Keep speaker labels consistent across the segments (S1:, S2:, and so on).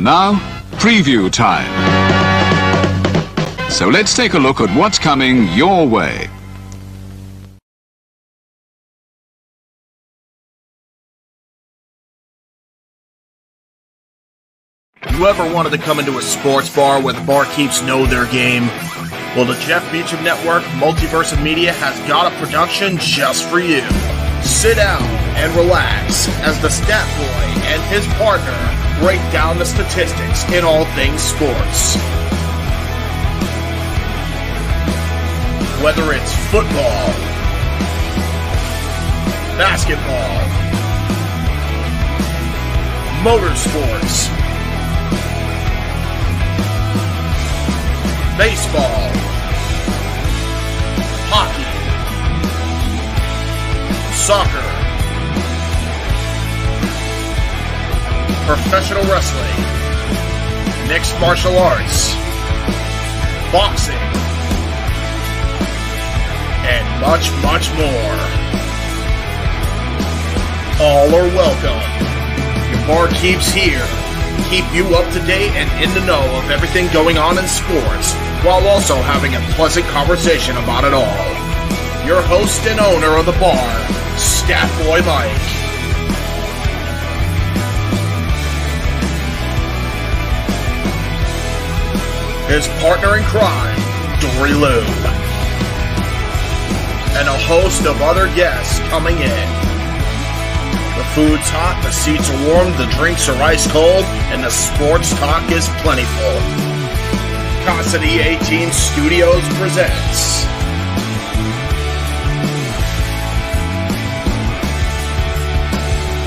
S1: Now, preview time. So let's take a look at what's coming your way.
S2: You ever wanted to come into a sports bar where the barkeeps know their game? Well, the Jeff Meacham Network, Multiverse of Media, has got a production just for you. Sit down and relax as the Stat Boy and his partner break down the statistics in all things sports. Whether it's football, basketball, motorsports, baseball, hockey, soccer, professional wrestling, mixed martial arts, boxing, and much, much more. All are welcome. Your barkeep's here. Keep you up to date and in the know of everything going on in sports, while also having a pleasant conversation about it all. Your host and owner of the bar, Stat Boy Mike. His partner in crime, Dory Lou. And a host of other guests coming in. The food's hot, the seats are warm, the drinks are ice cold, and the sports talk is plentiful. Casa de 18 Studios presents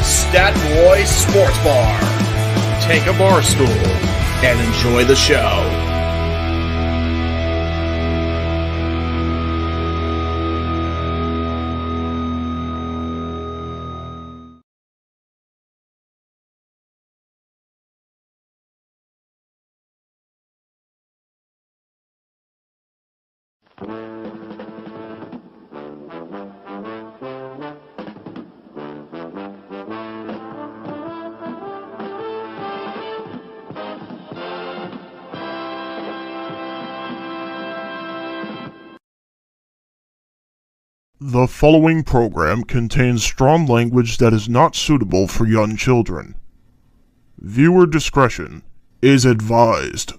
S2: Stat Boy Sports Bar. Take a bar stool and enjoy the show.
S3: The following program contains strong language that is not suitable for young children. Viewer discretion is advised.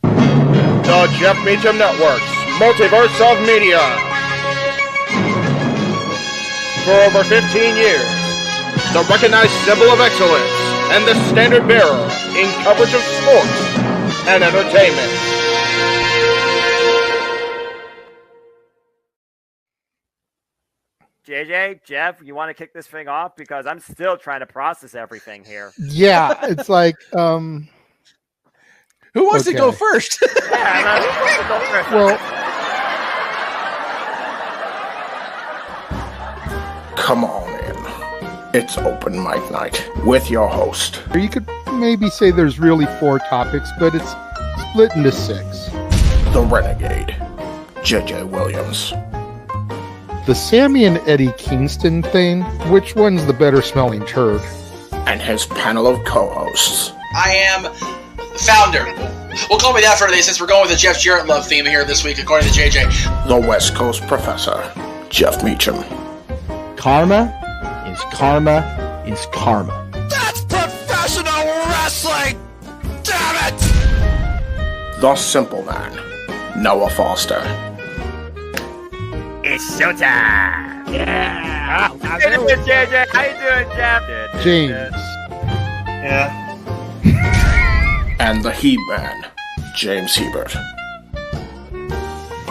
S2: The Jeff Meacham Network's Multiverse of Media. For over 15 years, the recognized symbol of excellence and the standard bearer in coverage of sports and entertainment.
S4: JJ, Jeff, you want to kick this thing off? Because I'm still trying to process everything here.
S5: Yeah, it's like,
S6: who wants to go first?
S4: Yeah, who wants to go first?
S5: Well,
S2: Come on in. It's open mic night with your host.
S5: you could maybe say there's really 4 topics, but it's split into 6.
S2: The Renegade, JJ Williams.
S5: The Sammy and Eddie Kingston thing, which one's the better smelling turd?
S2: And his panel of co-hosts.
S6: I am the founder. We'll call me that for today since we're going with the Jeff Jarrett love theme here this week, according to JJ.
S2: The West Coast Professor, Jeff Meacham.
S7: Karma is karma is karma.
S8: That's professional wrestling! Damn it!
S2: The Simple Man, Noah Foster.
S4: It's showtime! Yeah! How you doing, JJ? How you doing, Jeff?
S5: James.
S2: Yeah. And the He-Man, James Hebert.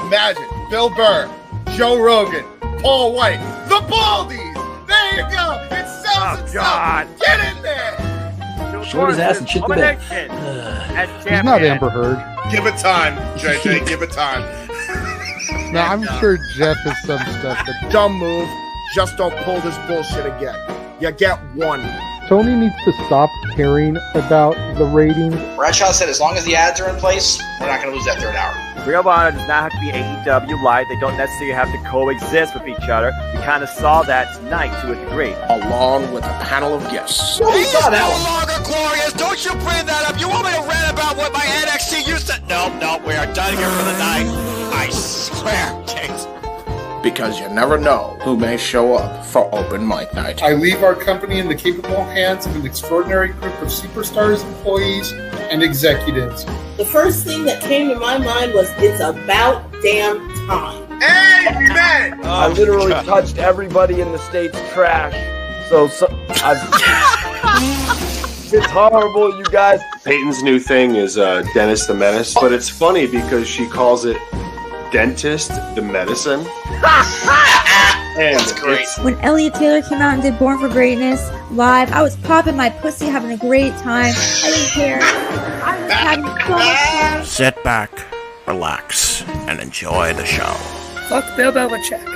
S9: Imagine Bill Burr, Joe Rogan, Paul White, the Baldies! There you go! It sells itself!
S4: God.
S9: Get in there!
S7: Short his ass and shit the bed.
S5: He's not Amber Heard.
S9: Give it time, JJ, give it time.
S5: Now, I'm sure Jeff has some stuff that...
S9: Dumb move. Just don't pull this bullshit again. You get one.
S5: Tony needs to stop caring about the ratings.
S6: Bradshaw said as long as the ads are in place, we're not going to lose that third hour.
S4: Ring of Honor does not have to be AEW Light. They don't necessarily have to coexist with each other. We kind of saw that tonight to a degree.
S2: Along with a panel of guests.
S8: He is no longer glorious. Don't you bring that up. You want me to rant about what my NXT used to... No, we are done here for the night. I swear, James.
S2: Because you never know who may show up for open mic night.
S9: I leave our company in the capable hands of an extraordinary group of superstars, employees, and executives.
S10: The first thing that came to my mind was, it's about damn time.
S9: Amen!
S4: I literally touched everybody in the state's trash. So it's horrible, you guys.
S11: Peyton's new thing is Dennis the Menace, but it's funny because she calls it Dentist the Medicine. And
S6: that's great.
S12: When Elliot Taylor came out and did Born for Greatness live, I was popping my pussy, having a great time. I didn't care. I was having so much fun.
S8: Sit back, relax, and enjoy the show.
S10: Fuck Bill Belichick.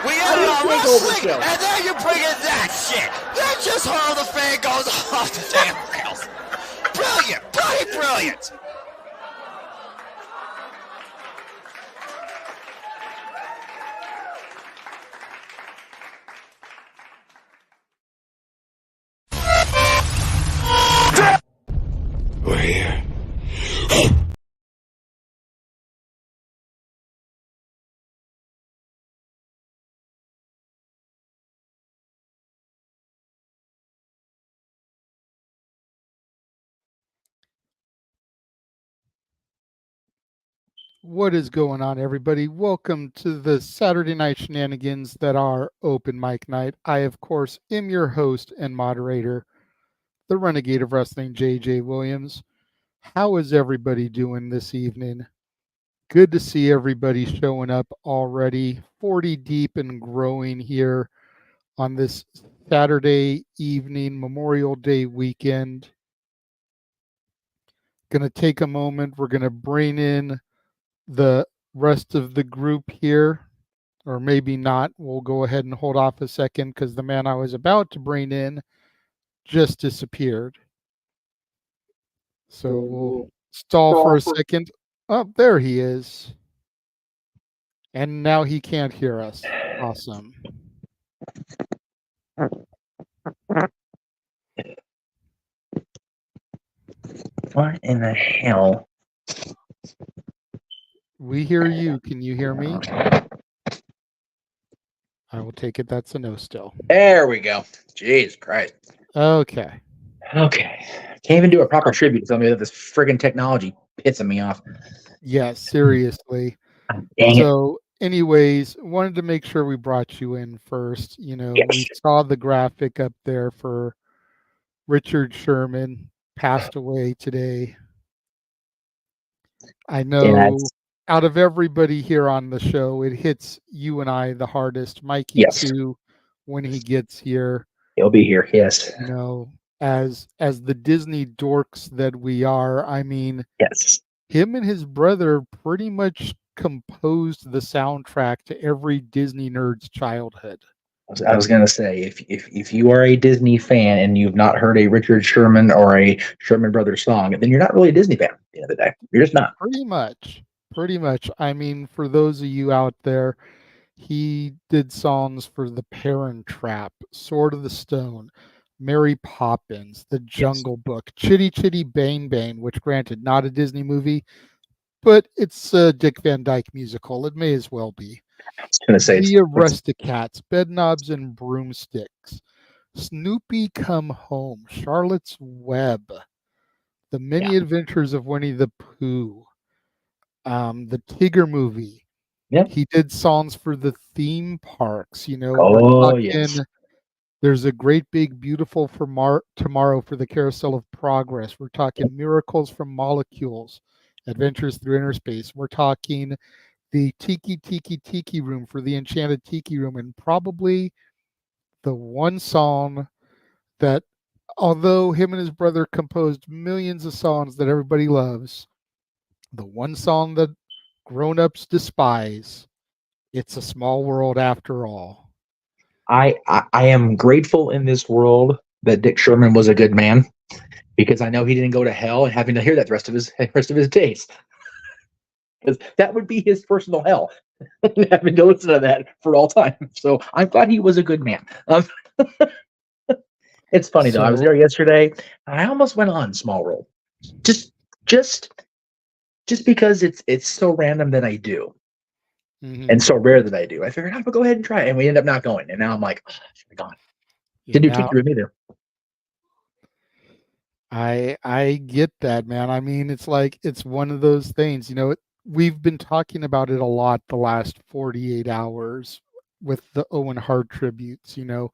S8: We ended on wrestling, and then you bring in that shit. That's just how the fan goes off the damn rails. Brilliant, bloody brilliant. We're here.
S5: What is going on, everybody? Welcome to the Saturday night shenanigans that are open mic night. I, of course, am your host and moderator, the Renegade of Wrestling, JJ Williams. How is everybody doing this evening? Good to see everybody showing up already, 40 deep and growing here on this Saturday evening, Memorial Day weekend. Going to take a moment. We're going to bring in the rest of the group here, or maybe not. We'll go ahead and hold off a second because the man I was about to bring in just disappeared. So we'll stall for a second. Oh, there he is. And now he can't hear us. Awesome.
S13: What in the hell?
S5: We hear you. Can you hear me? I will take it that's a no still.
S13: There we go. Jesus Christ.
S5: Okay.
S13: Can't even do a proper tribute to somebody that this friggin' technology pissing me off.
S5: Yes, seriously. So, anyways, wanted to make sure we brought you in first. You know,
S13: yes.
S5: We saw the graphic up there for Richard Sherman, passed away today. I know out of everybody here on the show, it hits you and I the hardest. Mikey too, when he gets here.
S13: He'll be here, yes.
S5: You know, as the Disney dorks that we are, I mean,
S13: yes,
S5: him and his brother pretty much composed the soundtrack to every Disney nerd's childhood.
S13: I was gonna say, if you are a Disney fan and you've not heard a Richard Sherman or a Sherman Brothers song, then you're not really a Disney fan at the end of the day. You're just not.
S5: Pretty much. I mean, for those of you out there, he did songs for The Parent Trap, Sword of the Stone, Mary Poppins, The Jungle Book, Chitty Chitty Bang Bang, which granted not a Disney movie, but it's a Dick Van Dyke musical. It may as well be.
S13: I was going to say
S5: The Aristocats, Bedknobs and Broomsticks, Snoopy Come Home, Charlotte's Web, The Many Adventures of Winnie the Pooh, the Tigger movie.
S13: Yep.
S5: He did songs for the theme parks. You know,
S13: yes.
S5: There's a great big beautiful for tomorrow for the Carousel of Progress. We're talking Miracles from Molecules, Adventures Through Inner Space. We're talking the Tiki Tiki Tiki Room for the Enchanted Tiki Room, and probably the one song that, although him and his brother composed millions of songs that everybody loves, the one song that grown-ups despise. It's a small world after all.
S13: I am grateful in this world that Dick Sherman was a good man, because I know he didn't go to hell and having to hear that the rest of his days. Because that would be his personal hell, having to listen to that for all time. So I'm glad he was a good man. It's funny though. I was there yesterday. I almost went on Small World, just because it's so random that I do, and so rare that I do. I figured I'll go ahead and try it, and we end up not going. And now I'm like, oh, I should have gone. Didn't do teacher with me there.
S5: I get that, man. I mean, it's like it's one of those things. You know, we've been talking about it a lot the last 48 hours with the Owen Hart tributes. You know,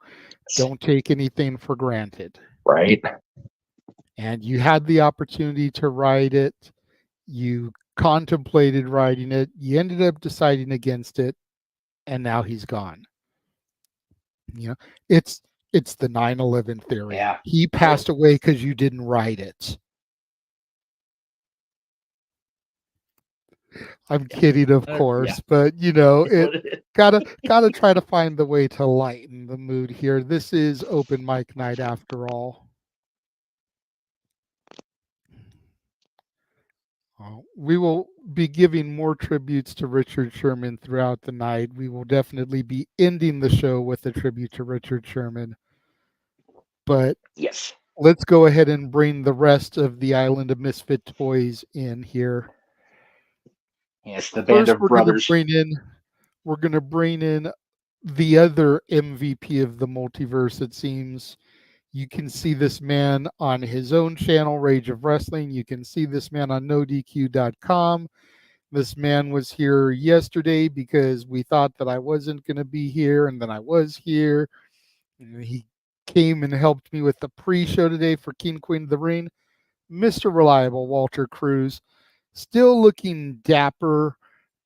S5: don't take anything for granted.
S13: Right.
S5: And you had the opportunity to write it. You contemplated writing it. You ended up deciding against it, and now he's gone. You know, it's the 9/11 theory.
S13: Yeah.
S5: He passed away because you didn't write it. I'm kidding, of course, but you know, it gotta try to find the way to lighten the mood here. This is open mic night after all. We will be giving more tributes to Richard Sherman throughout the night. We will definitely be ending the show with a tribute to Richard Sherman. But
S13: yes,
S5: let's go ahead and bring the rest of the Island of Misfit Toys in here.
S13: Yes, the band of brothers.
S5: We're going to bring in the other MVP of the multiverse, it seems. You can see this man on his own channel, Rage of Wrestling. You can see this man on NoDQ.com. This man was here yesterday because we thought that I wasn't going to be here, and then I was here. And he came and helped me with the pre-show today for King Queen of the Ring. Mr. Reliable, Walter Cruz. Still looking dapper.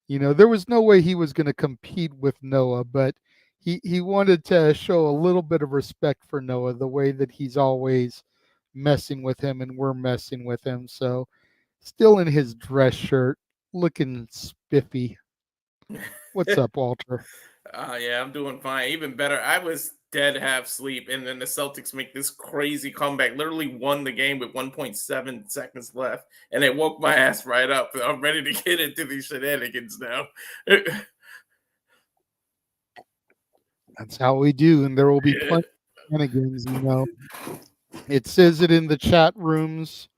S5: You know, there was no way he was going to compete with Noah, but he wanted to show a little bit of respect for Noah, the way that he's always messing with him and we're messing with him. So still in his dress shirt, looking spiffy. What's up, Walter?
S14: Yeah, I'm doing fine. Even better. I was dead half sleep, and then the Celtics make this crazy comeback. Literally won the game with 1.7 seconds left, and it woke my ass right up. I'm ready to get into these shenanigans now.
S5: That's how we do, and there will be plenty of shenanigans, you know. It says it in the chat rooms.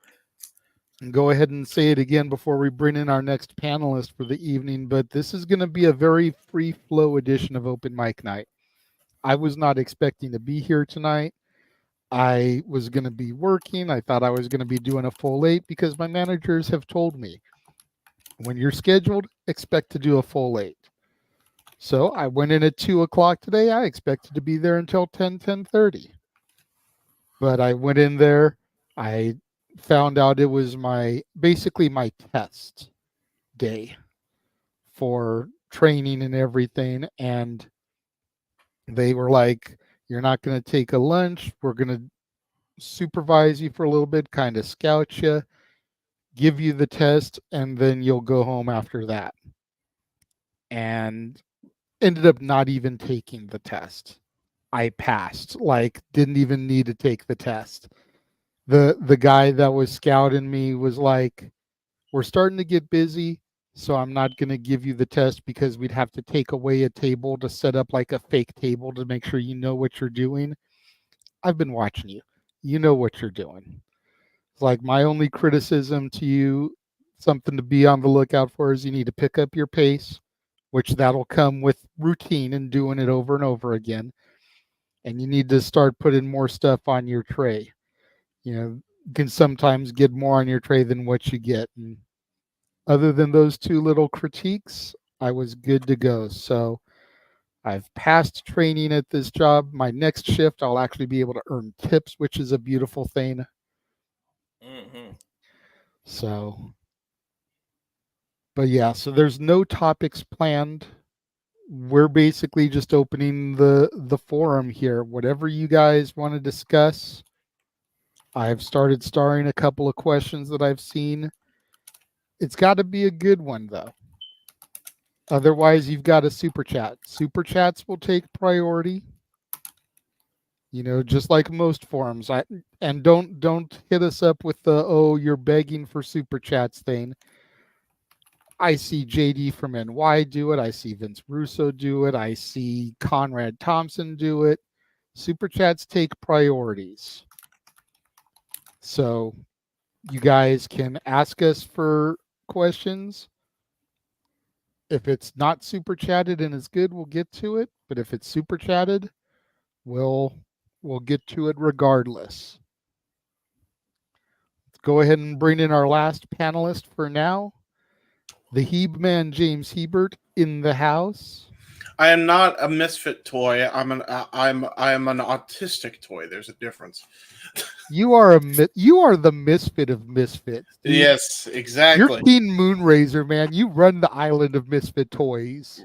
S5: And go ahead and say it again before we bring in our next panelist for the evening, but this is going to be a very free flow edition of Open Mic Night. I was not expecting to be here tonight. I was going to be working. I thought I was going to be doing a full 8 because my managers have told me, when you're scheduled, expect to do a full 8. So I went in at 2 o'clock today. I expected to be there until 10:30. But I went in there. I found out it was basically my test day for training and everything. And they were like, you're not going to take a lunch. We're going to supervise you for a little bit, kind of scout you, give you the test, and then you'll go home after that. And ended up not even taking the test. I passed, didn't even need to take the test. The guy that was scouting me was like, we're starting to get busy, so I'm not going to give you the test because we'd have to take away a table to set up like a fake table to make sure you know what you're doing. I've been watching you. You know what you're doing. It's like my only criticism to you, something to be on the lookout for, is you need to pick up your pace, which that'll come with routine and doing it over and over again. And you need to start putting more stuff on your tray. You know, you can sometimes get more on your tray than what you get. And other than those 2 little critiques, I was good to go. So I've passed training at this job. My next shift, I'll actually be able to earn tips, which is a beautiful thing.
S14: Mm-hmm.
S5: So, but yeah, so there's no topics planned. We're basically just opening the forum here. Whatever you guys want to discuss. I've started starring a couple of questions that I've seen. It's got to be a good one, though. Otherwise, you've got a super chat. Super chats will take priority. You know, just like most forums. And don't hit us up with the you're begging for super chats thing. I see JD from NY do it. I see Vince Russo do it. I see Conrad Thompson do it. Super chats take priorities. So you guys can ask us for questions. If it's not super chatted and it's good, we'll get to it. But if it's super chatted, we'll get to it regardless. Let's go ahead and bring in our last panelist for now. The Heeb-man, James Hebert, in the house.
S2: I am not a misfit toy. I am an autistic toy. There's a difference.
S5: You are the misfit of misfits. Dude.
S2: Yes, exactly.
S5: You're Teen Moonrazer, man. You run the island of misfit toys.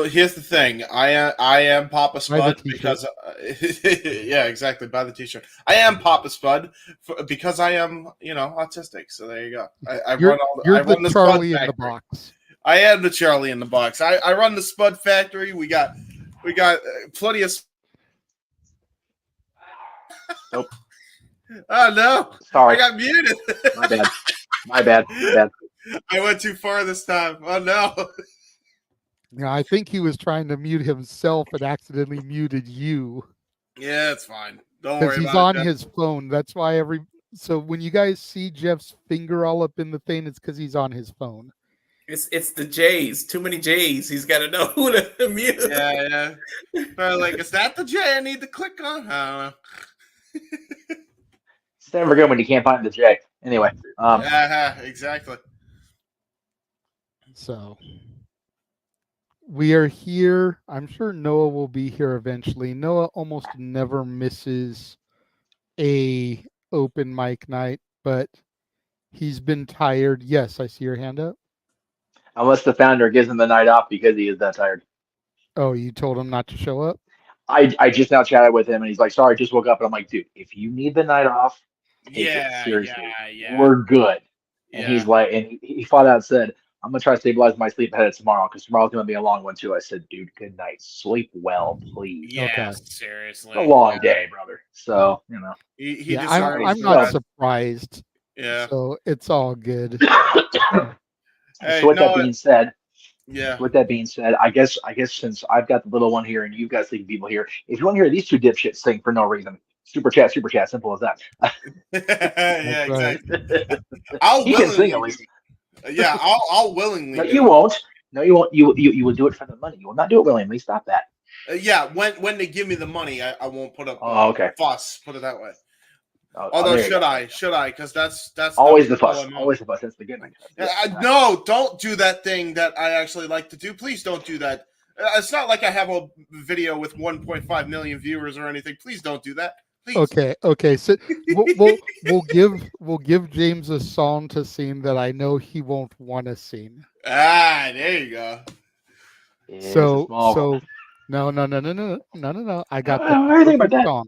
S2: Here's the thing. I am Papa Spud because yeah, exactly. Buy the t-shirt. I am Papa Spud because I am, autistic. So there you go. I run the
S5: Charlie in the box.
S2: I am the Charlie in the box. I run the Spud factory. We got plenty of.
S13: Nope.
S2: Oh no!
S13: Sorry,
S2: I got muted.
S13: My bad.
S2: I went too far this time. Oh no!
S5: Yeah, I think he was trying to mute himself and accidentally muted you.
S2: Yeah, it's fine. Don't worry about it.
S5: Because he's on his phone. That's why so when you guys see Jeff's finger all up in the thing, it's because he's on his phone.
S14: It's the J's. Too many J's. He's got to know who to mute.
S2: Yeah. But is that the J I need to click on? I don't know.
S13: It's never good when you can't find the J. Anyway.
S2: Exactly.
S5: So we are here. I'm sure Noah will be here eventually. Noah almost never misses a open mic night, but he's been tired. Yes, I see your hand up.
S13: Unless the founder gives him the night off because he is that tired.
S5: Oh, you told him not to show up?
S13: I just now chatted with him and he's like, sorry, I just woke up. And I'm like, dude, if you need the night off, take it seriously.
S2: Yeah.
S13: We're good. And
S2: Yeah.
S13: he's like, and he flat out said, I'm going to try to stabilize my sleep ahead of tomorrow because tomorrow's going to be a long one too. I said, dude, good night. Sleep well, please.
S2: Yeah,
S5: Okay.
S2: seriously.
S13: It's a long day, brother. So,
S5: I'm not surprised.
S2: Yeah.
S5: So it's all good.
S2: Hey,
S13: so with that being said, I guess since I've got the little one here and you've got sleeping people here, if you want to hear these two dipshits sing for no reason, super chat, simple as that.
S2: Yeah, exactly.
S13: He can sing at least.
S2: Yeah, I'll willingly.
S13: No, you won't. No, you won't. You will do it for the money. You will not do it willingly. Stop that.
S2: Yeah, when they give me the money, I won't put up
S13: okay.
S2: fuss. Put it that way.
S13: Although
S2: should I? Because that's
S13: always the fuss. Always the fuss. That's the good one.
S2: No, don't do that thing that I actually like to do. Please don't do that. It's not like I have a video with 1.5 million viewers or anything. Please don't do that. Please.
S5: Okay. So we'll give James a song to sing that I know he won't want to sing.
S2: There you go.
S5: So no. I got the perfect song.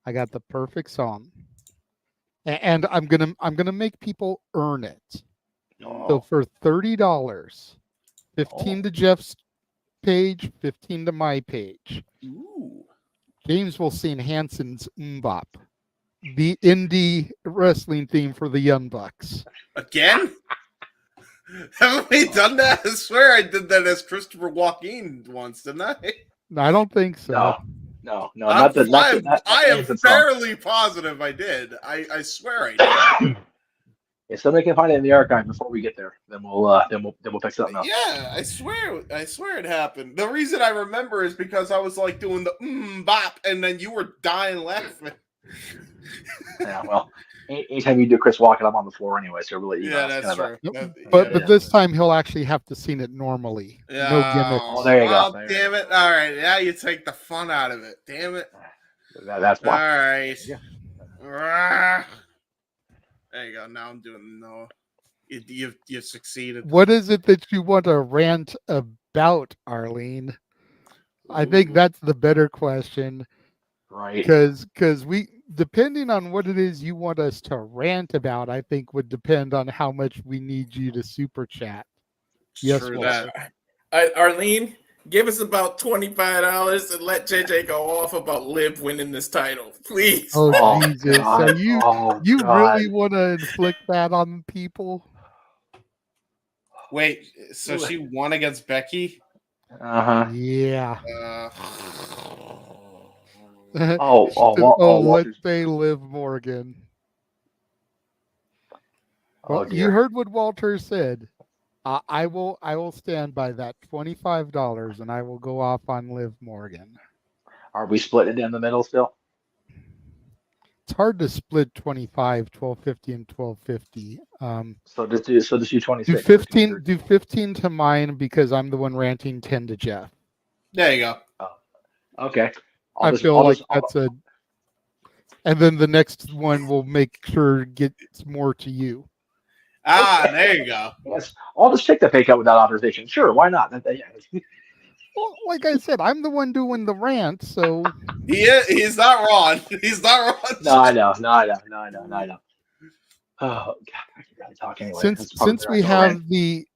S5: I got the perfect song. And I'm gonna make people earn it. So for $30, 15 to Jeff's page, 15 to my page.
S2: Ooh.
S5: James will sing Hanson's Mbop, the indie wrestling theme for the Young Bucks.
S2: Again? Haven't we done that? I swear I did that as Christopher Walken once, didn't I?
S5: I don't think so.
S13: No.
S2: I am fairly positive I did. I swear I did.
S13: If somebody can find it in the archive before we get there, then we'll pick something up.
S2: Yeah, I swear it happened. The reason I remember is because I was like doing the bop, and then you were dying laughing.
S13: Yeah, well, anytime you do Chris Walken, I'm on the floor anyway, so really,
S2: that's true.
S5: But this time he'll actually have to sing it normally.
S2: Yeah.
S5: No gimmicks.
S13: Oh, there you go.
S2: Damn it! All right, now you take the fun out of it. Damn it!
S13: That's why.
S2: All right.
S13: Yeah.
S2: There you go. Now I'm doing Noah. You've succeeded.
S5: What is it that you want to rant about, Arlene? I think that's the better question.
S13: Right.
S5: Because we, depending on what it is you want us to rant about, I think would depend on how much we need you to super chat. Yes,
S2: True
S5: Walter.
S2: that.
S14: Arlene, give us about $25 and let JJ go off about Liv winning this title, please.
S5: Oh, Jesus!
S13: God.
S5: So you
S13: God.
S5: really want to inflict that on people?
S2: Wait, so she won against Becky?
S5: Yeah.
S13: Walter's-
S5: let's say Liv Morgan. Well,
S13: dear.
S5: you heard what Walter said. I will stand by that $25, and I will go off on Liv Morgan.
S13: Are we splitting it down the middle still?
S5: It's hard to split 25, 1250, and 1250.
S13: So just do 26.
S5: Do 15. Do 15 to mine because I'm the one ranting. 10 to Jeff.
S2: There you go.
S13: Okay.
S5: I feel like that's a. And then the next one will make sure gets more to you.
S2: There you go.
S13: Yes, I'll just take the pay cut without authorization. Sure, why not?
S5: Well, like I said, I'm the one doing the rant, so
S2: He's not wrong. He's not wrong.
S13: No, I know. Oh God, I can really talk anyway.
S5: Since we have the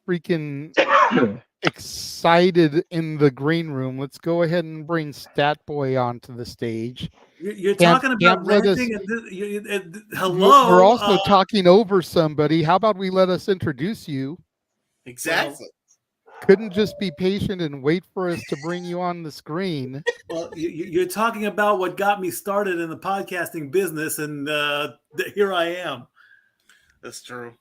S5: freaking excited in the green room, let's go ahead and bring Stat Boy onto the stage.
S15: You're talking about ranting hello.
S5: We're also talking over somebody. How about we let us introduce you?
S2: Exactly.
S5: Couldn't just be patient and wait for us to bring you on the screen.
S15: Well, you're talking about what got me started in the podcasting business, and here I am.
S2: That's true.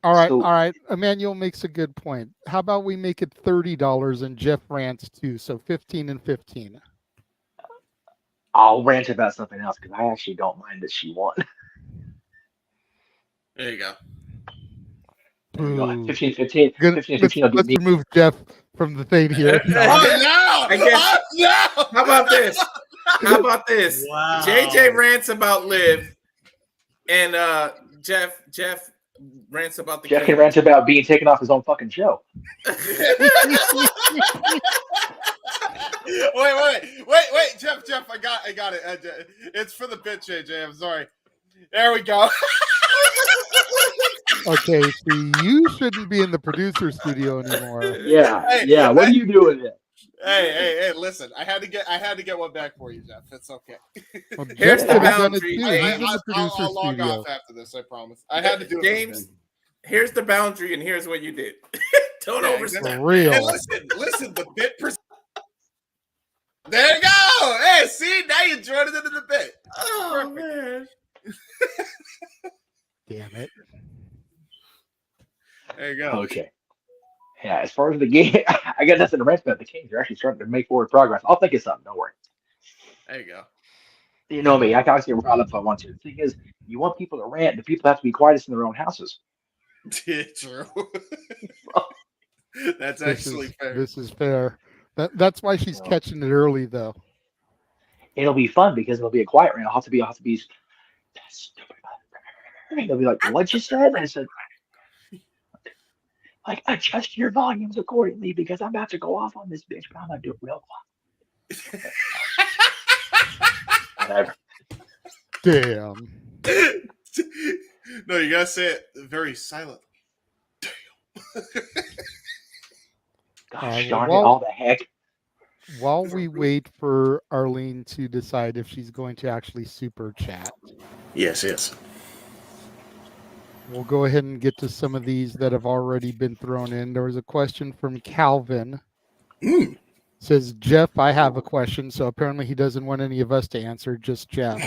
S5: All right. Emmanuel makes a good point. How about we make it $30 and Jeff rants too? So 15 and 15.
S13: I'll rant about something else because I actually don't mind that she won.
S2: There you go.
S13: 15-15.
S5: Let's remove Jeff from the thing here.
S14: How about this?
S15: Wow.
S14: JJ rants about Liv, and Jeff rants about the
S13: Jeff can rant about being taken off his own fucking show.
S2: Wait, Jeff, I got it. It's for the bit, JJ. I'm sorry. There we go.
S5: Okay, see, you shouldn't be in the producer studio anymore.
S13: Yeah. What are you doing there?
S2: Hey, listen. I had to get one back for you, Jeff. It's okay.
S5: Well,
S14: Here's the boundary.
S2: I'll log off after this, I promise. I had to do it.
S14: James, here's the boundary, and here's what you did. Don't overstep.
S5: For real.
S2: Hey, listen, the bit there you go. Hey, see, now you joined it into the bit.
S14: Oh, man.
S5: Damn it.
S2: There you go.
S13: Okay. Yeah, as far as the game, I got nothing to rant about. The Kings are actually starting to make forward progress. I'll think of something. Don't worry.
S2: There you go.
S13: You know me. I can get riled up if I want to. The thing is, you want people to rant, the people have to be quietest in their own houses.
S2: True. That's actually fair.
S5: This is fair. That's why she's catching it early, though.
S13: It'll be fun because it'll be a quiet rant. I'll have to be. That's stupid. They'll be like, "What you said?" I said, "Like, adjust your volumes accordingly because I'm about to go off on this bitch, but I'm gonna do it real quiet." Whatever.
S5: Damn.
S2: No, you gotta say it very silent.
S13: Gosh darn it! All the heck.
S5: While we wait for Arlene to decide if she's going to actually super chat.
S2: Yes.
S5: We'll go ahead and get to some of these that have already been thrown in. There was a question from Calvin. Says, Jeff, I have a question. So apparently he doesn't want any of us to answer, just Jeff.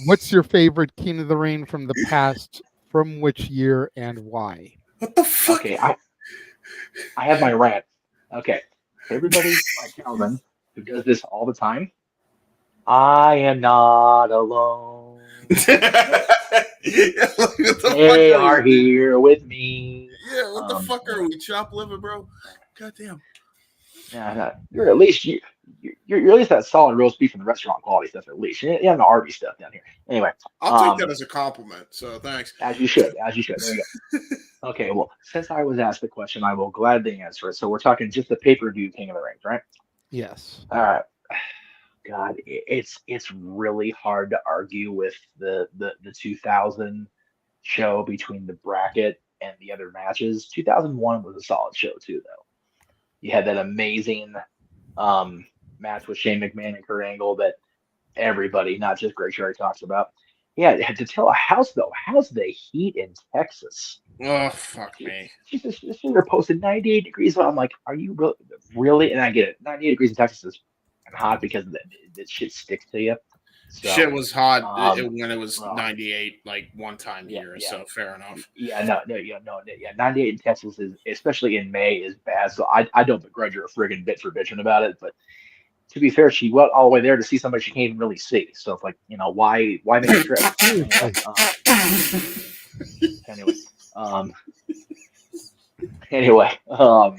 S5: What's your favorite King of the Ring from the past? From which year and why?
S2: What the fuck?
S13: Okay, I have my rant. Okay. Everybody like Calvin, who does this all the time. I am not alone. They are here with me.
S2: Yeah, what the fuck are we chop living, bro? Goddamn.
S13: Yeah, you're at least you're at least that solid roast beef from the restaurant quality stuff at least. You have the Arby stuff down here. Anyway,
S2: I'll take that as a compliment. So thanks.
S13: As you should. There you go. Okay, well, since I was asked the question, I will gladly answer it. So we're talking just the pay-per-view King of the Rings, right?
S5: Yes.
S13: All right. God, it's really hard to argue with the 2000 show between the bracket and the other matches, 2001 was a solid show too, though. You had that amazing match with Shane McMahon and Kurt Angle that everybody, not just Greg Sherry, talks about. Yeah, to tell how's the heat in Texas?
S14: Oh, fuck me.
S13: They're posted 98 degrees. I'm like, are you really? And I get it. 98 degrees in Texas is hot because the shit sticks to you. So,
S14: shit was hot when it was 98, like one time a year. So fair enough.
S13: 98 in Texas is, especially in May, is bad. So I don't begrudge her a friggin' bit for bitching about it. But to be fair, she went all the way there to see somebody she can't even really see. So it's like, why make a trip? Anyway, I'm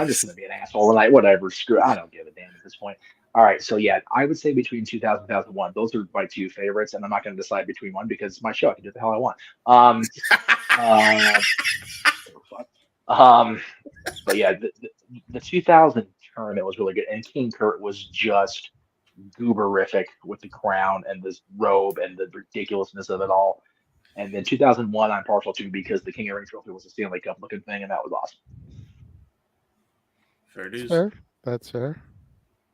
S13: just gonna be an asshole tonight. Whatever, screw. I don't give a damn at this point. All right, so yeah, I would say between 2000 and 2001, those are my two favorites, and I'm not going to decide between one because it's my show. I can do what the hell I want. But yeah, the 2000 tournament was really good, and King Kurt was just gooberific with the crown and this robe and the ridiculousness of it all. And then 2001, I'm partial to because the King of Ring trophy was a Stanley Cup looking thing, and that was awesome.
S14: Fair dues.
S5: Fair. That's fair.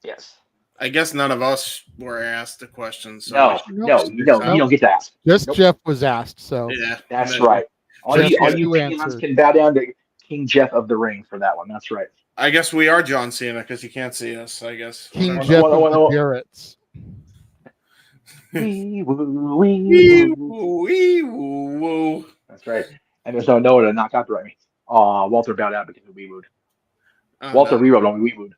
S13: Yes.
S14: I guess none of us were asked the question. So
S13: no, you don't get to ask.
S5: Just Jeff was asked, so
S14: yeah,
S13: that's right. All you fans can bow down to King Jeff of the Ring for that one. That's right.
S14: I guess we are John Cena because you can't see us. I guess
S5: King Jeff of the Garretts.
S13: That's right. And there's no Noah to not copyright me. Walter bowed out because we wooed. Walter rewrote on we wooed.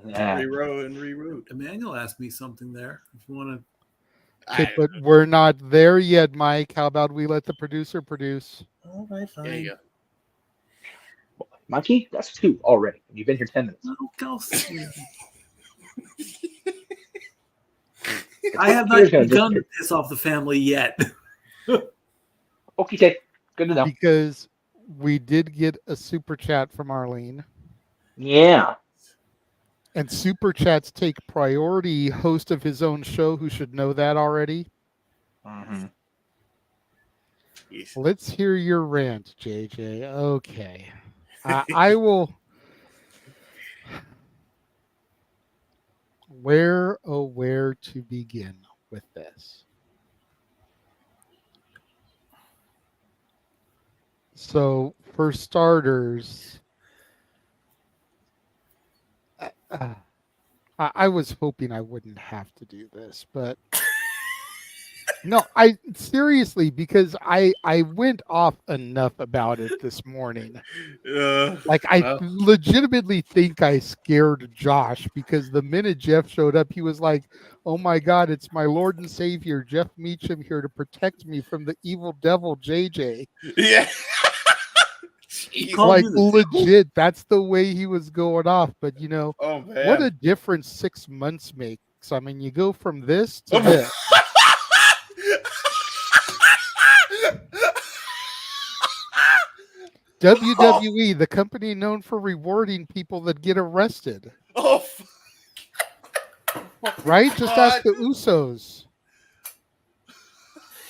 S14: Rewrote.
S15: Emmanuel asked me something there. If you want to.
S5: Okay, but we're not there yet, Mike. How about we let the producer produce?
S15: All right, fine.
S14: There you go.
S13: Mikey, that's 2 already. You've been here 10 minutes.
S15: I have not begun to piss off the family yet.
S13: Okay, good to know.
S5: Because we did get a super chat from Arlene.
S13: Yeah.
S5: And super chats take priority. Host of his own show, who should know that already.
S13: Mm-hmm.
S5: Let's hear your rant, JJ. Okay. I will. Where to begin with this? So, for starters, I was hoping I wouldn't have to do this, but no, I seriously, because I went off enough about it this morning. I legitimately think I scared Josh, because the minute Jeff showed up, he was like, "Oh my God, it's my Lord and Savior, Jeff Meacham, here to protect me from the evil devil, JJ."
S14: Yeah.
S5: Like legit, that's the way he was going off. But what a difference 6 months makes. I mean, you go from this to this. WWE, the company known for rewarding people that get arrested.
S14: Oh,
S5: right? Just ask the Usos.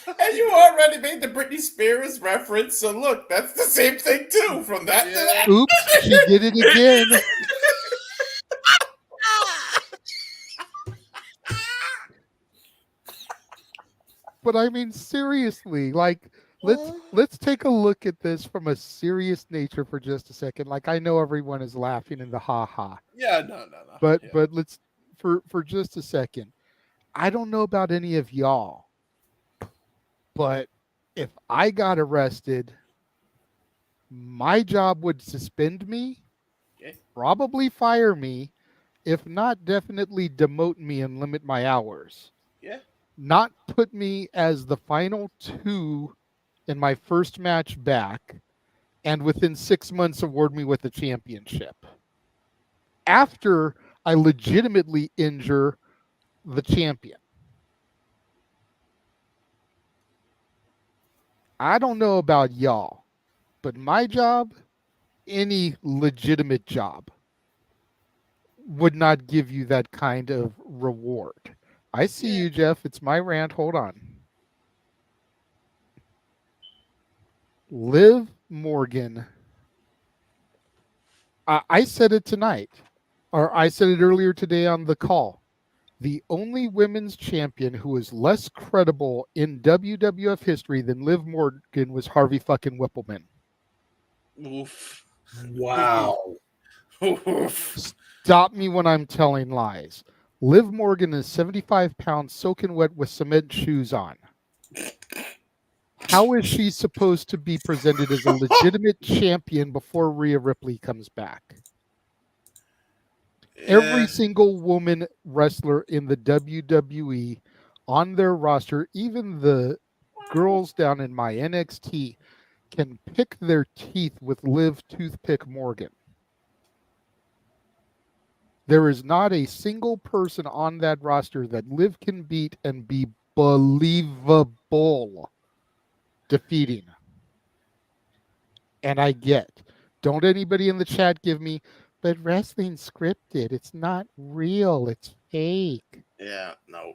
S14: And you already made the Britney Spears reference, so look, that's the same thing too. From that to that.
S5: Oops, she did it again. But I mean, seriously, like, let's take a look at this from a serious nature for just a second. Like, I know everyone is laughing in the ha.
S14: Yeah, no.
S5: But let's for just a second. I don't know about any of y'all, but if I got arrested, my job would suspend me, probably fire me, if not definitely demote me and limit my hours.
S14: Yeah.
S5: Not put me as the final 2 in my first match back, and within 6 months award me with a championship. After I legitimately injure the champion. I don't know about y'all, but my job, any legitimate job, would not give you that kind of reward. I see you, Jeff. It's my rant. Hold on. Liv Morgan. I said it tonight, or I said it earlier today on the call. The only women's champion who is less credible in WWF history than Liv Morgan was Harvey fucking Whippleman.
S14: Oof.
S2: Wow.
S5: Stop me when I'm telling lies. Liv Morgan is 75 pounds, soaking wet with cement shoes on. How is she supposed to be presented as a legitimate champion before Rhea Ripley comes back? Every single woman wrestler in the WWE on their roster, even the girls down in my NXT, can pick their teeth with Liv Toothpick Morgan. There is not a single person on that roster that Liv can beat and be believable defeating. And I get, don't anybody in the chat give me, but wrestling's scripted. It's not real. It's fake.
S2: Yeah, no.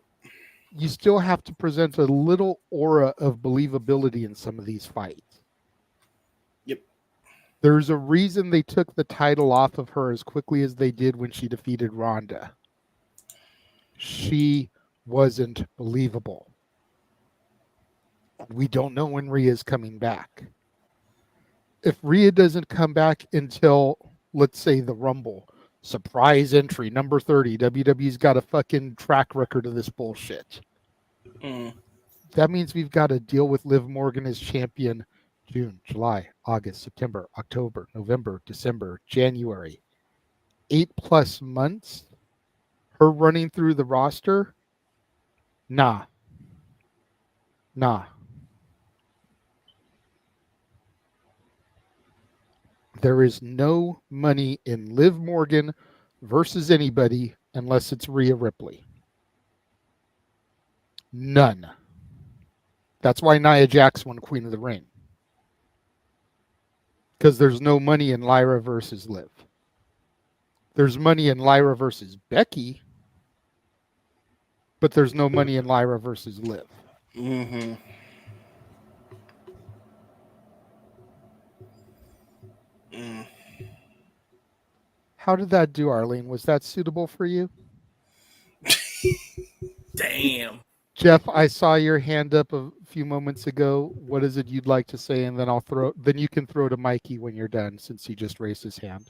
S5: You still have to present a little aura of believability in some of these fights.
S2: Yep.
S5: There's a reason they took the title off of her as quickly as they did when she defeated Ronda. She wasn't believable. We don't know when Rhea's coming back. If Rhea doesn't come back until, let's say, the Rumble, surprise entry, number 30, WWE's got a fucking track record of this bullshit. That means we've got to deal with Liv Morgan as champion June, July, August, September, October, November, December, January. 8+ months? Her running through the roster? Nah. There is no money in Liv Morgan versus anybody unless it's Rhea Ripley. None. That's why Nia Jax won Queen of the Ring. Because there's no money in Lyra versus Liv. There's money in Lyra versus Becky, but there's no money in Lyra versus Liv.
S2: Mm-hmm.
S5: How did that do, Arlene? Was that suitable for you?
S14: Damn.
S5: Jeff, I saw your hand up a few moments ago. What is it you'd like to say? And then then you can throw to Mikey when you're done, since he just raised his hand.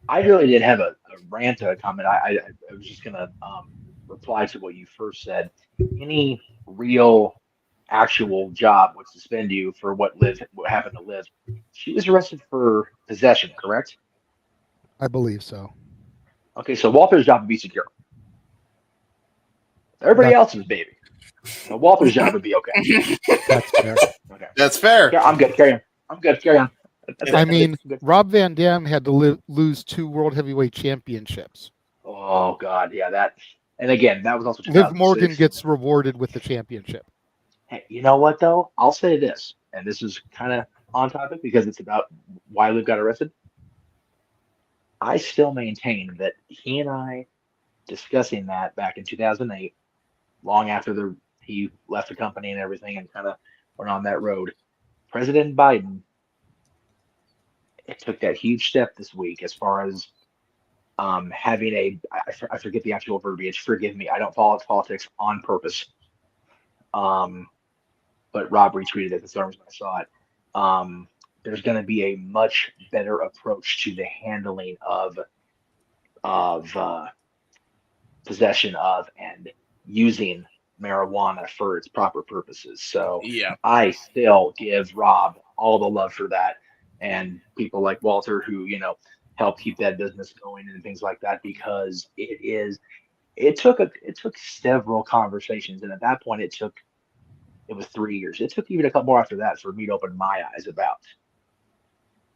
S13: I really did have a rant or a comment. I was just going to reply to what you first said. Any real, actual job would suspend you for what happened to Liv. She was arrested for possession, correct?
S5: I believe so.
S13: Okay, so Walter's job would be secure. Everybody else's baby. So Walter's job would be okay.
S5: That's fair.
S13: Okay.
S2: That's fair.
S13: Yeah, I'm good. Carry on. I'm good. Carry on.
S5: I mean, Rob Van Dam had to lose 2 World Heavyweight Championships.
S13: Oh, God. Yeah, that. And again, that was also
S5: Liv Morgan gets rewarded with the championship.
S13: Hey, you know what, though? I'll say this, and this is kind of on topic because it's about why Liv got arrested. I still maintain that he and I discussing that back in 2008, long after he left the company and everything and kind of went on that road. President Biden took that huge step this week as far as having I forget the actual verbiage. Forgive me. I don't follow politics on purpose. But Rob retweeted it this morning when I saw it. There's going to be a much better approach to the handling of possession of and using marijuana for its proper purposes. So
S2: yeah,
S13: I still give Rob all the love for that, and people like Walter who help keep that business going and things like that, because it took several conversations, and at that point it was 3 years. It took even a couple more after that for me to open my eyes about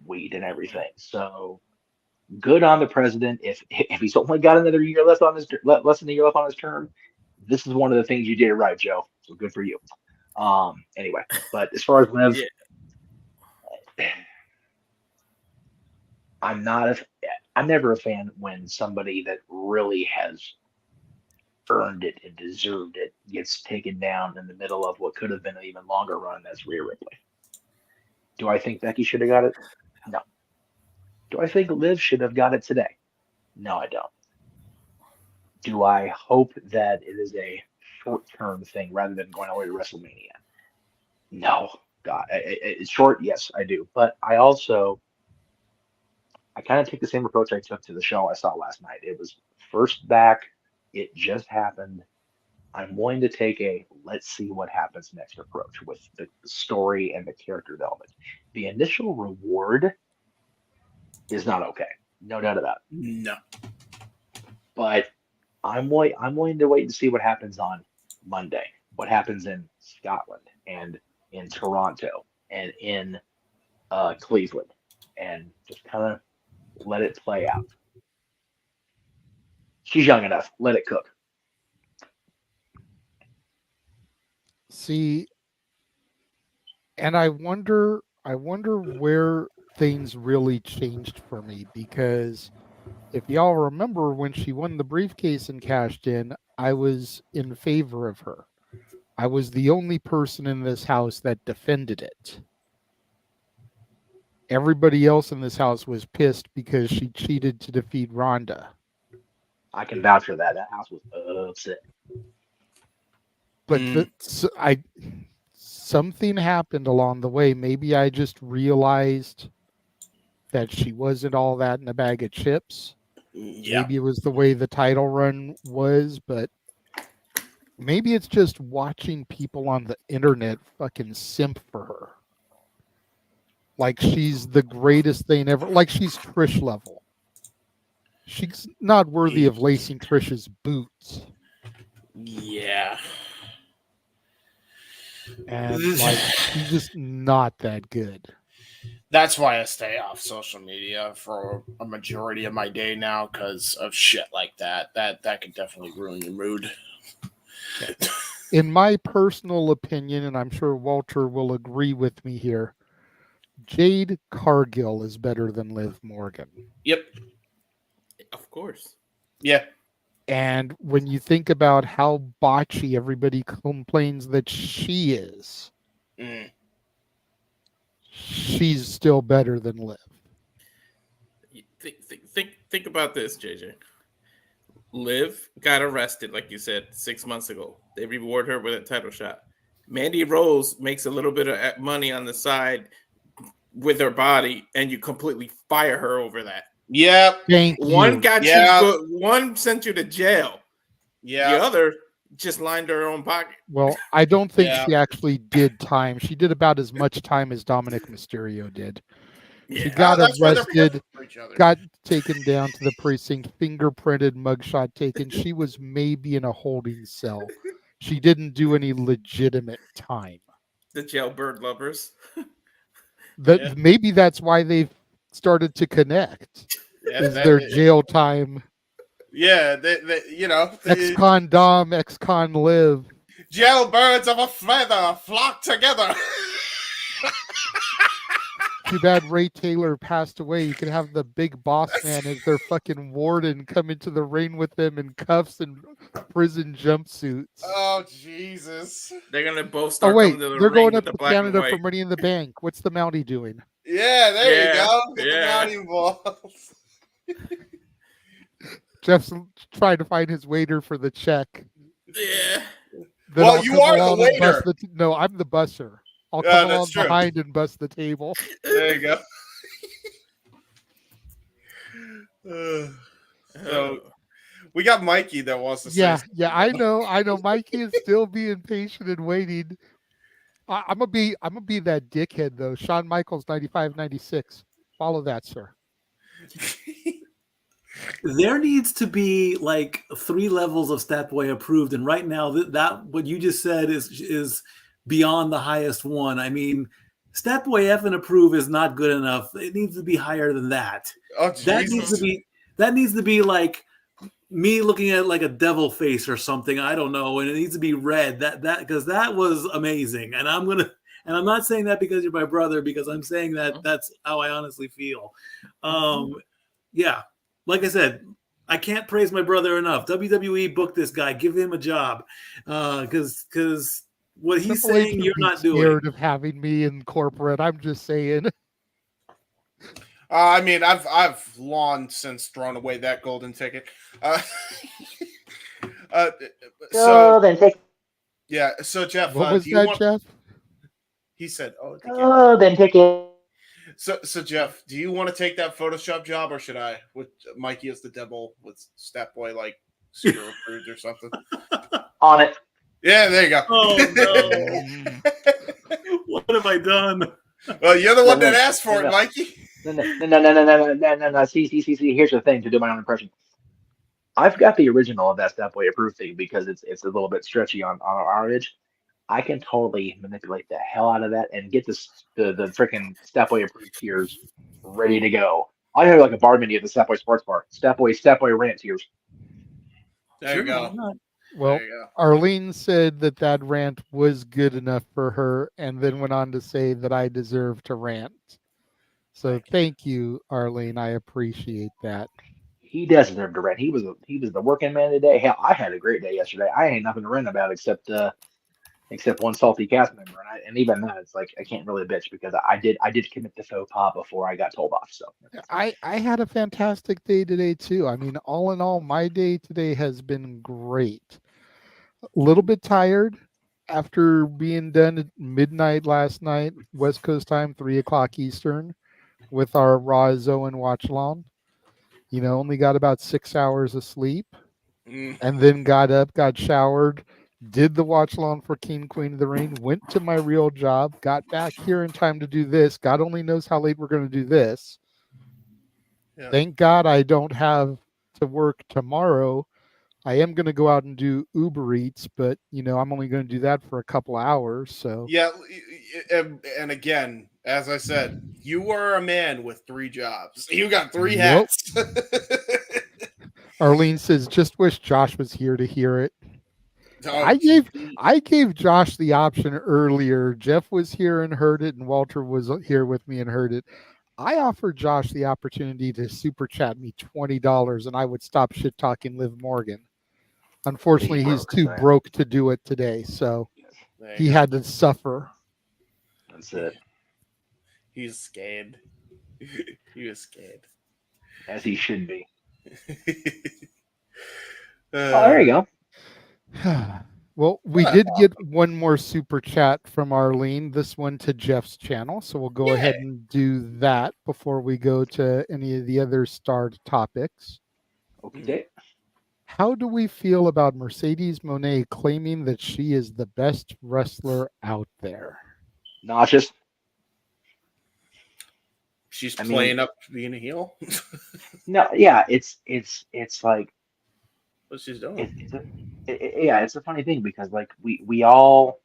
S13: weed and everything. So good on the president. If he's only got another year less than a year left on his term, this is one of the things you did right, Joe. So good for you. Anyway, but as far as Liv, I'm never a fan when somebody that really has earned it and deserved it gets taken down in the middle of what could have been an even longer run. That's Rhea Ripley. Do I think Becky should have got it? No. Do I think Liv should have got it today? No, I don't. Do I hope that it is a short-term thing rather than going all the way to WrestleMania? No. God, it's short, yes, I do. But I kind of take the same approach I took to the show I saw last night. It was first back. It just happened. I'm willing to take a let's see what happens next approach with the story and the character development. The initial reward is not okay. No doubt about it.
S2: No.
S13: But I'm willing to wait and see what happens on Monday. What happens in Scotland and in Toronto and in Cleveland, and just kind of let it play out. She's young enough. Let it cook.
S5: See, and I wonder where things really changed for me, because if y'all remember when she won the briefcase and cashed in, I was in favor of her. I was the only person in this house that defended it. Everybody else in this house was pissed because she cheated to defeat Ronda.
S13: I can vouch for that. That house was upset.
S5: But something happened along the way. Maybe I just realized that she wasn't all that in a bag of chips.
S2: Yeah.
S5: Maybe it was the way the title run was, but maybe it's just watching people on the internet fucking simp for her. Like she's the greatest thing ever. Like she's Trish level. She's not worthy of lacing Trish's boots.
S2: Yeah.
S5: And like she's just not that good.
S2: That's why I stay off social media for a majority of my day now, because of shit like that. That could definitely ruin your mood.
S5: In my personal opinion, and I'm sure Walter will agree with me here, Jade Cargill is better than Liv Morgan.
S2: Yep.
S14: Of course.
S2: Yeah.
S5: And when you think about how botchy everybody complains that she is, she's still better than Liv.
S14: Think about this, JJ. Liv got arrested, like you said, 6 months ago. They reward her with a title shot. Mandy Rose makes a little bit of money on the side with her body, and you completely fire her over that.
S2: Yep.
S14: One got you. One sent you to jail.
S2: Yeah.
S14: The other just lined her own pocket.
S5: Well, I don't think she actually did time. She did about as much time as Dominic Mysterio did. She got arrested, got taken down to the precinct, fingerprinted, mugshot taken. She was maybe in a holding cell. She didn't do any legitimate time.
S14: The jailbird lovers.
S5: Maybe that's why they've started to connect. Is their jail time.
S2: Yeah, you know.
S5: Ex-con Dom, ex-con Liv.
S2: Jailbirds of a feather flock together.
S5: Too bad Ray Taylor passed away. You could have the big boss man as their fucking warden come into the ring with them in cuffs and prison jumpsuits.
S2: Oh, Jesus.
S14: They're going to both start
S5: coming
S14: to the
S5: they're
S14: ring
S5: going up
S14: with
S5: to
S14: the black and
S5: Canada
S14: white.
S5: for Money in the Bank. What's the Mountie doing?
S2: Yeah, there you go. Get the Mountie balls.
S5: Jeff's trying to find his waiter for the check.
S14: Yeah.
S5: Then
S2: Well,
S5: I'll
S2: you
S5: come
S2: are the
S5: along and bust
S2: waiter.
S5: no, I'm the busser. I'll
S2: Yeah,
S5: come
S2: that's
S5: along
S2: true.
S5: behind and bust the table.
S2: There you go. So we got Mikey that wants to say something.
S5: Yeah, I know. Mikey is still being patient and waiting. I'm gonna be that dickhead though. Shawn Michaels 95-96. Follow that, sir.
S15: There needs to be like 3 levels of Statboy approved, and right now that what you just said is beyond the highest one. I mean, Statboy F and approve is not good enough. It needs to be higher than that.
S2: Oh,
S15: that needs to be like me looking at like a devil face or something. I don't know, and it needs to be red. That because that was amazing, and I'm not saying that because you're my brother, because I'm saying that that's how I honestly feel. Yeah, like I said, I can't praise my brother enough. WWE booked this guy, give him a job, because what he's
S5: Triple H
S15: saying
S5: would
S15: you're
S5: be
S15: not doing.
S5: scared of having me in corporate. I'm just saying.
S2: I mean, I've long since thrown away that golden ticket. So
S13: then take.
S2: yeah. So Jeff,
S5: What was
S2: do you
S5: that,
S2: want?
S5: Jeff?
S2: He said, "Oh,
S13: Then take it.
S2: So Jeff, do you want to take that Photoshop job, or should I? With Mikey as the devil, with Stat Boy like super approved or something?
S13: On it.
S2: Yeah, there you go.
S15: Oh no! What have I done?
S2: Well, you're the one that asked for it, Mikey.
S13: No. See. Here's the thing to do my own impression. I've got the original of that Step Boy approved thing because it's a little bit stretchy on our edge. I can totally manipulate the hell out of that and get the freaking Step Boy approved tiers ready to go. I have like a bar menu at the Step Boy Sports Bar. Step Boy rant tiers.
S2: There you go.
S5: Well, Arlene said that rant was good enough for her, and then went on to say that I deserve to rant. So thank you, Arlene. I appreciate that.
S13: He does deserve to rant. He was the working man today. Hell, I had a great day yesterday. I ain't nothing to rant about except one salty cast member, and even that, it's like I can't really bitch because I did commit the faux pas before I got told off. So
S5: I had a fantastic day today too. I mean, all in all, my day today has been great. A little bit tired after being done at midnight last night, West Coast time, 3:00 Eastern, with our Raw Zoe watch along. You know, only got about 6 hours of sleep, and then got up, got showered, did the watch along for King Queen of the Ring, went to my real job, got back here in time to do this. God only knows how late we're going to do this. Yeah. Thank God I don't have to work tomorrow. I am going to go out and do Uber Eats, but you know, I'm only going to do that for a couple hours. So
S2: yeah, and again, as I said, you are a man with 3 jobs. You got 3 hats.
S5: Arlene says, "Just wish Josh was here to hear it." I gave Josh the option earlier. Jeff was here and heard it, and Walter was here with me and heard it. I offered Josh the opportunity to super chat me $20, and I would stop shit talking Liv Morgan. Unfortunately, he's too broke to do it today, so he had to suffer.
S13: That's it.
S2: He's scared. He was scared,
S13: as he should be. There you go.
S5: Well, we did get one more super chat from Arlene, this one to Jeff's channel. So we'll go ahead and do that before we go to any of the other starred topics.
S13: Okay.
S5: How do we feel about Mercedes Moné claiming that she is the best wrestler out there?
S13: Nauseous.
S2: She's playing up being a heel.
S13: No, yeah, it's like
S2: what she's doing.
S13: It's a funny thing because like we all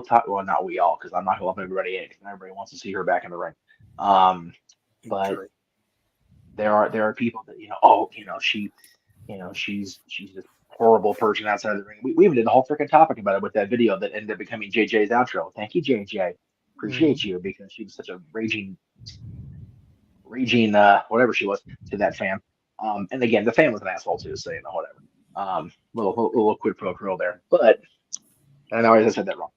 S13: talk. Well, not we all, because I'm not gonna lump everybody in. Everybody wants to see her back in the ring. But there are people that she's this horrible person outside of the ring. We even did the whole freaking topic about it with that video that ended up becoming JJ's outro. Thank you, JJ. Appreciate you, because she was such a raging whatever she was to that fan. And again, the fan was an asshole too, so whatever. Little quid pro quo there. But and I always said that wrong.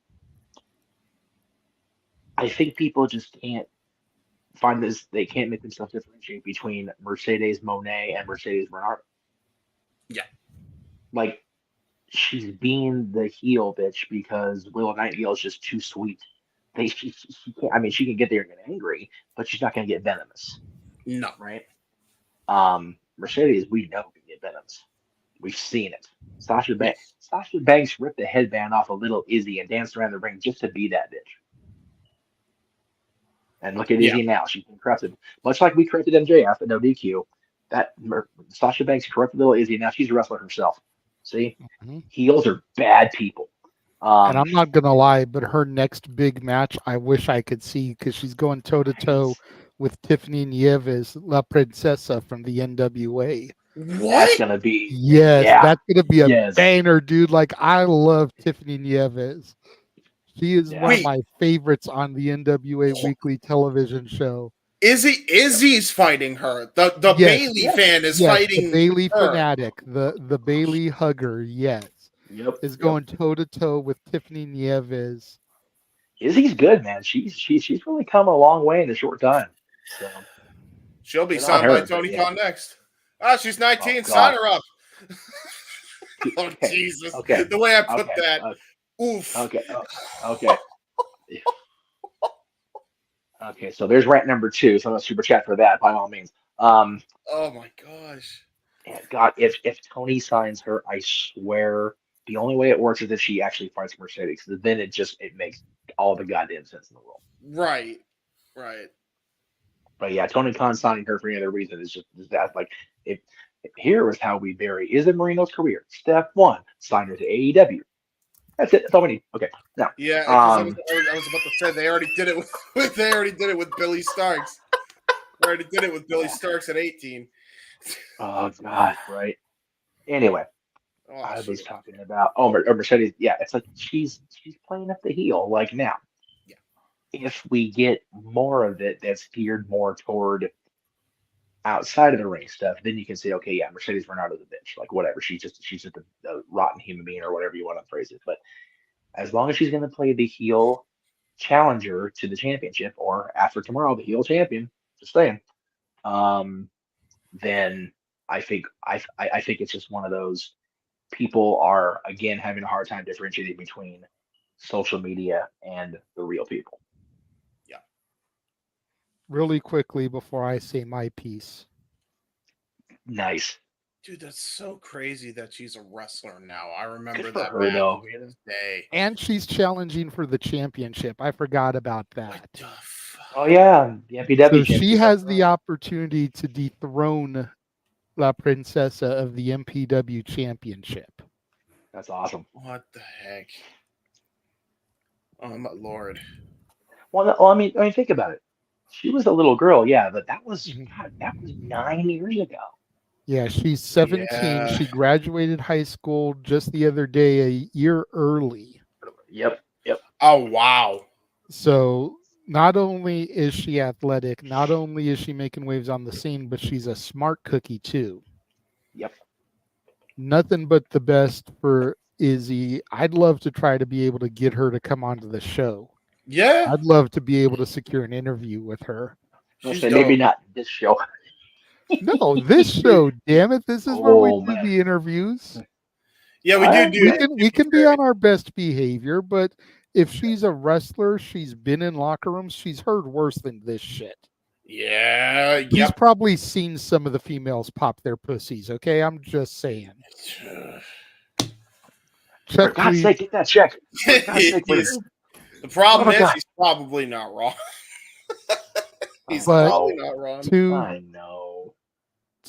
S13: I think people just can't find this. They can't make themselves differentiate between Mercedes Moné and Mercedes Bernard.
S2: Yeah, like
S13: she's being the heel bitch because Willow Nightingale is just too sweet. She can't. I mean, she can get there and get angry, but she's not going to get venomous.
S2: No,
S13: right? Mercedes, we know can get venomous. We've seen it. Sasha Banks ripped the headband off of Little Izzy and danced around the ring just to be that bitch. And look at Izzy now. She's been corrupted. Much like we corrupted MJF at No DQ, Sasha Banks corrupted Little Izzy. Now she's a wrestler herself. See? Heels are bad people.
S5: And I'm not going to lie, but her next big match, I wish I could see, because she's going toe-to-toe with Tiffany Nieves, La Princesa from the NWA.
S2: What?
S13: That's going to be...
S5: Yes, that's going to be a banger, dude. Like, I love Tiffany Nieves. She is one of my favorites on the NWA weekly television show.
S2: Izzy's fighting her. The Bailey fan is fighting
S5: the Bailey
S2: her.
S5: fanatic, the Bailey hugger, yes. is going toe to toe with Tiffany Nieves.
S13: Izzy's good, man. She's really come a long way in a short time. So
S9: she'll be
S13: Not
S9: signed
S13: her,
S9: by Tony
S13: but yeah.
S9: Khan next. Ah, she's 19.
S13: Oh,
S9: sign
S13: God.
S9: her up. Oh,
S13: Okay.
S9: Jesus.
S13: Okay.
S9: The way I put
S13: Okay.
S9: that.
S13: Okay.
S9: Oof.
S13: Okay. Okay. Okay. So there's rant number 2. So I'm gonna super chat for that by all means.
S9: Oh my gosh.
S13: And God, if Tony signs her, I swear the only way it works is if she actually fights Mercedes. Then it makes all the goddamn sense in the world.
S9: Right. Right.
S13: But yeah, Tony Khan signing her for any other reason is that like if here is how we bury Izzy Marino's career. Step 1, sign her to AEW. That's it. That's all we need. Okay. Now.
S9: Yeah, 'cause I was about to say they already did it with Billy Starks. They already did it with Billy Starks at 18.
S13: Oh God, right. Anyway,
S9: Oh,
S13: I was talking about Mercedes. Yeah, it's like she's playing up the heel. Like now, if we get more of it that's geared more toward outside of the ring stuff, then you can say, okay, yeah, Mercedes Bernardo's a bitch. Like whatever, she's just a rotten human being or whatever you want to phrase it. But as long as she's going to play the heel challenger to the championship, or after tomorrow, the heel champion, just saying, then I think it's just one of those people are again having a hard time differentiating between social media and the real people.
S5: Really quickly before I say my piece.
S13: Nice.
S9: Dude, that's so crazy that she's a wrestler now. I remember
S13: Good for
S9: that
S13: her,
S9: match
S13: though.
S9: to this day.
S5: And she's challenging for the championship. I forgot about that.
S13: Oh yeah, the MPW.
S5: So she has the opportunity to dethrone La Princesa of the MPW championship.
S13: That's awesome.
S9: What the heck? Oh my lord.
S13: Well, I mean, think about it. She was a little girl, yeah, but that was 9 years ago.
S5: Yeah, she's 17.
S9: Yeah.
S5: She graduated high school just the other day, a year early.
S13: Yep.
S9: Oh wow.
S5: So not only is she athletic, not only is she making waves on the scene, but she's a smart cookie too.
S13: Yep.
S5: Nothing but the best for Izzy. I'd love to try to be able to get her to come onto the show.
S9: Yeah.
S5: I'd love to be able to secure an interview with her.
S13: Maybe not this show.
S5: No, this show, damn it. This is where we do the interviews.
S9: Yeah,
S5: We can be on our best behavior, but if she's a wrestler, she's been in locker rooms, she's heard worse than this shit.
S9: Yeah.
S5: He's probably seen some of the females pop their pussies, okay? I'm just saying.
S13: For God's sake, get that check. For God's sake, please.
S9: The problem
S13: Oh my
S9: is
S13: God.
S9: he's probably not wrong. He's
S5: But
S9: probably not wrong.
S13: I know.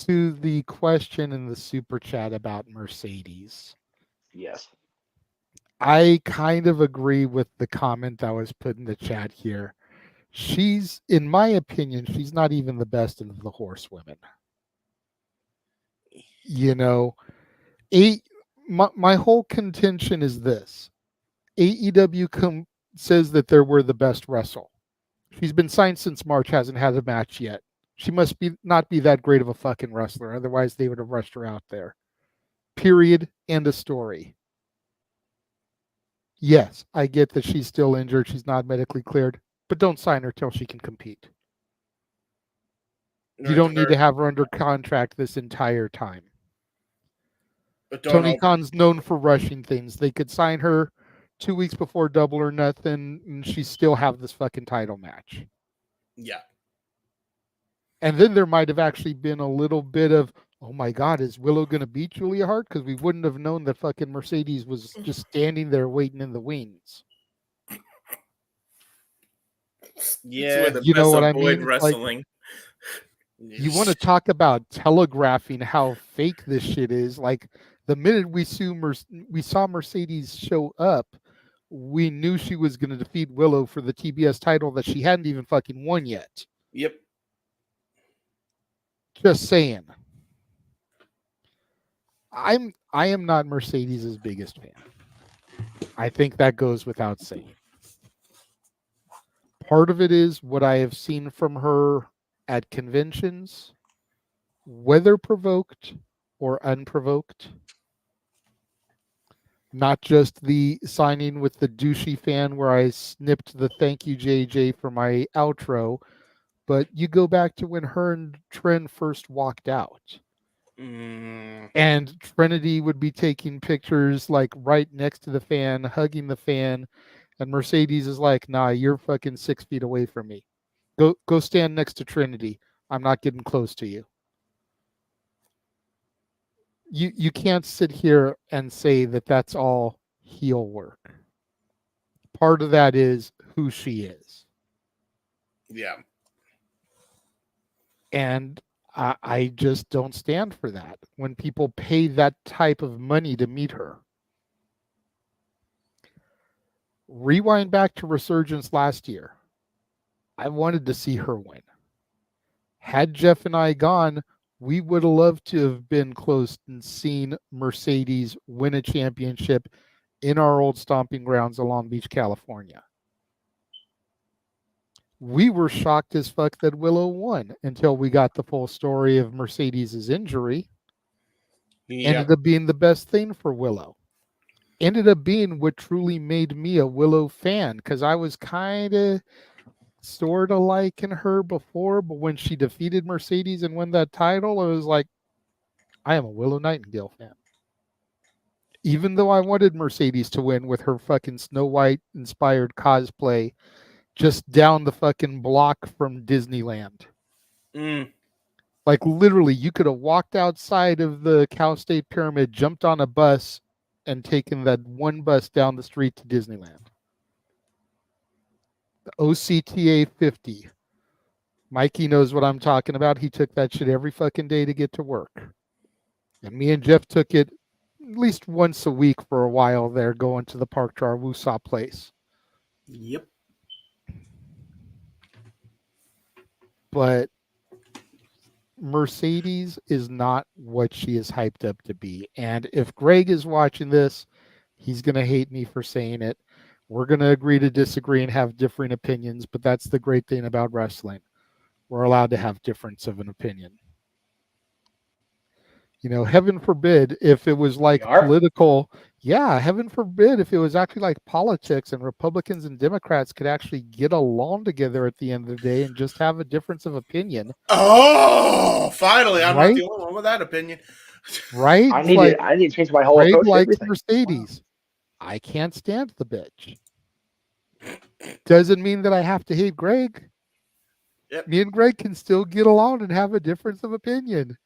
S5: To the question in the super chat about Mercedes.
S13: Yes.
S5: I kind of agree with the comment that was put in the chat here. She's, in my opinion, she's not even the best of the horsewomen. You know, my whole contention is this. AEW says that they were the best wrestle. She's been signed since March, hasn't had a match yet. She must not be that great of a fucking wrestler. Otherwise, they would have rushed her out there. Period. End of story. Yes, I get that she's still injured. She's not medically cleared. But don't sign her till she can compete. You don't need to have her under contract this entire time.
S9: But don't
S5: Tony Khan's known for rushing things. They could sign her 2 weeks before Double or Nothing, and she still have this fucking title match.
S9: Yeah.
S5: And then there might have actually been a little bit of, oh my God, is Willow going to beat Julia Hart? Because we wouldn't have known that fucking Mercedes was just standing there waiting in the wings.
S9: Yeah.
S5: You know what I mean?
S14: Wrestling.
S5: You want to talk about telegraphing how fake this shit is? Like the minute we saw Mercedes show up, we knew she was going to defeat Willow for the TBS title that she hadn't even fucking won yet.
S9: Yep.
S5: Just saying. I am not Mercedes' biggest fan. I think that goes without saying. Part of it is what I have seen from her at conventions, whether provoked or unprovoked, Not just the signing with the douchey fan where I snipped the thank you JJ for my outro, but you go back to when her and Trent first walked out. And Trinity would be taking pictures like right next to the fan, hugging the fan, and Mercedes is like, nah, you're fucking 6 feet away from me. Go stand next to Trinity. I'm not getting close to you. You can't sit here and say that that's all heel work. Part of that is who she is.
S9: Yeah.
S5: And I just don't stand for that when people pay that type of money to meet her. Rewind back to Resurgence last year. I wanted to see her win. Had Jeff and I gone, we would have loved to have been close and seen Mercedes win a championship in our old stomping grounds of Long Beach, California. We were shocked as fuck that Willow won until we got the full story of Mercedes' injury. Ended up being the best thing for Willow. Ended up being what truly made me a Willow fan, because I was kind of sort of liking her before, but when she defeated Mercedes and won that title, I was like, I am a Willow Nightingale fan. Even though I wanted Mercedes to win with her fucking Snow White inspired cosplay just down the fucking block from Disneyland. Like literally, you could have walked outside of the Cal State Pyramid, jumped on a bus, and taken that one bus down the street to Disneyland. The OCTA 50. Mikey knows what I'm talking about. He took that shit every fucking day to get to work. And me and Jeff took it at least once a week for a while there, going to the park to our Woosah place.
S15: Yep.
S5: But Mercedes is not what she is hyped up to be. And if Greg is watching this, he's going to hate me for saying it. We're going to agree to disagree and have differing opinions, but that's the great thing about wrestling. We're allowed to have difference of an opinion. You know, heaven forbid if it was like political. Yeah, heaven forbid if it was actually like politics and Republicans and Democrats could actually get along together at the end of the day and just have a difference of opinion.
S9: Oh, finally, I'm
S5: Right?
S9: not the only one with that opinion.
S5: Right?
S13: I
S5: It's
S13: need
S5: like,
S13: to change my whole
S5: Greg
S13: approach to
S5: likes
S13: everything.
S5: Mercedes. I can't stand the bitch. Doesn't mean that I have to hate Greg.
S9: Yep.
S5: Me and Greg can still get along and have a difference of opinion.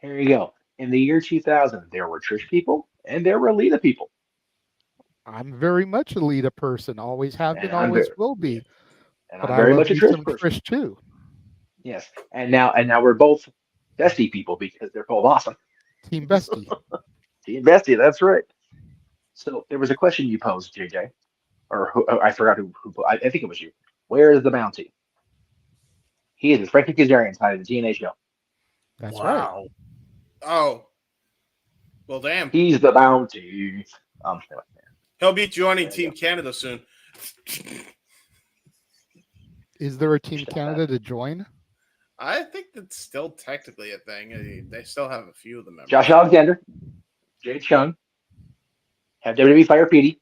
S13: Here you go. In the year 2000, there were Trish people and there were Lita people.
S5: I'm very much a Lita person. Always have been,
S13: And I'm
S5: always
S13: very-
S5: will be.
S13: And
S5: But
S13: I'm
S5: I
S13: very
S5: love
S13: much a
S5: me
S13: Trish
S5: some
S13: person.
S5: Trish too.
S13: Yes. And now we're both bestie people because they're both awesome.
S5: Team Bestie.
S13: Team bestie, that's right. So there was a question you posed, JJ, or I forgot who I think it was you. Where is the bounty? He is Frankie Kazarian side of the TNA show.
S5: That's right.
S9: Oh. Well, damn.
S13: He's the bounty. Anyway.
S9: He'll be joining Team Canada soon.
S5: Is there a Team Canada to join?
S9: I think that's still technically a thing. They still have a few of them.
S13: Josh Alexander, Jay Chung, have WWE fire Petey,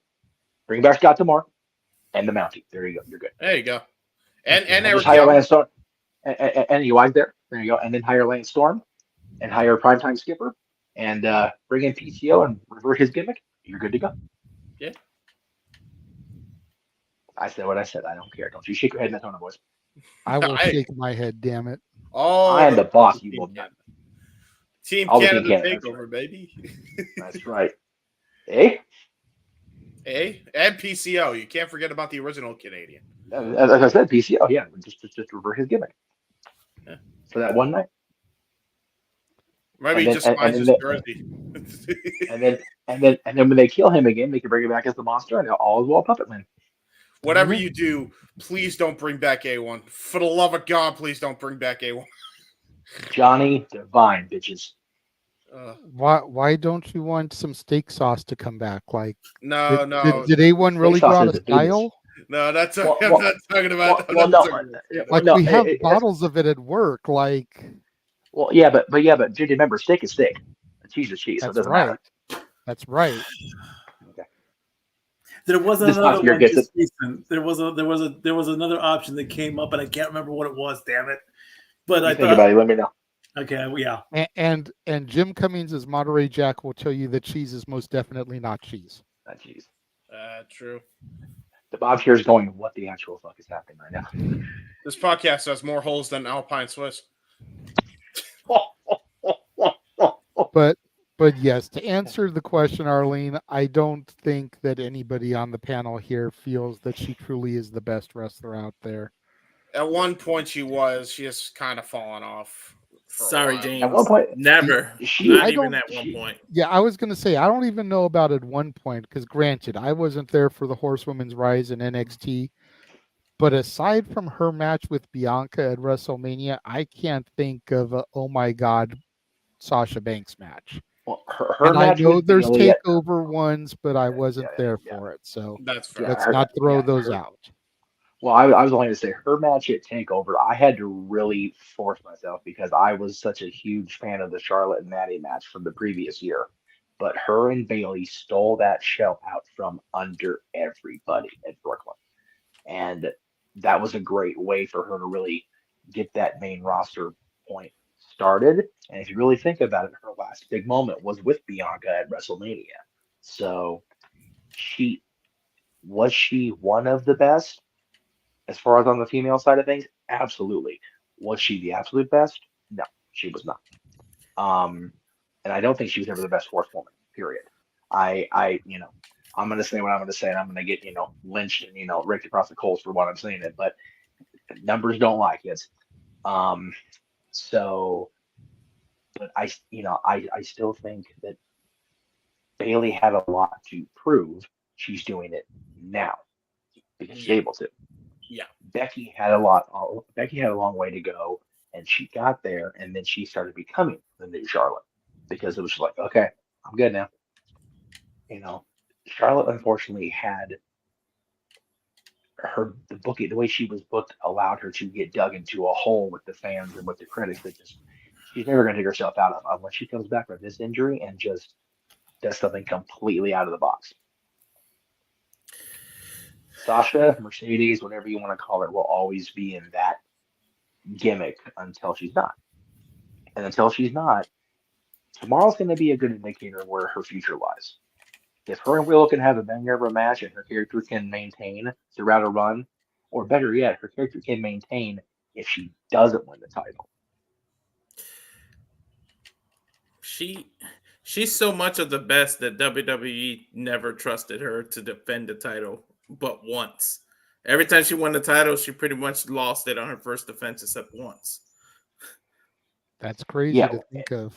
S13: bring back Scott D'Amore, and the Mountie. There you go. You're good.
S9: There you go. And
S13: just
S9: Eric
S13: hire
S9: Young.
S13: Lance Storm. And you there. There you go. And then hire Lance Storm and hire Primetime Skipper and bring in PCO and revert his gimmick. You're good to go.
S9: Yeah.
S13: I said what I said. I don't care. Don't you shake your head in that tone of voice.
S5: I will shake my head, damn it.
S9: Oh,
S13: I am the boss. You will not.
S9: Team
S13: All the
S9: Canada
S13: Team Canada,
S9: takeover, baby.
S13: That's right. Eh?
S9: And PCO. You can't forget about the original Canadian.
S13: As I said, PCO. Yeah, just revert his gimmick for that one night.
S9: Maybe he
S13: And
S9: just
S13: then-
S9: finds
S13: and
S9: his
S13: then-
S9: jersey.
S13: and then when they kill him again, they can bring him back as the monster, and all is well, Puppet Man.
S9: Whatever you do, please don't bring back A1. For the love of God, please don't bring back A1.
S13: Johnny Divine, bitches.
S5: Why don't you want some steak sauce to come back? Like,
S9: No, no.
S5: Did A1 really
S13: Steak
S5: go
S13: sauce
S5: out
S13: is
S5: of
S13: the biggest.
S5: style?
S9: No, that's
S13: Well,
S9: I'm
S13: well,
S9: not talking about.
S13: well,
S9: I'm
S13: no,
S9: not talking about-
S5: Like,
S13: no,
S5: we have
S13: that's-
S5: bottles of it at work. Like,
S13: Well, yeah, but JJ, remember, steak is steak. Cheese is cheese. So it
S5: that's
S13: doesn't
S5: right.
S13: matter.
S5: That's right.
S13: Okay.
S15: There was
S13: This
S15: another
S13: last year
S15: one
S13: gets
S15: just
S13: it.
S15: recent. There was another option that came up, and I can't remember what it was. Damn it! But
S13: You
S15: I
S13: think
S15: thought,
S13: about it. Let me know.
S15: okay, well, yeah,
S5: And Jim Cummings as Monterey Jack will tell you that cheese is most definitely not cheese.
S13: Not cheese.
S9: True.
S13: The Bob here is going, what the actual fuck is happening right now?
S9: This podcast has more holes than Alpine Swiss.
S5: But yes, to answer the question, Arlene, I don't think that anybody on the panel here feels that she truly is the best wrestler out there.
S9: At one point, she was. She has kind of fallen off.
S14: Sorry, James.
S13: At one point,
S14: Never. Not even at one point.
S5: Yeah, I was going to say, I don't even know about at one point, because granted, I wasn't there for the Horsewomen's Rise in NXT. But aside from her match with Bianca at WrestleMania, I can't think of a, oh my God, Sasha Banks match.
S13: Well, her
S5: and I
S13: match
S5: know
S13: with
S5: there's
S13: Bayley at-
S5: takeover ones, but I wasn't there for it. So
S9: that's fair.
S5: let's
S13: her-
S5: not throw
S13: yeah,
S5: those
S13: her-
S5: out.
S13: Well, I was only going to say her match at TakeOver, I had to really force myself because I was such a huge fan of the Charlotte and Natty match from the previous year. But her and Bayley stole that show out from under everybody at Brooklyn. And that was a great way for her to really get that main roster point started. And if you really think about it, her last big moment was with Bianca at WrestleMania. So was she one of the best as far as on the female side of things? Absolutely. Was she the absolute best? No, she was not. And I don't think she was ever the best horsewoman, period. I'm going to say what I'm going to say, and I'm going to get, lynched and, raked across the coals for what I'm saying it, but numbers don't lie, kids. But I still think that Bayley had a lot to prove. She's doing it now because she's able to.
S9: Yeah.
S13: Becky had a long way to go, and she got there, and then she started becoming the new Charlotte because it was like, okay, I'm good now. Charlotte unfortunately had the booking, the way she was booked allowed her to get dug into a hole with the fans and with the critics that just she's never going to dig herself out of unless she comes back from this injury and just does something completely out of the box. Sasha, Mercedes, whatever you want to call her, will always be in that gimmick until she's not. And until she's not, tomorrow's going to be a good indicator of where her future lies. If her and Willow can have a banger of a match and her character can maintain throughout a run, or better yet, her character can maintain if she doesn't win the title.
S14: She's so much of the best that WWE never trusted her to defend the title but once. Every time she won the title, she pretty much lost it on her first defense except once.
S5: That's crazy to think of.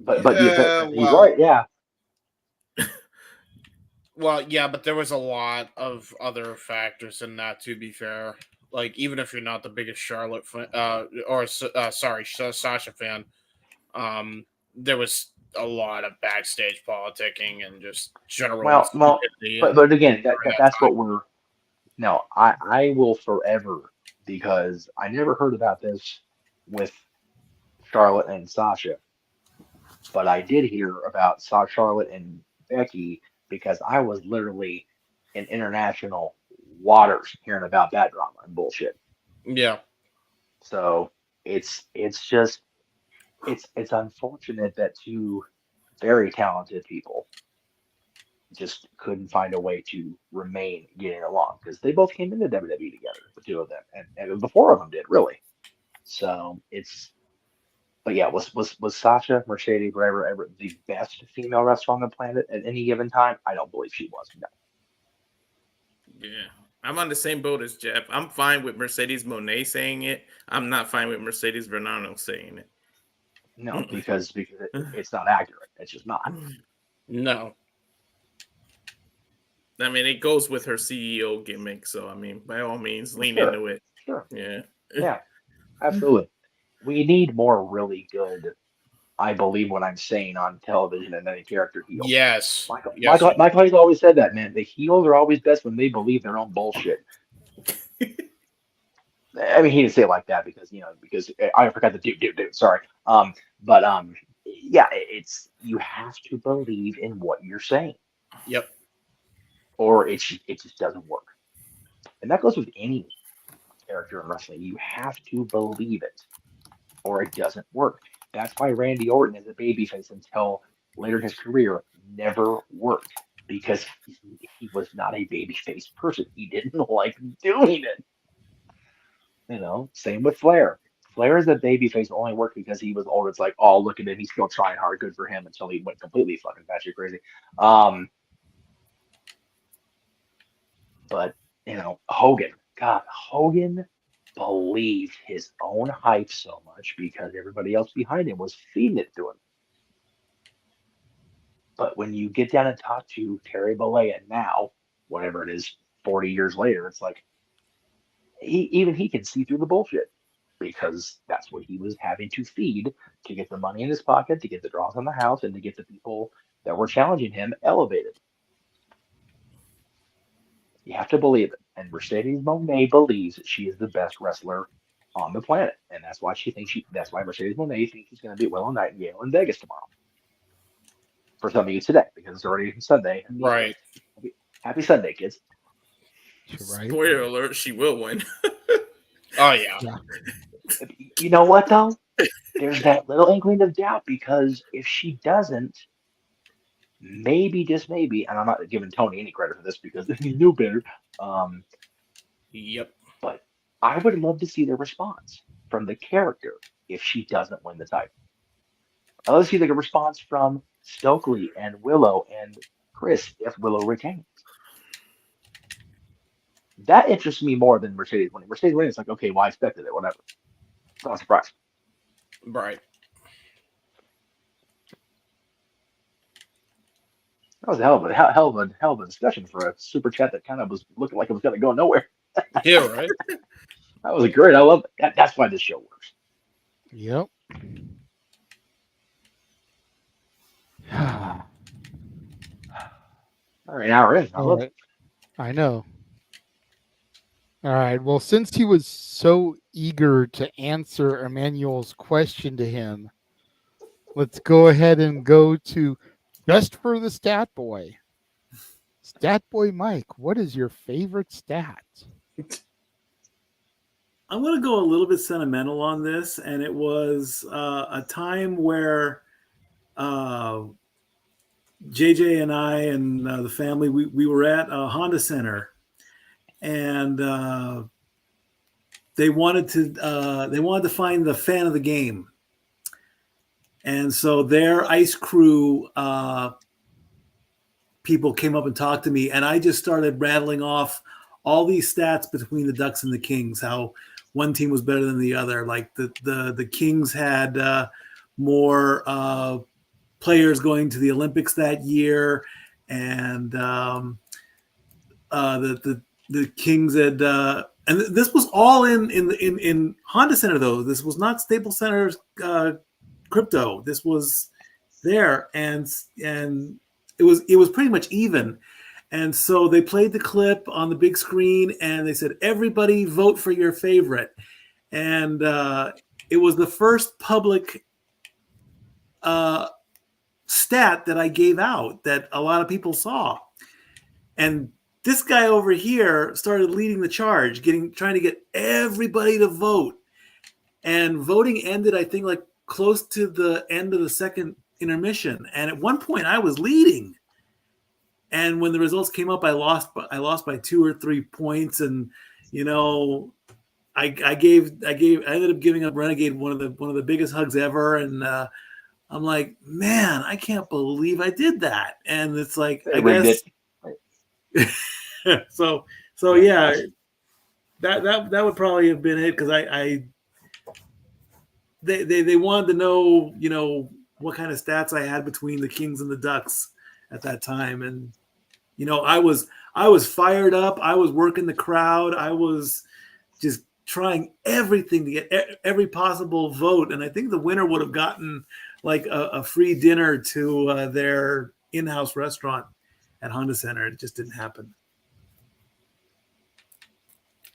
S13: But he's right, yeah.
S9: Well, yeah, but there was a lot of other factors in that, to be fair. Like, even if you're not the biggest Charlotte fan, Sasha fan, there was a lot of backstage politicking and just general.
S13: But again, that's what we're. No, I will forever, because I never heard about this with Charlotte and Sasha, but I did hear about Charlotte and Becky because I was literally in international waters hearing about that drama and bullshit.
S9: Yeah.
S13: So it's unfortunate that two very talented people just couldn't find a way to remain getting along, because they both came into WWE together, the two of them, and the four of them did, really. So but yeah, was Sasha, Mercedes, whatever, ever the best female wrestler on the planet at any given time? I don't believe she was. No.
S14: Yeah, I'm on the same boat as Jeff. I'm fine with Mercedes Moné saying it. I'm not fine with Mercedes Vernano saying it.
S13: No, because it's not accurate. It's just not.
S9: No.
S14: I mean, it goes with her CEO gimmick. So, I mean, by all means, lean
S13: Sure.
S14: into it.
S13: Sure.
S14: Yeah.
S13: Yeah, absolutely. We need more really good, I believe what I'm saying, on television and any character heel.
S9: Yes.
S13: Michael Hayes always said that, man. The heels are always best when they believe their own bullshit. I mean, he didn't say it like that because I forgot the dude. Sorry. Yeah, it's you have to believe in what you're saying.
S9: Yep.
S13: or it just doesn't work. And that goes with any character in wrestling. You have to believe it, or it doesn't work. That's why Randy Orton as a babyface until later in his career never worked, because he was not a babyface person. He didn't like doing it. Same with Flair. Flair as a babyface only worked because he was older. It's like, oh, look at him. He's still trying hard. Good for him, until he went completely fucking batshit crazy. But, Hogan. God, Hogan believed his own hype so much because everybody else behind him was feeding it to him. But when you get down and talk to Terry Bollea now, whatever it is, 40 years later, it's like, he can see through the bullshit, because that's what he was having to feed to get the money in his pocket, to get the draws on the house, and to get the people that were challenging him elevated. You have to believe it. And Mercedes Moné believes she is the best wrestler on the planet. And that's why that's why Mercedes Moné thinks she's going to beat Willow Nightingale in Vegas tomorrow. For some of you today, because it's already Sunday.
S9: Right.
S13: Happy Sunday, kids.
S5: Right.
S14: Spoiler alert, she will win.
S9: Oh, yeah.
S13: You know what, though? There's that little inkling of doubt, because if she doesn't, maybe, just maybe, and I'm not giving Tony any credit for this because he knew better.
S9: Yep.
S13: But I would love to see the response from the character if she doesn't win the title. I'd love to see a response from Stokely and Willow and Chris if Willow retains. That interests me more than Mercedes winning. Mercedes winning is like, okay, well, I expected it, whatever. It's not a surprise.
S9: Right.
S13: That was a hell of a discussion for a super chat that kind of was looking like it was going to go nowhere.
S9: Yeah, right.
S13: That was great. I love it. That's why this show works.
S5: Yep.
S13: All right, now we're in. I love it.
S5: I know. All right. Well, since he was so eager to answer Emmanuel's question to him, let's go ahead and go to Just for the Stat Boy. Stat Boy Mike, what is your favorite stat?
S15: I'm going to go a little bit sentimental on this, and it was a time where JJ and I and the family, we were at a Honda Center, and they wanted to find the fan of the game, and so their ice crew people came up and talked to me, and I just started rattling off all these stats between the Ducks and the Kings, how one team was better than the other. Like the Kings had more players going to the Olympics that year, and the Kings had and this was all in Honda Center, though. This was not Staples Center's crypto. This was there, and it was pretty much even. And so they played the clip on the big screen, and they said, everybody vote for your favorite. And it was the first public stat that I gave out that a lot of people saw. And this guy over here started leading the charge, trying to get everybody to vote. And voting ended, I think, like close to the end of the second intermission. And at one point I was leading. And when the results came up, I lost by 2 or 3 points. And, I ended up giving up Renegade one of the biggest hugs ever. And I'm like, man, I can't believe I did that. And it's like, I guess. so yeah, that would probably have been it, because they wanted to know, what kind of stats I had between the Kings and the Ducks at that time. And I was fired up. I was working the crowd. I was just trying everything to get every possible vote. And I think the winner would have gotten like a free dinner to their in-house restaurant at Honda Center. It just didn't happen.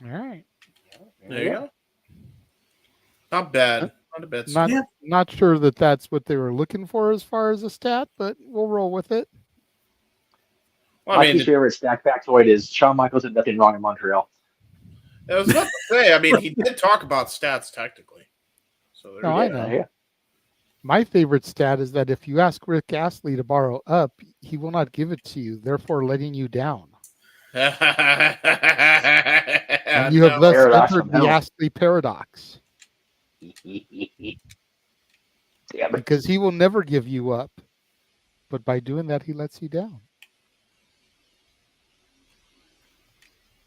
S5: All right.
S9: There you go. Not bad. Not a bad stat.
S5: Not sure that that's what they were looking for as far as a stat, but we'll roll with it.
S2: Well,
S13: My favorite stack factoid is Shawn Michaels did nothing wrong in Montreal.
S9: I was about to say, I mean, he did talk about stats technically. So there
S5: I know. My favorite stat is that if you ask Rick Astley to borrow up, he will not give it to you, therefore letting you down. And you have thus entered the Astley paradox. Because he will never give you up. But by doing that, he lets you down.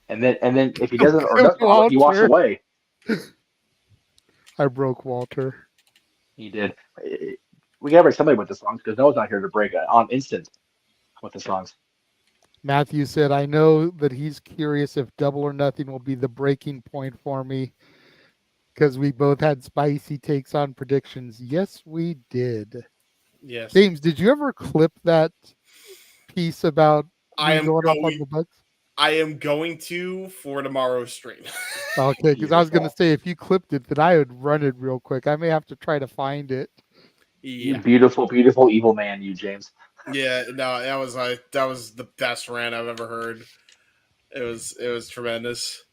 S13: And then if he doesn't or doesn't follow, he walks away.
S5: I broke Walter.
S13: He did. We got to break somebody with the songs because Noah's not here to break on instant with the songs.
S5: Matthew said, I know that he's curious if Double or Nothing will be the breaking point for me because we both had spicy takes on predictions. Yes, we did.
S9: Yes.
S5: James, did you ever clip that piece about going up on the Bucks?
S9: I am going to for tomorrow's stream.
S5: Okay, because I was going to say, if you clipped it, then I would run it real quick. I may have to try to find it.
S13: You beautiful, beautiful, evil man, you, James.
S9: Yeah, no, that was the best rant I've ever heard. It was tremendous.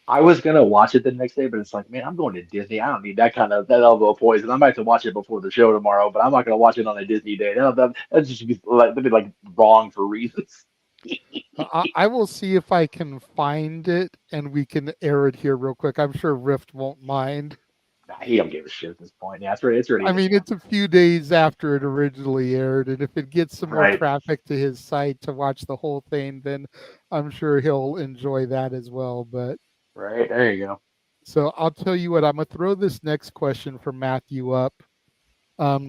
S13: I was gonna watch it the next day, but it's like, man, I'm going to Disney. I don't need that elbow poison. I might have to watch it before the show tomorrow, but I'm not gonna watch it on a Disney day. That's just be wrong for reasons.
S5: I will see if I can find it and we can air it here real quick. I'm sure Rift won't mind.
S13: He don't give a shit at this point. Yeah, it's ready.
S5: I mean, it's a few days after it originally aired, and if it gets some more traffic to his site to watch the whole thing, then I'm sure he'll enjoy that as well. But
S13: right, there you go.
S5: So I'll tell you what, I'm gonna throw this next question from Matthew up.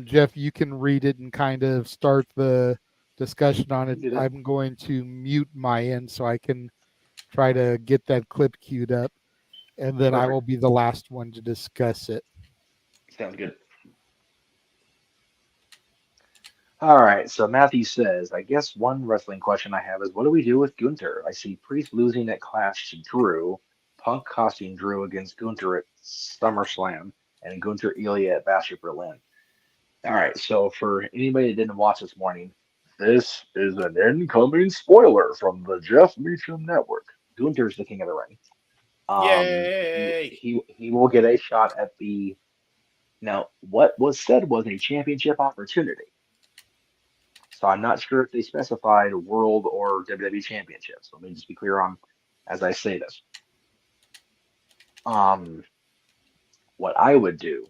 S5: Jeff, you can read it and kind of start the discussion on it. I'm going to mute my end so I can try to get that clip queued up. And then I will be the last one to discuss it.
S13: Sounds good. All right. So Matthew says, I guess one wrestling question I have is, what do we do with Gunther? I see Priest losing at Clash to Drew, Punk costing Drew against Gunther at SummerSlam, and Gunther Ilya at Bash of Berlin. All right. So for anybody that didn't watch this morning, this is an incoming spoiler from the Jeff Meacham Network. Gunther's the king of the ring.
S9: Yay!
S13: He will get a shot at the. Now, what was said was a championship opportunity. So I'm not sure if they specified world or WWE championships. Let me just be clear on as I say this. What I would do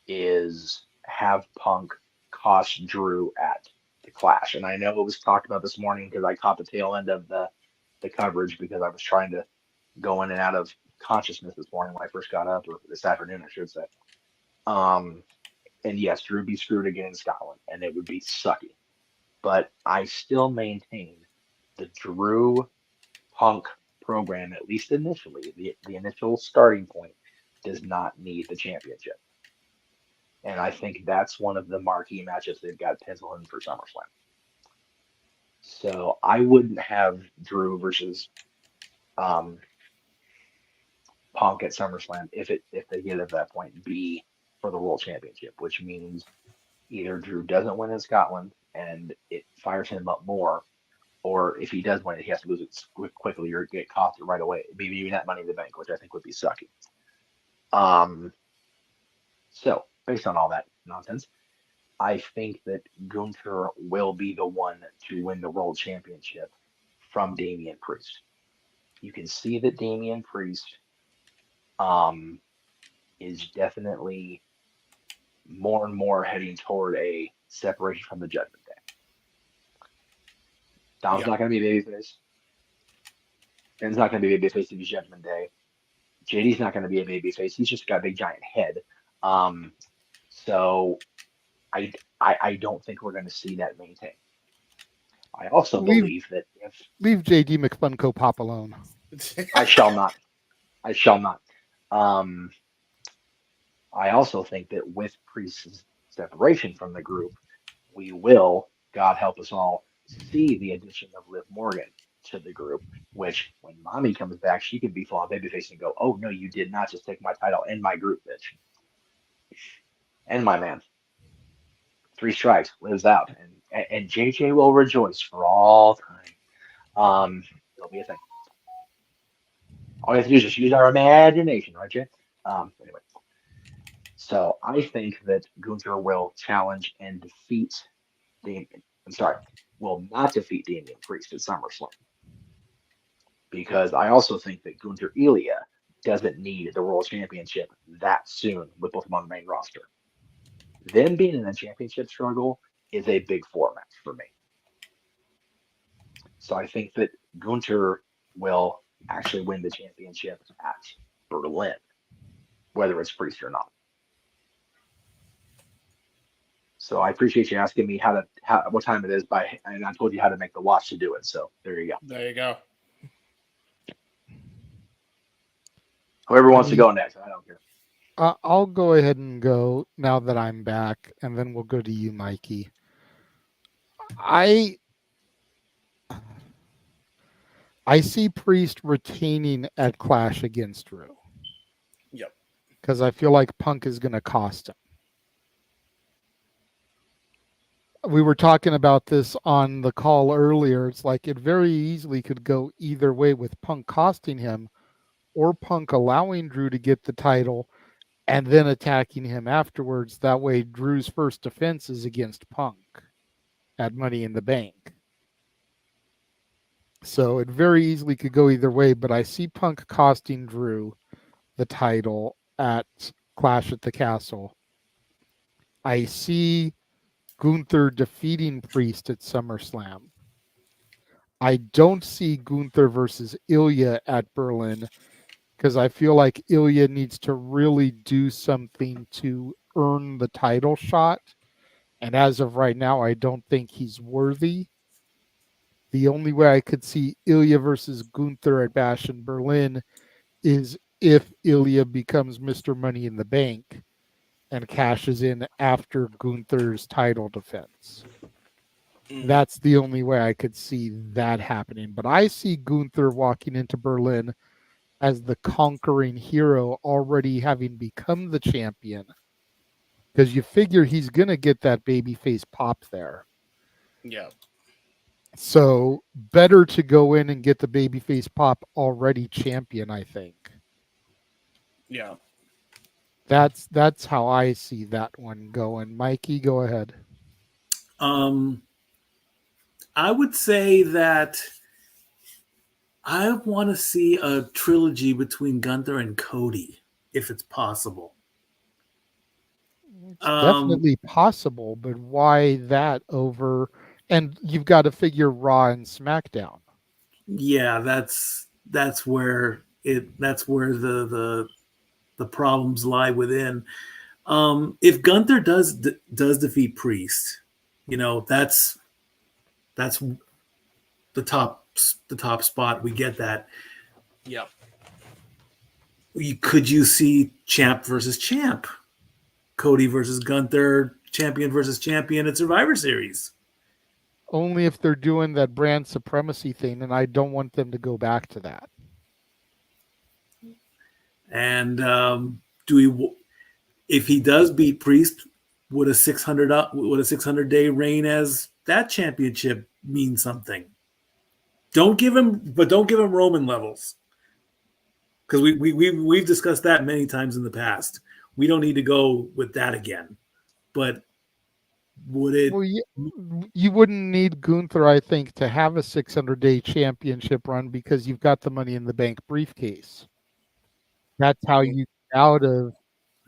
S13: is have Punk cost Drew at the Clash, and I know it was talked about this morning because I caught the tail end of the coverage because I was trying to go in and out of consciousness this morning when I first got up, or this afternoon, I should say. And yes, Drew would be screwed again in Scotland, and it would be sucky. But I still maintain the Drew Punk program, at least initially, the initial starting point, does not need the championship. And I think that's one of the marquee matchups they've got penciled in for SummerSlam. So I wouldn't have Drew versus Punk at SummerSlam if they get at that point be for the World Championship, which means either Drew doesn't win in Scotland and it fires him up more, or if he does win it, he has to lose it quickly or get caught right away. Maybe not Money in the Bank, which I think would be sucky. So based on all that nonsense, I think that Gunther will be the one to win the World Championship from Damian Priest. You can see that Damian Priest is definitely more and more heading toward a separation from the Judgment Day. Dom's not going to be babyface. Ben's not going to be babyface in the Judgment Day. JD's not going to be a babyface. He's just got a big giant head. So I don't think we're going to see that maintain. I also believe that if
S5: leave JD McFunko Pop alone.
S13: I shall not. I also think that with Priest's separation from the group, we will, God help us all, see the addition of Liv Morgan to the group, which when Mommy comes back, she can be full on babyface and go, oh, no, you did not just take my title and my group, bitch. And my man. 3 strikes, lives out. And JJ will rejoice for all time. It'll be a thing. All you have to do is just use our imagination, right, you? Anyway. So I think that Gunther will challenge and defeat Damian. I'm sorry, will not defeat Damian Priest at SummerSlam. Because I also think that Gunther Ilya doesn't need the World Championship that soon with both of them on the main roster. Them being in a championship struggle is a big format for me. So I think that Gunther will actually win the championship at Berlin, whether it's Priest or not. So I appreciate you asking me what time it is and I told you how to make the watch to do it. So there you go.
S9: There you go.
S13: Whoever wants to go next, I don't care.
S5: I'll go ahead and go now that I'm back, and then we'll go to you, Mikey. I see Priest retaining at Clash against Drew.
S9: Yep.
S5: Because I feel like Punk is going to cost him. We were talking about this on the call earlier. It's like it very easily could go either way with Punk costing him or Punk allowing Drew to get the title and then attacking him afterwards. That way, Drew's first defense is against Punk at Money in the Bank. So it very easily could go either way, but I see Punk costing Drew the title at Clash at the Castle. I see Gunther defeating Priest at SummerSlam. I don't see Gunther versus Ilya at Berlin because I feel like Ilya needs to really do something to earn the title shot. And as of right now, I don't think he's worthy. The only way I could see Ilya versus Gunther at Bash in Berlin is if Ilya becomes Mr. Money in the Bank and cashes in after Gunther's title defense. That's the only way I could see that happening. But I see Gunther walking into Berlin as the conquering hero, already having become the champion. Because you figure he's going to get that babyface pop there.
S9: Yeah.
S5: So better to go in and get the babyface pop already champion, I think.
S9: Yeah.
S5: That's how I see that one going. Mikey, go ahead.
S15: I would say that I want to see a trilogy between Gunther and Cody, if it's possible.
S5: It's definitely possible, but why that over? And you've got to figure Raw and SmackDown.
S15: Yeah, that's where the problems lie within. If Gunther does defeat Priest, that's the top spot. We get that.
S9: Yep.
S15: Could you see champ versus champ, Cody versus Gunther, champion versus champion at Survivor Series?
S5: Only if they're doing that brand supremacy thing, and I don't want them to go back to that.
S15: And if he does beat Priest, would a 600-day reign as that championship mean something? Don't give him Roman levels, because we've discussed that many times in the past. We don't need to go with that again. But would it?
S5: Well, you wouldn't need Gunther, I think, to have a 600-day championship run because you've got the Money in the Bank briefcase. That's how you get out of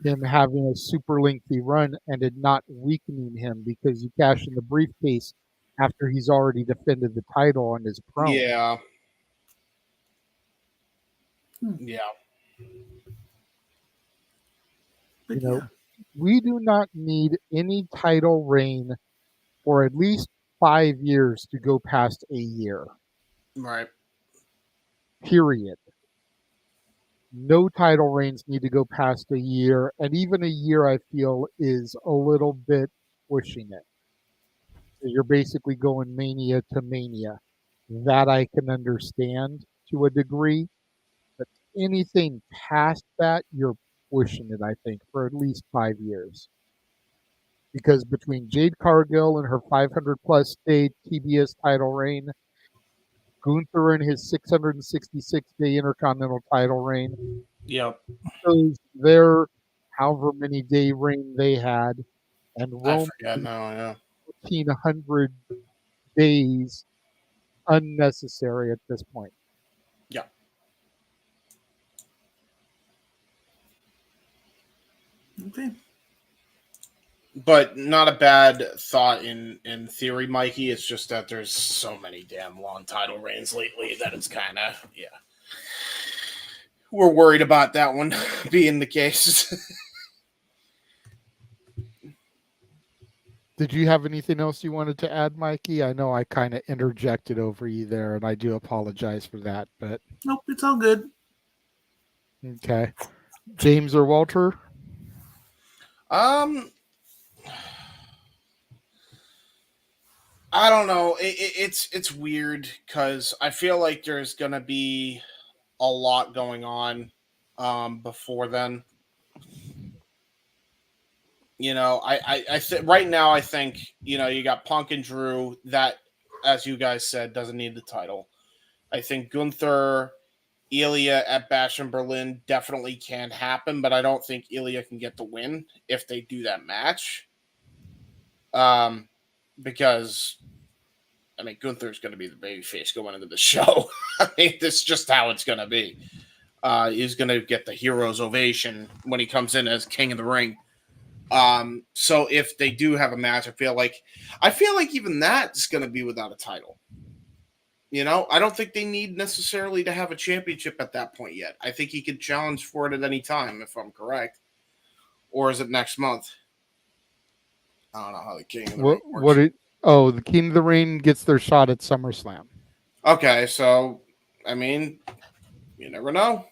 S5: him having a super lengthy run and it not weakening him because you cash in the briefcase after he's already defended the title on his promo.
S9: Yeah. Yeah.
S5: We do not need any title reign for at least 5 years to go past a year.
S9: Right.
S5: Period. No title reigns need to go past a year, and even a year I feel is a little bit pushing it. You're basically going mania to mania. That I can understand to a degree, but anything past that, you're pushing it, I think, for at least 5 years. Because between Jade Cargill and her 500-plus day TBS title reign Gunther in his 666-day Intercontinental title reign.
S2: Yep.
S5: Shows their however many day reign they had, and
S2: I
S5: Roman
S2: forget now. Yeah.
S5: 1,400 days unnecessary at this point.
S2: Yeah.
S15: Okay.
S2: But not a bad thought in theory, Mikey. It's just that there's so many damn long title reigns lately that it's kind of, yeah. We're worried about that one being the case.
S5: Did you have anything else you wanted to add, Mikey? I know I kind of interjected over you there, and I do apologize for that. But
S15: Nope, it's all good.
S5: okay, James or Walter?
S2: I don't know. It's weird because I feel like there's gonna be a lot going on before then. You know, I right now I think, you know, you got Punk and Drew that, as you guys said, doesn't need the title. I think Gunther, Ilya at Bash in Berlin definitely can happen, but I don't think Ilya can get the win if they do that match. Because I mean, Gunther's going to be the babyface going into the show. I mean, this is just how it's going to be. He's going to get the hero's ovation when he comes in as King of the Ring. So if they do have a match, I feel like even that's going to be without a title. You know, I don't think they need necessarily to have a championship at that point yet. I think he could challenge for it at any time, if I'm correct. Or is it next month? I don't know how the King of the Ring works.
S5: The King of the Ring gets their shot at SummerSlam.
S2: Okay, so, I mean, you never know.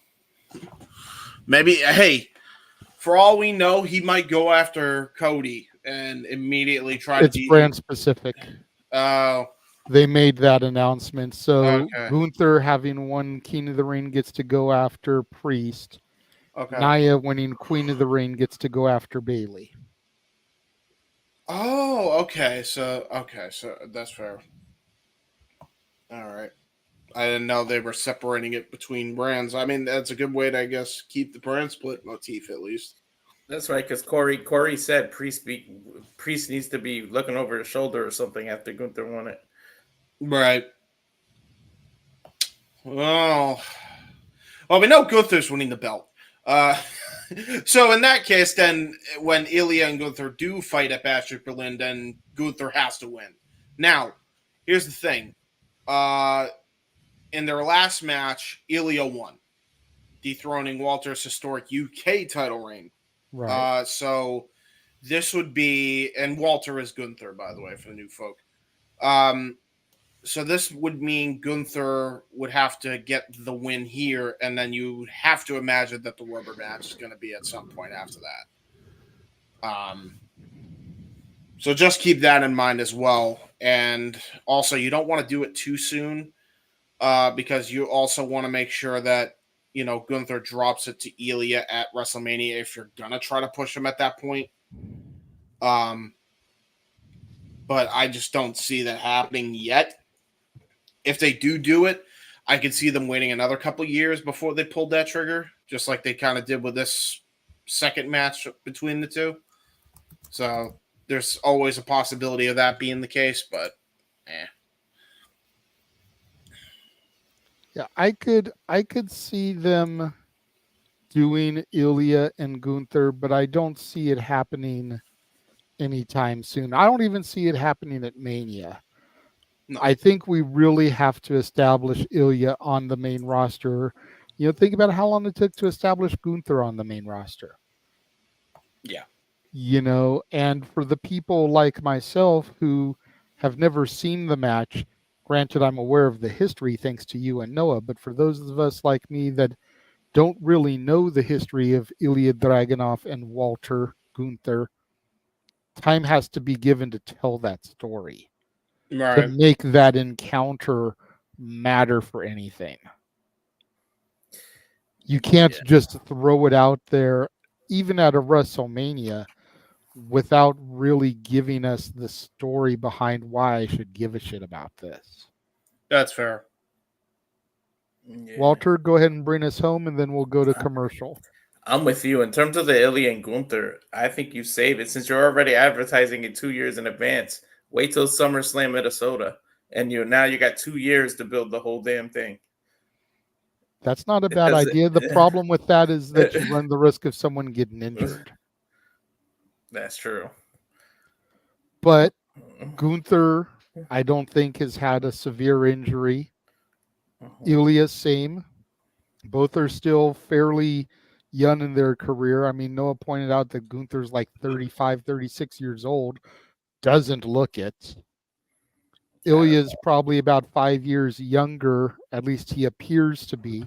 S2: Maybe, hey, for all we know, he might go after Cody and immediately try to beat him.
S5: It's brand specific.
S2: Oh.
S5: They made that announcement. So
S2: Okay.
S5: Gunther, having won King of the Ring, gets to go after Priest.
S2: Okay.
S5: Nia, winning Queen of the Ring, gets to go after Bayley.
S2: Oh, okay. So that's fair. All right. I didn't know they were separating it between brands. I mean, that's a good way to, I guess, keep the brand split motif at least.
S14: That's right, because Corey said Priest needs to be looking over his shoulder or something after Gunther won it.
S2: Right. Well, we know Gunther's winning the belt. So in that case, then when Ilya and Gunther do fight at Bash at Berlin, then Gunther has to win. Now, here's the thing. In their last match, Ilya won, dethroning Walter's historic UK title reign.
S5: Right.
S2: So this would be, and Walter is Gunther, by the way, for the new folk. So this would mean Gunther would have to get the win here, and then you would have to imagine that the rubber match is going to be at some point after that. So just keep that in mind as well. And also, you don't want to do it too soon because you also want to make sure that, you know, Gunther drops it to Ilya at WrestleMania if you're going to try to push him at that point. But I just don't see that happening yet. If they do it, I could see them waiting another couple years before they pulled that trigger, just like they kind of did with this second match between the two. So there's always a possibility of that being the case, but
S5: Yeah, I could see them doing Ilya and Gunther, but I don't see it happening anytime soon. I don't even see it happening at Mania. No. I think we really have to establish Ilya on the main roster. You know, think about how long it took to establish Gunther on the main roster.
S2: Yeah.
S5: You know, and for the people like myself who have never seen the match, granted, I'm aware of the history thanks to you and Noah, but for those of us like me that don't really know the history of Ilya Dragunov and Walter Gunther, time has to be given to tell that story.
S2: Right.
S5: To make that encounter matter for anything. You can't just throw it out there, even at a WrestleMania, without really giving us the story behind why I should give a shit about this.
S2: That's fair.
S14: Yeah.
S5: Walter, go ahead and bring us home, and then we'll go to commercial.
S14: I'm with you. In terms of the Ilya and Gunther, I think you save it since you're already advertising it 2 years in advance. Wait till SummerSlam Minnesota, and you got 2 years to build the whole damn thing.
S5: That's not a bad idea. The problem with that is that you run the risk of someone getting injured.
S14: That's true.
S5: But Gunther, I don't think, has had a severe injury. Ilya, same. Both are still fairly young in their career. I mean, Noah pointed out that Gunther's like 35, 36 years old. Doesn't look it. Ilya's probably about 5 years younger. At least he appears to be.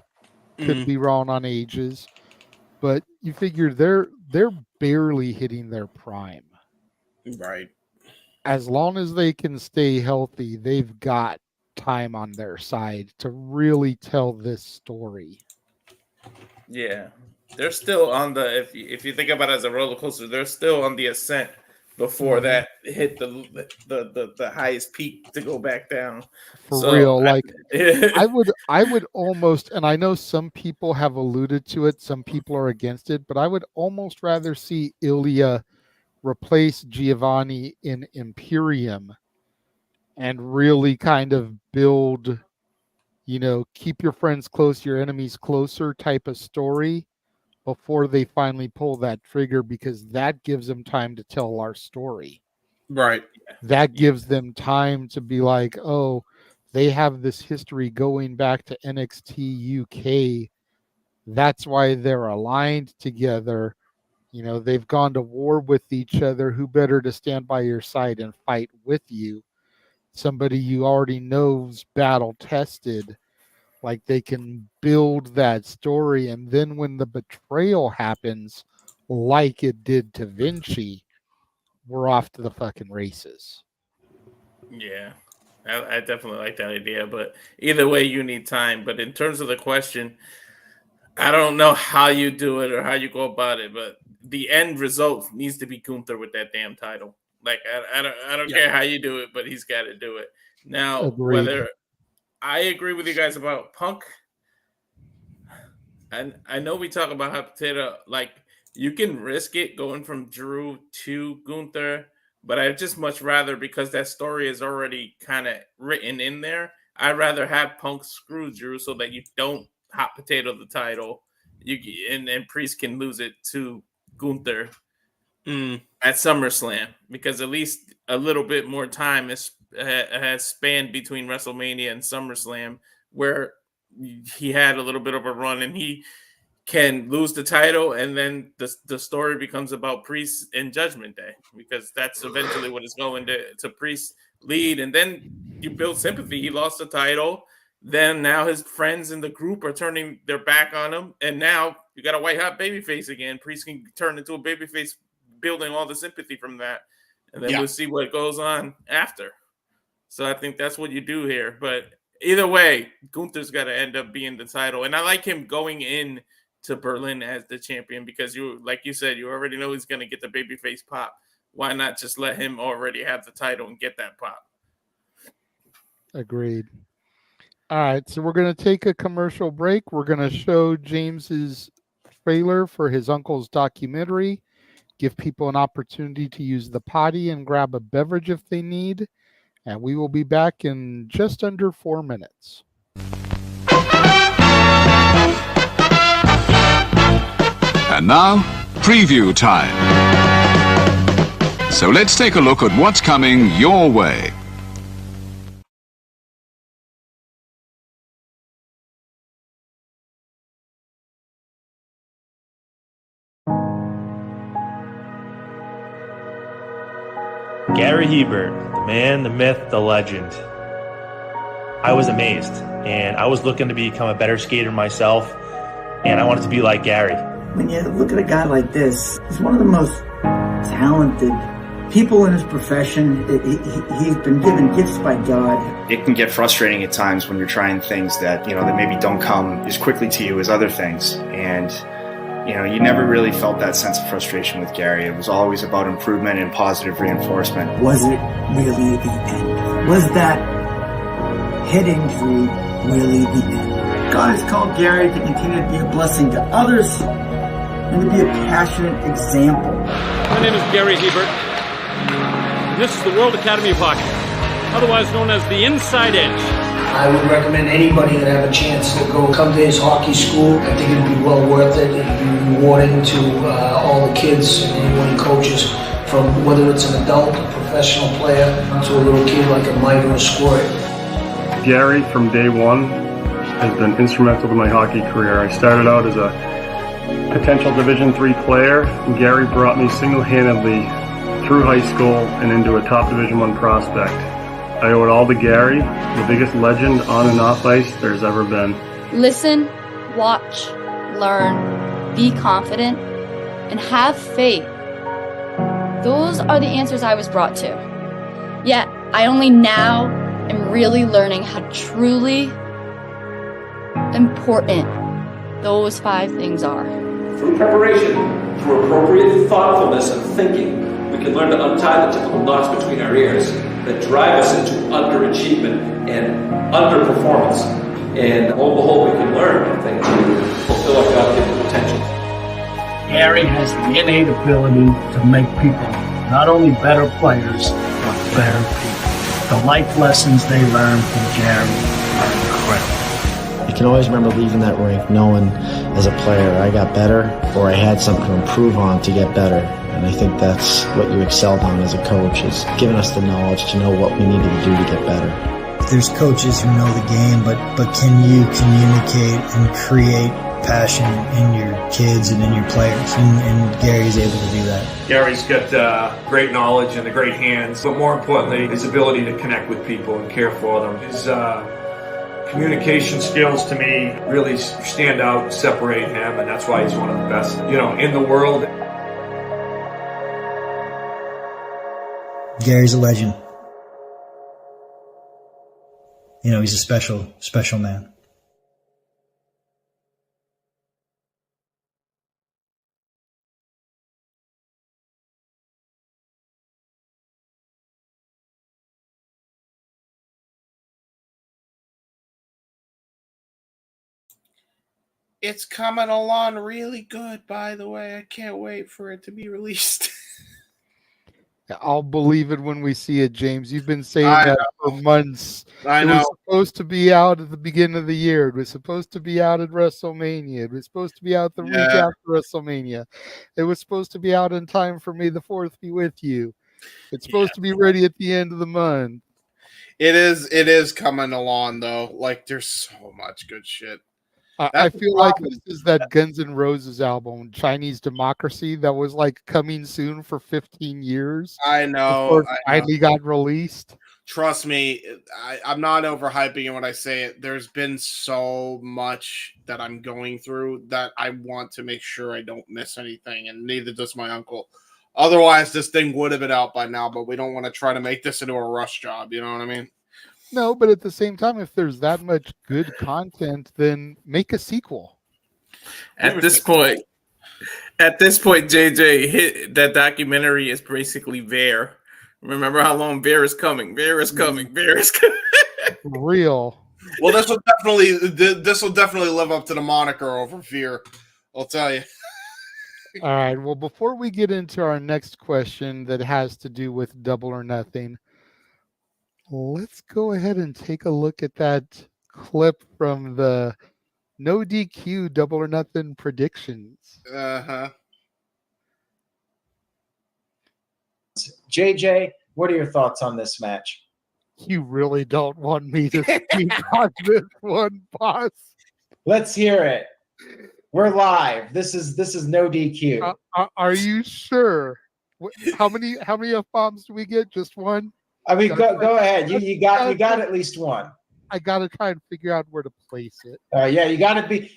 S5: Could be wrong on ages. But you figure they're barely hitting their prime.
S14: Right.
S5: As long as they can stay healthy, they've got time on their side to really tell this story.
S14: Yeah. They're still on the if you think about it as a roller coaster, they're still on the ascent before that hit the highest peak to go back down.
S5: For real. Like I would almost, and I know some people have alluded to it, some people are against it, but I would almost rather see Ilya replace Giovanni in Imperium and really kind of build, keep your friends close, your enemies closer type of story before they finally pull that trigger, because that gives them time to tell our story.
S9: Right.
S5: That gives them time to be like, oh, they have this history going back to NXT UK. That's why they're aligned together. They've gone to war with each other. Who better to stand by your side and fight with you? Somebody you already know's battle tested. Like, they can build that story, and then when the betrayal happens, like it did to Vinci, we're off to the fucking races.
S14: Yeah, I definitely like that idea, but either way, you need time. But in terms of the question, I don't know how you do it or how you go about it, but the end result needs to be Gunther with that damn title. Like, I don't care how you do it, but he's got to do it. Now, whether I agree with you guys about Punk, and I know we talk about hot potato, like, you can risk it going from Drew to Gunther, but I'd just much rather, because that story is already kind of written in there, I'd rather have Punk screw Drew so that you don't hot potato the title, and Priest can lose it to Gunther at SummerSlam, because at least a little bit more time has spanned between WrestleMania and SummerSlam, where he had a little bit of a run, and he can lose the title, and then the story becomes about Priest and Judgment Day, because that's eventually what it's going to Priest lead, and then you build sympathy. He lost the title, then now his friends in the group are turning their back on him, and now you got a white hot babyface again. Priest can turn into a babyface, building all the sympathy from that, and then we'll see what goes on after. So I think that's what you do here. But either way, Gunther's got to end up being the title, and I like him going in to Berlin as the champion, because like you said, you already know he's going to get the babyface pop. Why not just let him already have the title and get that pop?
S5: Agreed. All right, so we're going to take a commercial break. We're going to show James's trailer for his uncle's documentary, give people an opportunity to use the potty and grab a beverage if they need, and we will be back in just under 4 minutes.
S1: And now, preview time. So let's take a look at what's coming your way.
S16: Gary Hebert, the man, the myth, the legend. I was amazed, and I was looking to become a better skater myself, and I wanted to be like Gary.
S17: When you look at a guy like this, he's one of the most talented people in his profession. He's been given gifts by God.
S18: It can get frustrating at times when you're trying things that, that maybe don't come as quickly to you as other things. And, you never really felt that sense of frustration with Gary. It was always about improvement and positive reinforcement.
S17: Was it really the end? Was that head injury really the end? God has called Gary to continue to be a blessing to others and to be a passionate example.
S19: My name is Gary Hebert, and this is the World Academy of Hockey, otherwise known as the Inside Edge.
S20: I would recommend anybody that have a chance to come to his hockey school. I think it'd be well worth it. It'd be rewarding to all the kids and anyone he coaches, from whether it's an adult, a professional player, to a little kid like a Mike or a Squirt.
S21: Gary, from day one, has been instrumental to my hockey career. I started out as a potential Division III player, and Gary brought me single-handedly through high school and into a top Division I prospect. I owe it all to Gary, the biggest legend on and off ice there's ever been.
S22: Listen, watch, learn, be confident, and have faith. Those are the answers I was brought to. Yet, I only now am really learning how truly important those 5 things are.
S23: Through preparation, through appropriate thoughtfulness and thinking, we can learn to untie the typical knots between our ears that drive us into underachievement and underperformance. And lo and behold, we can learn, I think, to fulfill our God-given potential.
S20: Gary has the innate ability to make people not only better players, but better people. The life lessons they learn from Gary are incredible.
S7: I can always remember leaving that rink knowing as a player I got better or I had something to improve on to get better. And I think that's what you excelled on as a coach, is giving us the knowledge to know what we needed to do to get better.
S24: There's coaches who know the game, but can you communicate and create passion in your kids and in your players? And Gary's able to do that.
S25: Gary's got great knowledge and the great hands, but more importantly, his ability to connect with people and care for them. His communication skills, to me, really stand out, separate him, and that's why he's one of the best, in the world.
S24: Gary's a legend. He's a special, special man.
S9: It's coming along really good, by the way. I can't wait for it to be released.
S5: I'll believe it when we see it, James. You've been saying that for months.
S9: I know.
S5: It was supposed to be out at the beginning of the year. It was supposed to be out at WrestleMania. It was supposed to be out the week after WrestleMania. It was supposed to be out in time for May the 4th be with you. It's supposed to be ready at the end of the month.
S9: It is coming along, though. Like, there's so much good shit.
S5: I feel like this is that Guns N' Roses album, Chinese Democracy, that was like coming soon for 15 years.
S9: I know.
S5: Before it finally got released.
S9: Trust me, I'm not overhyping it when I say it. There's been so much that I'm going through that I want to make sure I don't miss anything, and neither does my uncle. Otherwise, this thing would have been out by now, but we don't want to try to make this into a rush job. You know what I mean?
S5: No, but at the same time, if there's that much good content, then make a sequel.
S14: At this point, JJ, that documentary is basically Bear. Remember how long Bear is coming? Bear is coming. Bear is coming.
S5: Real.
S9: Well, this will definitely live up to the moniker over Fear. I'll tell you.
S5: All right. Well, before we get into our next question that has to do with Double or Nothing, let's go ahead and take a look at that clip from the No DQ Double or Nothing predictions.
S26: JJ, what are your thoughts on this match?
S5: You really don't want me to speak on this one, boss.
S26: Let's hear it. We're live. This is No DQ.
S5: Are you sure? How many F-bombs do we get? Just one?
S26: I mean, go ahead. You got at least one.
S5: I got to try and figure out where to place it.
S26: Yeah, you got to be,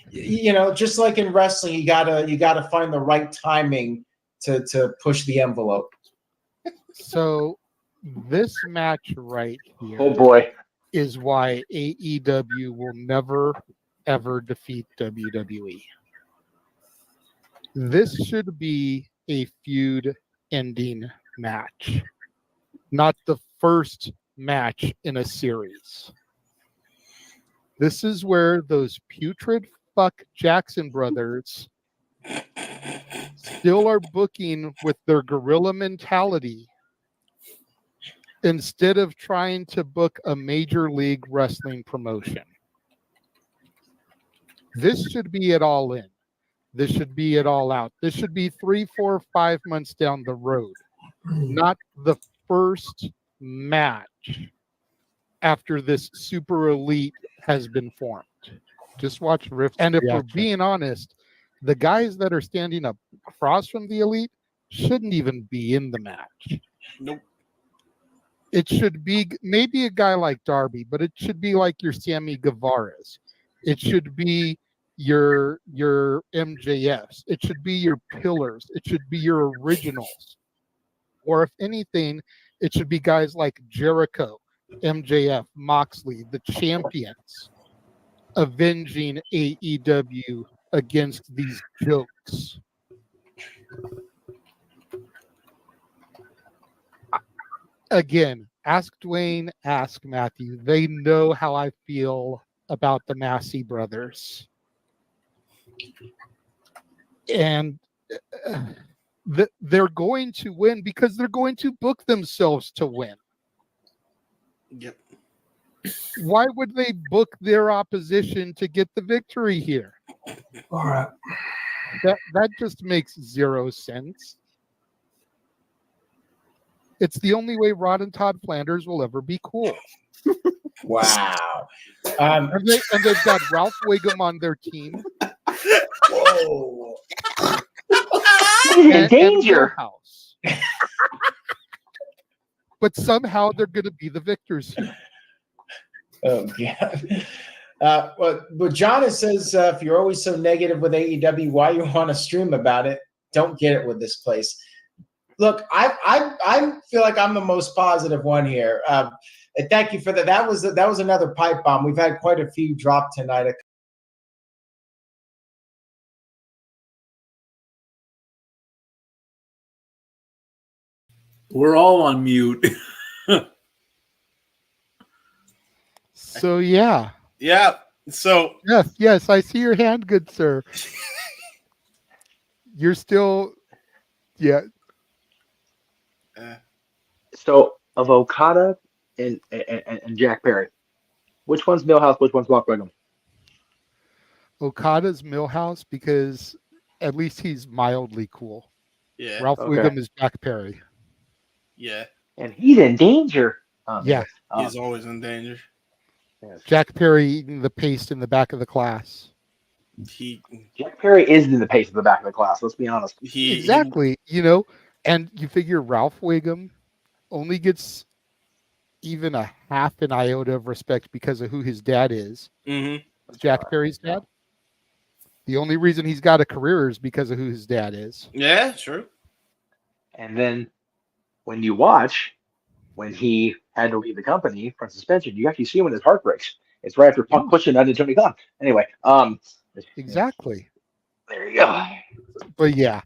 S26: just like in wrestling, you got to find the right timing to push the envelope.
S5: So this match right here,
S13: oh boy,
S5: is why AEW will never ever defeat WWE. This should be a feud ending match, not the first match in a series. This is where those putrid fuck Jackson brothers still are booking with their guerrilla mentality instead of trying to book a major league wrestling promotion. This should be it all in. This should be it all out. This should be 3, 4, 5 months down the road, not the first match after this super elite has been formed. Just watch Rift. And if we're being honest, the guys that are standing up across from the elite shouldn't even be in the match.
S9: Nope.
S5: It should be maybe a guy like Darby, but it should be like your Sammy Guevara's. It should be your MJFs. It should be your pillars. It should be your originals. Or if anything, it should be guys like Jericho, MJF, Moxley, the champions, avenging AEW against these jokes. Again, ask Dwayne, ask Matthew. They know how I feel about the Massey brothers. And they're going to win because they're going to book themselves to win.
S9: Yep.
S5: Why would they book their opposition to get the victory here?
S26: All right.
S5: That just makes zero sense. It's the only way Rod and Todd Flanders will ever be cool.
S26: Wow.
S5: And they've got Ralph Wiggum on their team.
S26: Whoa.
S13: In danger.
S5: House. But somehow they're going to be the victors here.
S26: Oh, God. But John says, if you're always so negative with AEW, why you want to stream about it? Don't get it with this place. Look, I feel like I'm the most positive one here. And thank you for that. That was another pipe bomb. We've had quite a few drop tonight.
S15: We're all on mute.
S5: So yeah.
S9: Yeah. So
S5: yes, I see your hand, good sir. You're still, yeah.
S13: So of Okada and Jack Perry, which one's Millhouse? Which one's Mark Wiggum?
S5: Okada's Millhouse because at least he's mildly cool.
S9: Yeah.
S5: Ralph
S13: Okay.
S5: Wiggum is Jack Perry.
S9: Yeah.
S13: And he's in danger.
S5: Yeah.
S9: He's always in danger.
S5: Jack Perry eating the paste in the back of the class.
S13: Jack Perry is in the pace of the back of the class. Let's be honest.
S5: Exactly. And you figure Ralph Wiggum only gets even a half an iota of respect because of who his dad is.
S9: Mm-hmm.
S5: Jack Perry's dad. The only reason he's got a career is because of who his dad is.
S9: Yeah, true.
S13: And then when you watch, when he had to leave the company from suspension, you actually see him when his heart breaks. It's right after Punk pushing under Tony Khan. Anyway,
S5: exactly.
S13: There you go.
S5: But yeah,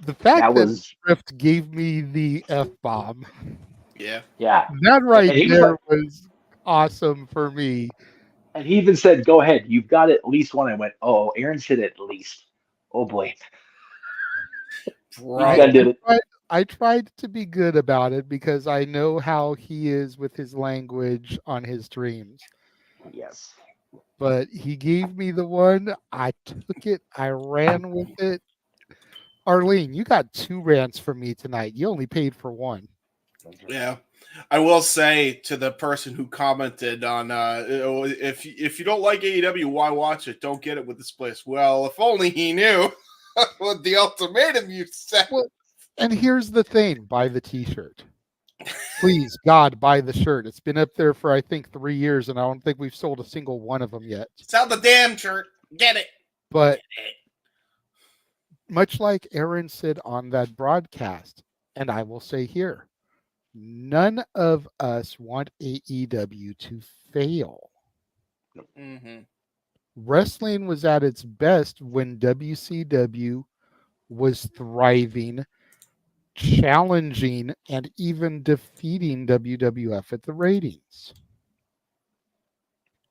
S5: the fact that
S13: was
S5: Swift gave me the F-bomb,
S9: yeah,
S5: that right
S13: And he
S5: there was awesome for me.
S13: And he even said, "Go ahead, you've got at least one." I went, "Oh, Aaron said at least." Oh boy,
S5: Right.
S13: did it.
S5: I tried to be good about it because I know how he is with his language on his streams.
S13: Yes.
S5: But he gave me the one. I took it. I ran with it. Arlene, you got 2 rants from me tonight. You only paid for 1.
S9: Yeah. I will say to the person who commented on if you don't like AEW, why watch it? Don't get it with this place. Well, if only he knew what the ultimatum you said.
S5: Well, and here's the thing: buy the T-shirt. Please, God, buy the shirt. It's been up there for I think 3 years, and I don't think we've sold a single one of them yet.
S9: Sell the damn shirt. Get it.
S5: But much like Aaron said on that broadcast, and I will say here, none of us want AEW to fail.
S9: Mm-hmm.
S5: Wrestling was at its best when WCW was thriving, challenging, and even defeating WWF at the ratings.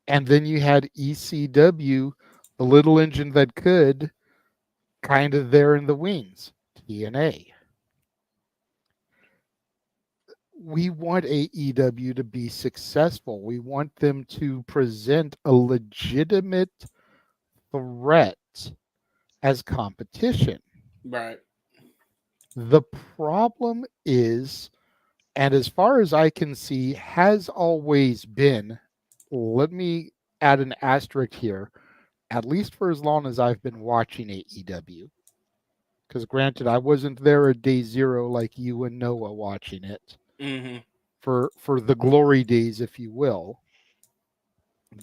S5: And then you had ECW, the little engine that could, kind of there in the wings, TNA. We want AEW to be successful. We want them to present a legitimate threat as competition.
S9: Right.
S5: The problem is, and as far as I can see, has always been, let me add an asterisk here, at least for as long as I've been watching AEW. Because granted, I wasn't there at day zero like you and Noah watching it.
S9: Mm-hmm.
S5: For the glory days, if you will.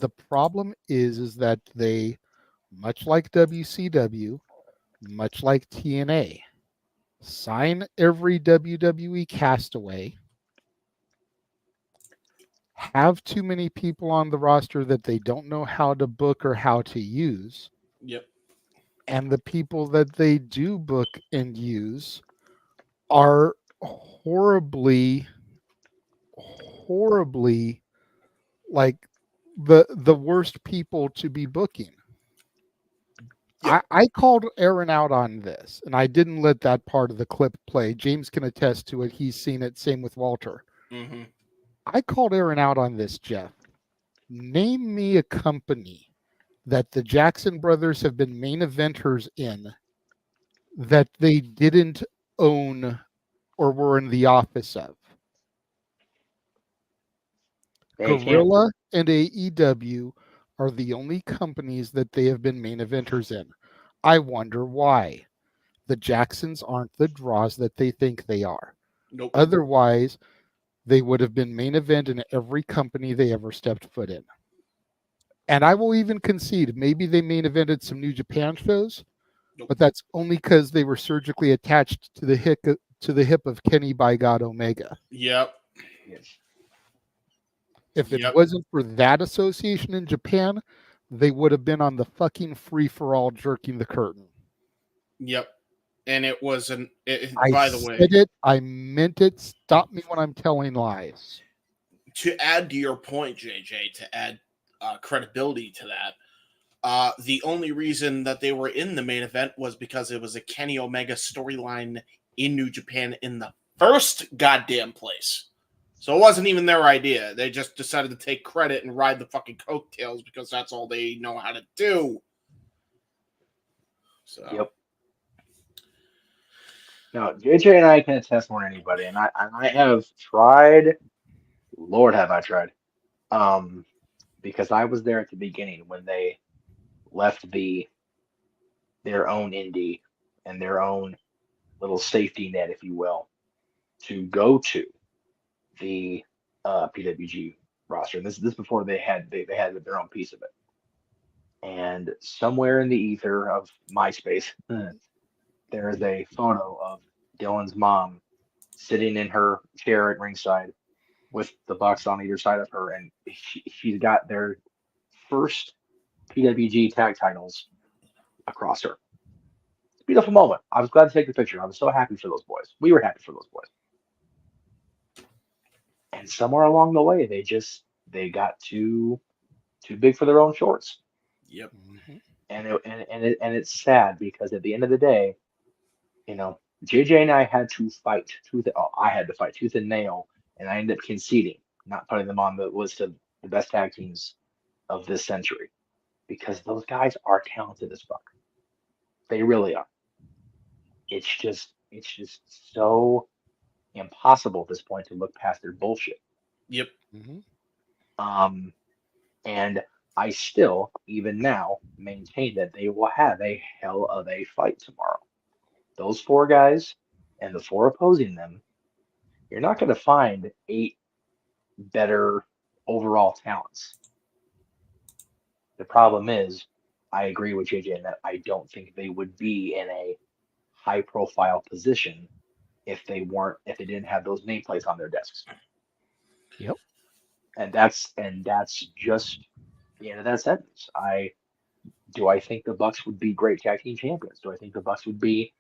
S5: The problem is that they, much like WCW, much like TNA, sign every WWE castaway, have too many people on the roster that they don't know how to book or how to use.
S9: Yep.
S5: And the people that they do book and use are horribly like the worst people to be booking. I called Aaron out on this, and I didn't let that part of the clip play. James can attest to it. He's seen it. Same with Walter.
S9: Mm-hmm.
S5: I called Aaron out on this, Jeff. Name me a company that the Jackson brothers have been main eventers in that they didn't own or were in the office of. Gorilla and AEW are the only companies that they have been main eventers in. I wonder why. The Jacksons aren't the draws that they think they are.
S9: Nope.
S5: Otherwise, they would have been main event in every company they ever stepped foot in. And I will even concede, maybe they main evented some New Japan shows, but that's only because they were surgically attached to the hip of Kenny by God Omega.
S9: Yep.
S5: If it wasn't for that association in Japan, they would have been on the fucking free-for-all jerking the curtain.
S9: Yep. And it was by the way,
S5: said it, I meant it. Stop me when I'm telling lies.
S9: To add to your point, JJ, to add credibility to that, the only reason that they were in the main event was because it was a Kenny Omega storyline in New Japan in the first goddamn place. So it wasn't even their idea. They just decided to take credit and ride the fucking coattails because that's all they know how to do. So.
S13: Yep. No, JJ and I can attest more than anybody, and I have tried. Lord, have I tried? Because I was there at the beginning when they left their own indie and their own little safety net, if you will, to go to the PWG roster. And this before they had their own piece of it. And somewhere in the ether of MySpace, there is a photo of Dylan's mom sitting in her chair at ringside with the Bucks on either side of her, and she's got their first PWG tag titles across her. It's a beautiful moment. I was glad to take the picture. I was so happy for those boys. We were happy for those boys. And somewhere along the way, they got too big for their own shorts.
S9: Yep.
S13: And it's sad because at the end of the day, JJ and I had to fight I had to fight tooth and nail, and I ended up conceding, not putting them on the list of the best tag teams of this century, because those guys are talented as fuck. They really are. It's just so impossible at this point to look past their bullshit.
S9: Yep.
S13: And I still, even now, maintain that they will have a hell of a fight tomorrow. Those four guys and the four opposing them, you're not going to find 8 better overall talents. The problem is, I agree with JJ in that I don't think they would be in a high-profile position if they didn't have those nameplates on their desks.
S5: Yep.
S13: And that's just the end of that sentence. Do I think the Bucks would be great tag team champions? Do I think the Bucks would be,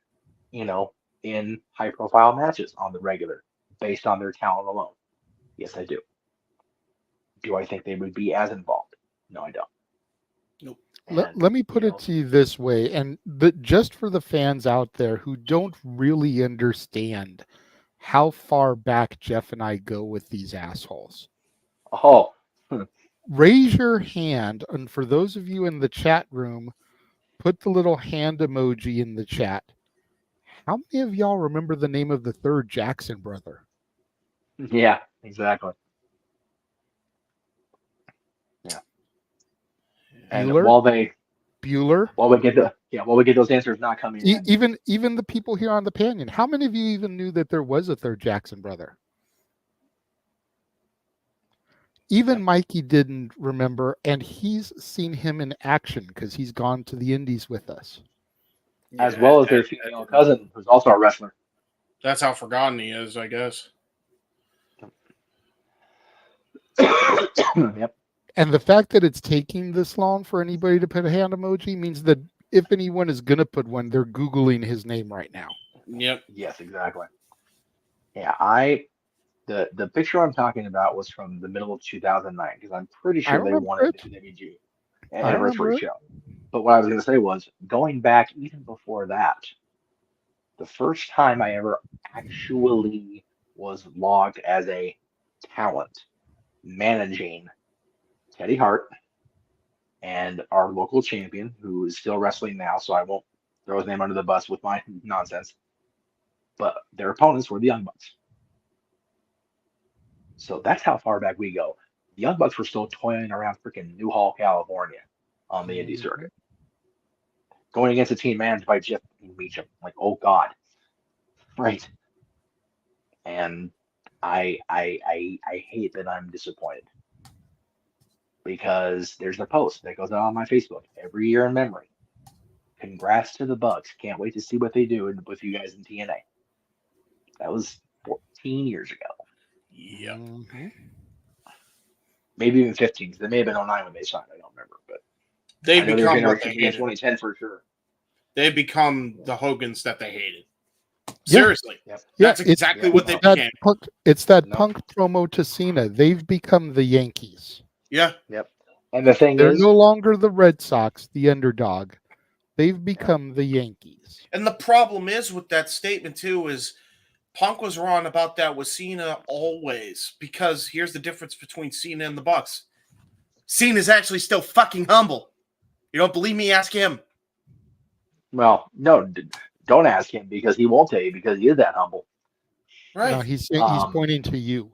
S13: in high-profile matches on the regular based on their talent alone? Yes, I do. Do I think they would be as involved? No, I don't.
S9: Nope.
S5: Let me put it to you this way, and just for the fans out there who don't really understand how far back Jeff and I go with these assholes.
S13: Oh.
S5: Raise your hand, and for those of you in the chat room, put the little hand emoji in the chat. How many of y'all remember the name of the third Jackson brother?
S13: Yeah, exactly. Yeah. And
S5: Bueller?
S13: while we get those answers not coming in.
S5: Even the people here on the Panion, how many of you even knew that there was a third Jackson brother? Even Mikey didn't remember, and he's seen him in action because he's gone to the Indies with us.
S13: As well as their female cousin, who's also a wrestler.
S9: That's how forgotten he is, I guess.
S13: Yep.
S5: And the fact that it's taking this long for anybody to put a hand emoji means that if anyone is going to put one, they're Googling his name right now.
S9: Yep.
S13: Yes, exactly. Yeah, the picture I'm talking about was from the middle of 2009 because I'm pretty sure they wanted the WG anniversary show. But what I was going to say was going back even before that, the first time I ever actually was logged as a talent managing Teddy Hart and our local champion, who is still wrestling now, so I won't throw his name under the bus with my nonsense. But their opponents were the Young Bucks. So that's how far back we go. The Young Bucks were still toiling around freaking Newhall, California on the indie circuit. Going against a team managed by Jeff Meacham. Like, oh God. Right. And I hate that I'm disappointed. Because there's a post that goes out on my Facebook every year in memory. Congrats to the Bucks. Can't wait to see what they do with you guys in TNA. That was 14 years ago.
S9: Yep.
S13: Maybe even 15, because they may have been 09 when they signed. I don't remember, but
S9: They've become what they
S13: in
S9: hated.
S13: 2010 for sure.
S9: They've become the Hogans that they hated.
S5: Yeah.
S9: Seriously.
S13: Yep.
S9: That's exactly what they became.
S5: It's that punk promo to Cena. They've become the Yankees.
S9: Yeah.
S13: Yep. And the thing
S5: They're
S13: is,
S5: no longer the Red Sox, the underdog. They've become the Yankees.
S9: And the problem is with that statement too is Punk was wrong about that with Cena always, because here's the difference between Cena and the Bucks. Cena's actually still fucking humble. You don't believe me? Ask him.
S13: well, no, don't ask him because he won't tell you because he is that humble.
S9: Right.
S5: No, he's
S13: Um,
S5: pointing to you.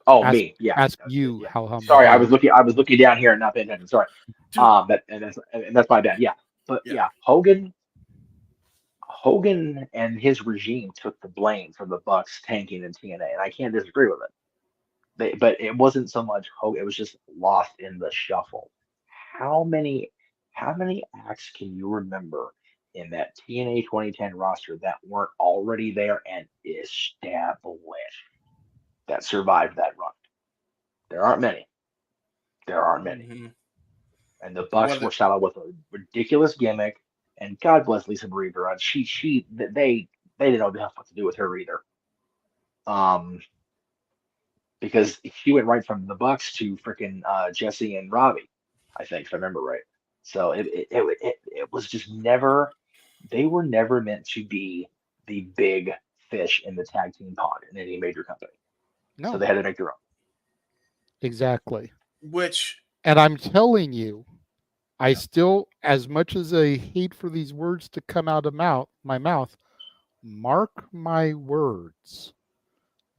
S13: Oh,
S5: Ask-
S13: me, yeah.
S5: Ask you how humble.
S13: Sorry,
S5: you
S13: I
S5: are.
S13: was looking down here and not paying attention. Sorry. And that's my bad. Yeah, but yeah, Hogan and his regime took the blame for the Bucks tanking in TNA, and I can't disagree with it. But it wasn't so much Hogan; it was just lost in the shuffle. How many acts can you remember in that TNA 2010 roster that weren't already there and established that survived that run? There aren't many.
S9: Mm-hmm.
S13: And the Bucks were saddled with a ridiculous gimmick. And God bless Lisa Marie Varon. They didn't know what to do with her either. Because she went right from the Bucks to freaking Jesse and Robbie, I think, if I remember right. So it was just never. They were never meant to be the big fish in the tag team pond in any major company.
S5: No.
S13: So they had to make their own.
S5: Exactly.
S9: And
S5: I'm telling you, I still, as much as I hate for these words to come out of my mouth, mark my words.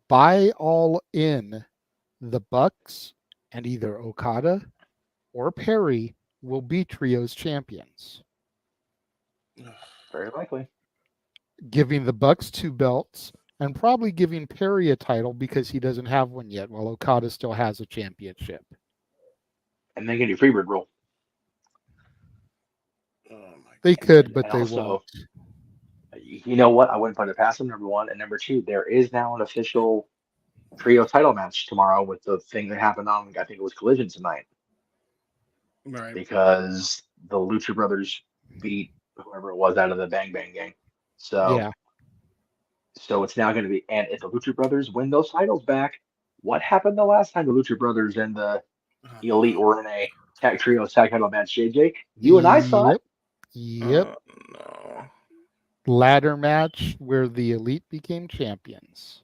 S5: By All In, the Bucks and either Okada or Perry will be trios champions.
S13: Very likely.
S5: Giving the Bucks 2 belts and probably giving Perry a title because he doesn't have one yet, while Okada still has a championship.
S13: And then get your Freebird rule.
S5: They could, but they
S13: also,
S5: won't.
S13: You know what? I wouldn't put it past them, number one. And number two, there is now an official trio title match tomorrow with the thing that happened on, I think it was Collision tonight.
S9: Right.
S13: Because the Lucha Brothers beat whoever it was out of the Bang Bang Gang. So,
S5: yeah.
S13: So it's now going to be, and if the Lucha Brothers win those titles back, what happened the last time the Lucha Brothers and the Elite were in a tag trios tag title match, JJ. You and I saw it.
S5: Yep.
S14: No.
S5: Ladder match where the Elite became champions.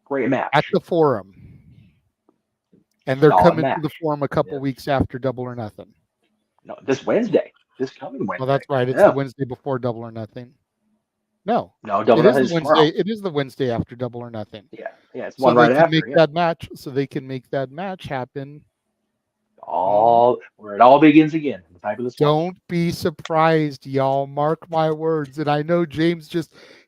S13: Great match.
S5: At the Forum. And they're
S13: Solid
S5: coming
S13: match.
S5: to the Forum a couple weeks after Double or Nothing.
S13: No, this Wednesday. This coming Wednesday.
S5: Oh, that's right. It's
S13: Yeah.
S5: the Wednesday before Double or Nothing. No.
S13: No, Double or
S5: It
S13: Nothing
S5: is
S13: is
S5: the
S13: tomorrow.
S5: Wednesday. It is the Wednesday after Double or Nothing.
S13: Yeah, it's
S5: So
S13: one
S5: they
S13: right
S5: can
S13: after.
S5: make
S13: Yeah.
S5: that match. So they can make that match happen.
S13: Where it all begins again. The fabulous one.
S5: Don't be surprised, y'all. Mark my words. And I know James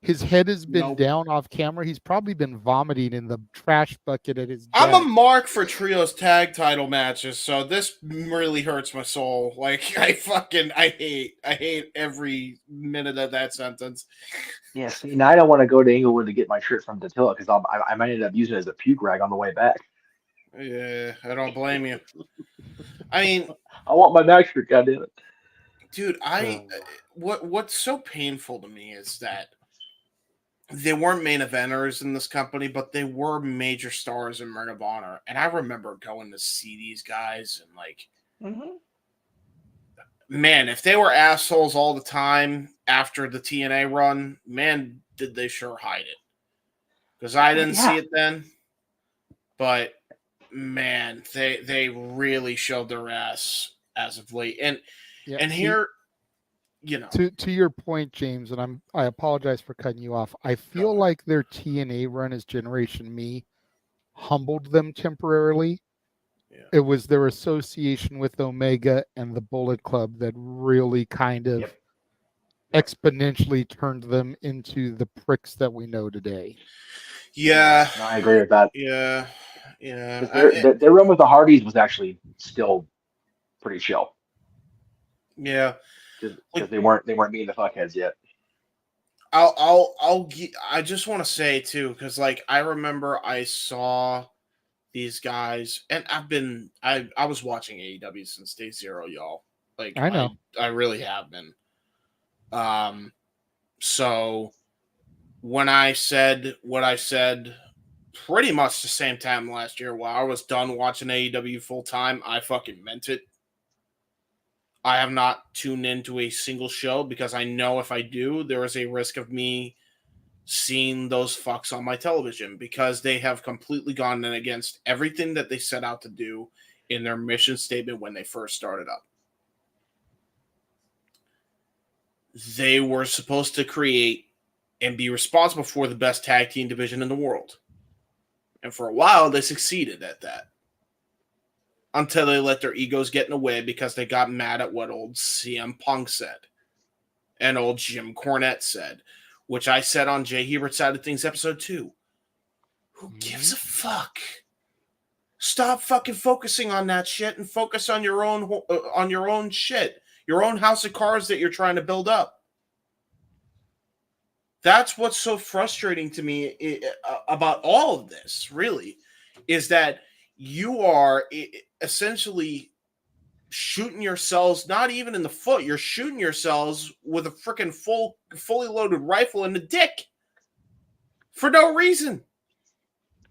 S5: his head has been down off camera. He's probably been vomiting in the trash bucket at his desk.
S9: I'm a mark for trios tag title matches, so this really hurts my soul. Like I hate every minute of that sentence.
S13: Yeah, see, now I don't want to go to Inglewood to get my shirt from Datilla because I might end up using it as a puke rag on the way back.
S9: Yeah, I don't blame you. I mean,
S13: I want my back shirt, goddammit.
S9: Dude, what's so painful to me is that they weren't main eventers in this company, but they were major stars in Ring of Honor. And I remember going to see these guys and like, man, if they were assholes all the time after the TNA run, man, did they sure hide it. Because I didn't see it then. But man, they really showed their ass as of late. And here, you know,
S5: to your point, James, and I apologize for cutting you off. I feel like their TNA run as Generation Me humbled them temporarily. Yeah. It was their association with Omega and the Bullet Club that really kind of exponentially turned them into the pricks that we know today.
S9: Yeah,
S13: no, I agree with that.
S9: Yeah.
S13: Their run with the Hardys was actually still pretty chill.
S9: Yeah,
S13: because they weren't being the fuckheads yet.
S9: I just want to say too, because like I remember I saw these guys, and I was watching AEW since day zero, y'all. Like
S5: I know,
S9: I really have been. So when I said what I said, pretty much the same time last year, while I was done watching AEW full time, I fucking meant it. I have not tuned into a single show because I know if I do, there is a risk of me seeing those fucks on my television because they have completely gone in against everything that they set out to do in their mission statement when they first started up. They were supposed to create and be responsible for the best tag team division in the world. And for a while, they succeeded at that. Until they let their egos get in the way because they got mad at what old CM Punk said. And old Jim Cornette said. Which I said on Jay Hebert's Side of Things episode 2. Who gives a fuck? Stop fucking focusing on that shit and focus on your own shit. Your own house of cards that you're trying to build up. That's what's so frustrating to me about all of this, really, is that you are essentially shooting yourselves, not even in the foot, you're shooting yourselves with a freaking fully loaded rifle in the dick. For no reason.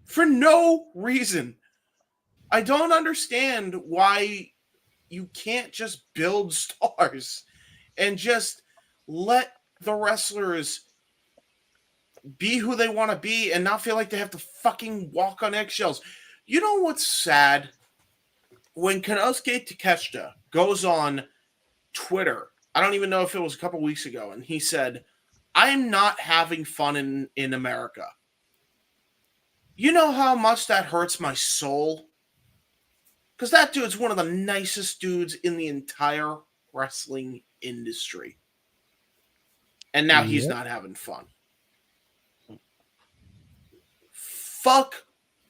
S9: For no reason. I don't understand why you can't just build stars and just let the wrestlers be who they want to be and not feel like they have to fucking walk on eggshells. You know what's sad? When Konosuke Takeshita goes on Twitter, I don't even know if it was a couple weeks ago, and he said, I'm not having fun in America. You know how much that hurts my soul? Because that dude's one of the nicest dudes in the entire wrestling industry. And now he's not having fun. Fuck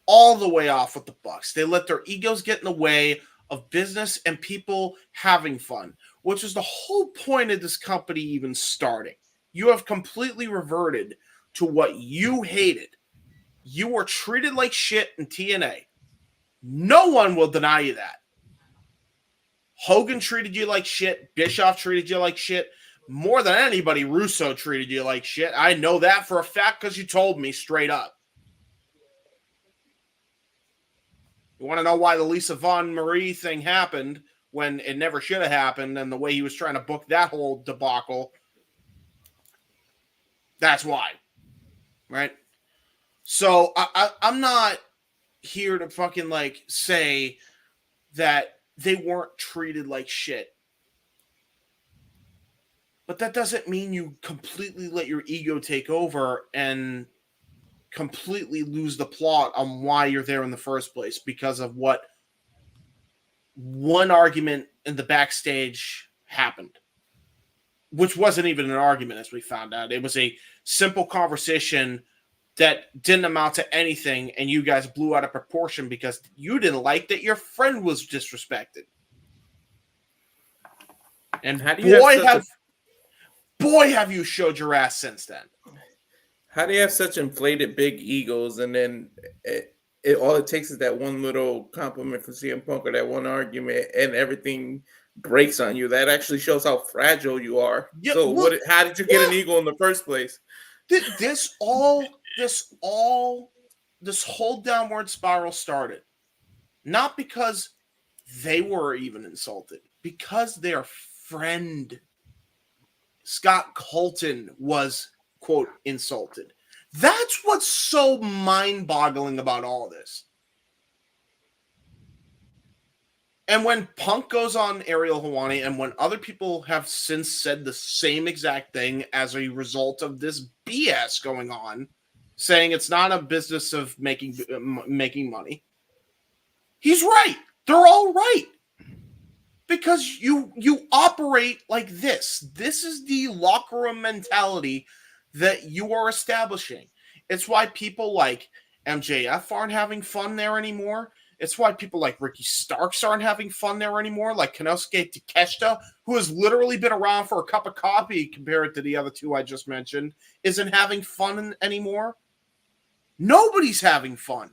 S9: all the way off with the Bucks. They let their egos get in the way of business and people having fun, which is the whole point of this company even starting. You have completely reverted to what you hated. You were treated like shit in TNA. No one will deny you that. Hogan treated you like shit. Bischoff treated you like shit. More than anybody, Russo treated you like shit. I know that for a fact because you told me straight up. You want to know why the Lisa Von Marie thing happened? when it never should have happened, and the way he was trying to book that whole debacle. That's why, right? So I'm not here to fucking like say that they weren't treated like shit. But that doesn't mean you completely let your ego take over and completely lose the plot on why you're there in the first place because of what one argument in the backstage happened, which wasn't even an argument, as we found out. It was a simple conversation that didn't amount to anything, and you guys blew out of proportion because you didn't like that your friend was disrespected. And
S14: How do you
S9: have you showed your ass since then.
S14: How do you have such inflated big egos, and then all it takes is that one little compliment from CM Punk or that one argument, and everything breaks on you? That actually shows how fragile you are.
S9: Yeah,
S14: so
S9: well,
S14: how did you get an ego in the first place?
S9: This whole downward spiral started not because they were even insulted, because their friend Scott Colton was, quote, insulted. That's what's so mind-boggling about all this. And when Punk goes on Ariel Helwani, and when other people have since said the same exact thing as a result of this BS going on, saying it's not a business of making money, he's right. They're all right. Because you operate like this. This is the locker room mentality that you are establishing. It's why people like MJF aren't having fun there anymore. It's why people like Ricky Starks aren't having fun there anymore, like Konosuke Takeshita, who has literally been around for a cup of coffee compared to the other two I just mentioned, isn't having fun anymore. Nobody's having fun.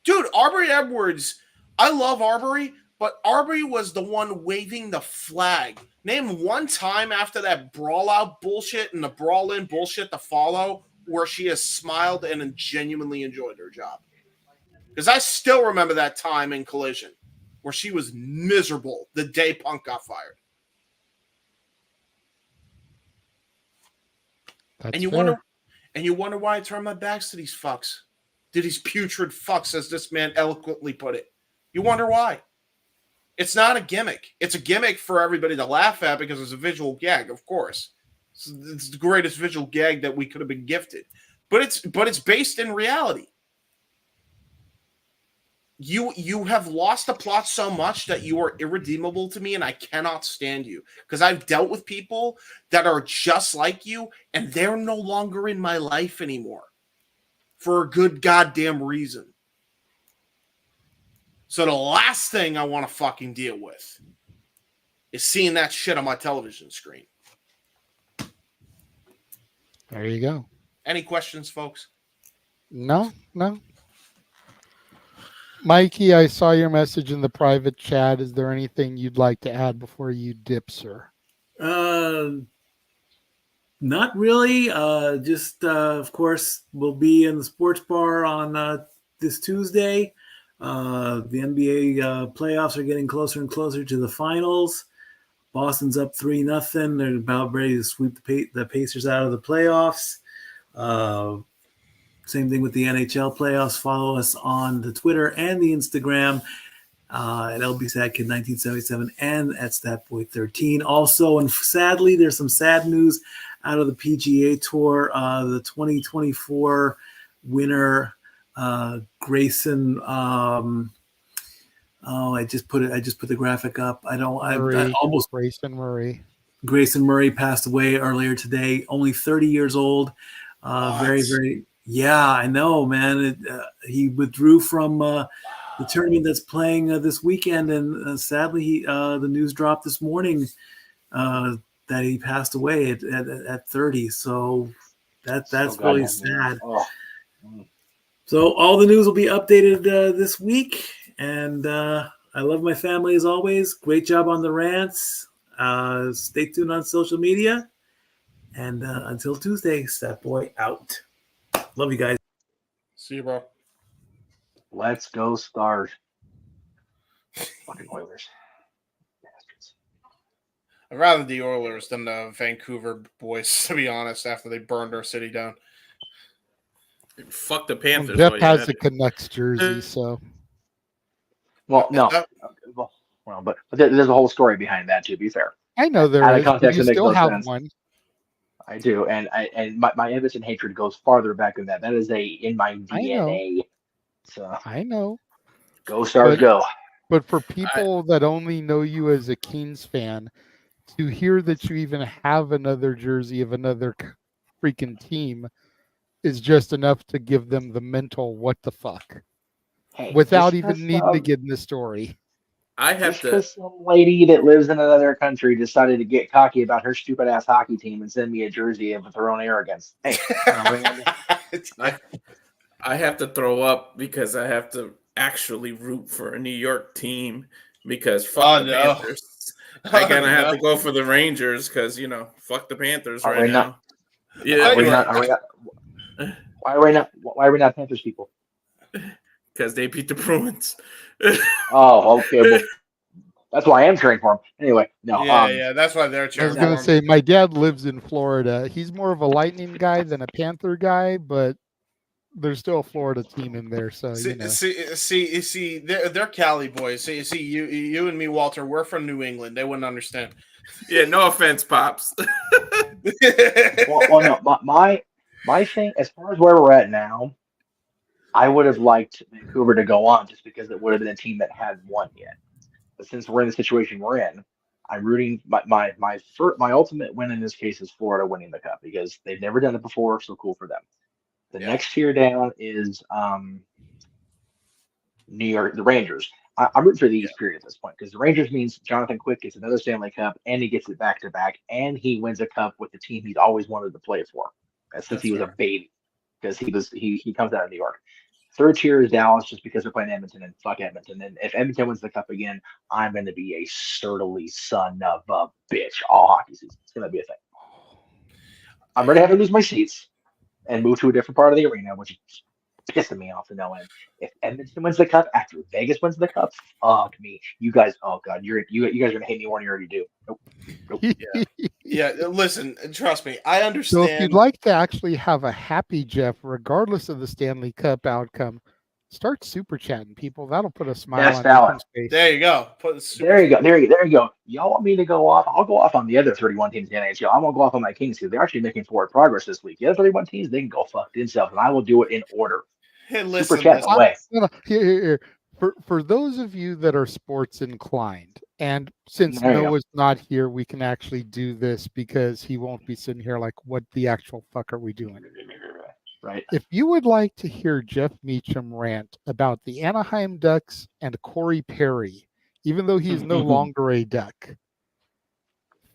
S9: Dude, Arbery Edwards, I love Arbery, but Arbery was the one waving the flag. Name one time after that brawl out bullshit and the brawl in bullshit to follow where she has smiled and genuinely enjoyed her job. Because I still remember that time in Collision where she was miserable the day Punk got fired.
S5: That's
S9: and you
S5: fair.
S9: wonder why I turn my backs to these fucks. To these putrid fucks, as this man eloquently put it. You wonder why. It's not a gimmick. It's a gimmick for everybody to laugh at because it's a visual gag, of course. It's the greatest visual gag that we could have been gifted. But it's based in reality. You have lost the plot so much that you are irredeemable to me, and I cannot stand you. Because I've dealt with people that are just like you, and they're no longer in my life anymore. For a good goddamn reason. So the last thing I want to fucking deal with is seeing that shit on my television screen.
S5: There you go.
S9: Any questions, folks?
S5: No. Mikey, I saw your message in the private chat. Is there anything you'd like to add before you dip, sir?
S15: Not really. Of course, we'll be in the sports bar on this Tuesday. The NBA playoffs are getting closer and closer to the finals. Boston's up 3-0. They're about ready to sweep the Pacers out of the playoffs. Same thing with the NHL playoffs. Follow us on the Twitter and the Instagram at LBSatKid1977 and at StatBoy13. Also, and sadly, there's some sad news out of the PGA Tour. The 2024 winner, Grayson. I just put the graphic up. I almost
S5: Grayson Murray.
S15: Grayson Murray passed away earlier today, only 30 years old. Very, very. Yeah, I know, man. He withdrew from the tournament that's playing this weekend, and sadly, the news dropped this morning that he passed away at 30. So that's really sad.
S13: Oh.
S15: So all the news will be updated this week, and I love my family as always. Great job on the rants. Stay tuned on social media, and until Tuesday, Statboy out. Love you guys.
S9: See you, bro.
S13: Let's go Stars. Fucking Oilers.
S9: I'd rather the Oilers than the Vancouver boys, to be honest, after they burned our city down.
S14: Fuck the Panthers.
S5: Jeff
S14: while you're
S5: has
S14: at
S5: the
S14: it.
S5: Canucks jersey, so
S13: Well, no. But there's a whole story behind that, to be fair.
S5: I know there
S13: Out of
S5: is, but
S13: context,
S5: you
S13: it makes
S5: still
S13: no
S5: have
S13: sense.
S5: one.
S13: I do, and my Everton hatred goes farther back than that. That is in my DNA. So
S5: I know.
S13: Go Stars, go!
S5: But for people that only know you as a Kings fan, to hear that you even have another jersey of another freaking team is just enough to give them the mental what the fuck, without
S13: just
S5: even needing to get in the story.
S14: I have to.
S13: Because some lady that lives in another country decided to get cocky about her stupid ass hockey team and send me a jersey of her own arrogance. Hey,
S14: I have to throw up because I have to actually root for a New York team because fuck the Panthers. I gotta have to go for the Rangers because fuck the Panthers right now.
S13: Why are we not Panthers people?
S14: Because they beat the Bruins.
S13: Oh, okay. Well, that's why I am cheering for them. Anyway, no.
S9: Yeah, that's why they're
S5: I was
S9: cheering
S5: going
S9: for
S5: to
S9: him.
S5: say, my dad lives in Florida. He's more of a Lightning guy than a Panther guy, but there's still a Florida team in there. So,
S9: See, they're Cali boys. See, you and me, Walter, we're from New England. They wouldn't understand.
S14: Yeah, no offense, Pops.
S13: well, no. My thing, as far as where we're at now, I would have liked Vancouver to go on just because it would have been a team that hadn't won yet. But since we're in the situation we're in, I'm rooting. My ultimate win in this case is Florida winning the cup because they've never done it before, so cool for them. The next tier down is New York, the Rangers. I'm rooting for the East period at this point because the Rangers means Jonathan Quick gets another Stanley Cup and he gets it back to back and he wins a cup with the team he's always wanted to play for since he was a baby because he comes out of New York. Third tier is Dallas just because they're playing Edmonton and fuck Edmonton. And if Edmonton wins the cup again, I'm going to be a surly son of a bitch all hockey season. It's going to be a thing. I'm ready to have to lose my seats and move to a different part of the arena, which is pissing me off to no end. If Edmonton wins the cup after Vegas wins the cup, fuck me. You guys, oh god, you guys are gonna hate me more than you already do. Nope.
S9: Yeah. Listen, trust me, I understand.
S5: So if you'd like to actually have a happy Jeff, regardless of the Stanley Cup outcome, start super chatting people. That'll put a smile on people's face.
S9: There you go.
S13: There you go. Y'all want me to go off? I'll go off on the other 31 teams in the NHL. I'm gonna go off on my Kings because they're actually making forward progress this week. The other 31 teams, they can go fuck themselves, and I will do it in order.
S9: Hey, listen,
S13: Super chat away.
S5: Here. For those of you that are sports inclined, and since
S13: There you go.
S5: Noah's not here, we can actually do this because he won't be sitting here like, what the actual fuck are we doing?
S13: Right.
S5: If you would like to hear Jeff Meacham rant about the Anaheim Ducks and Corey Perry, even though he is no longer a Duck,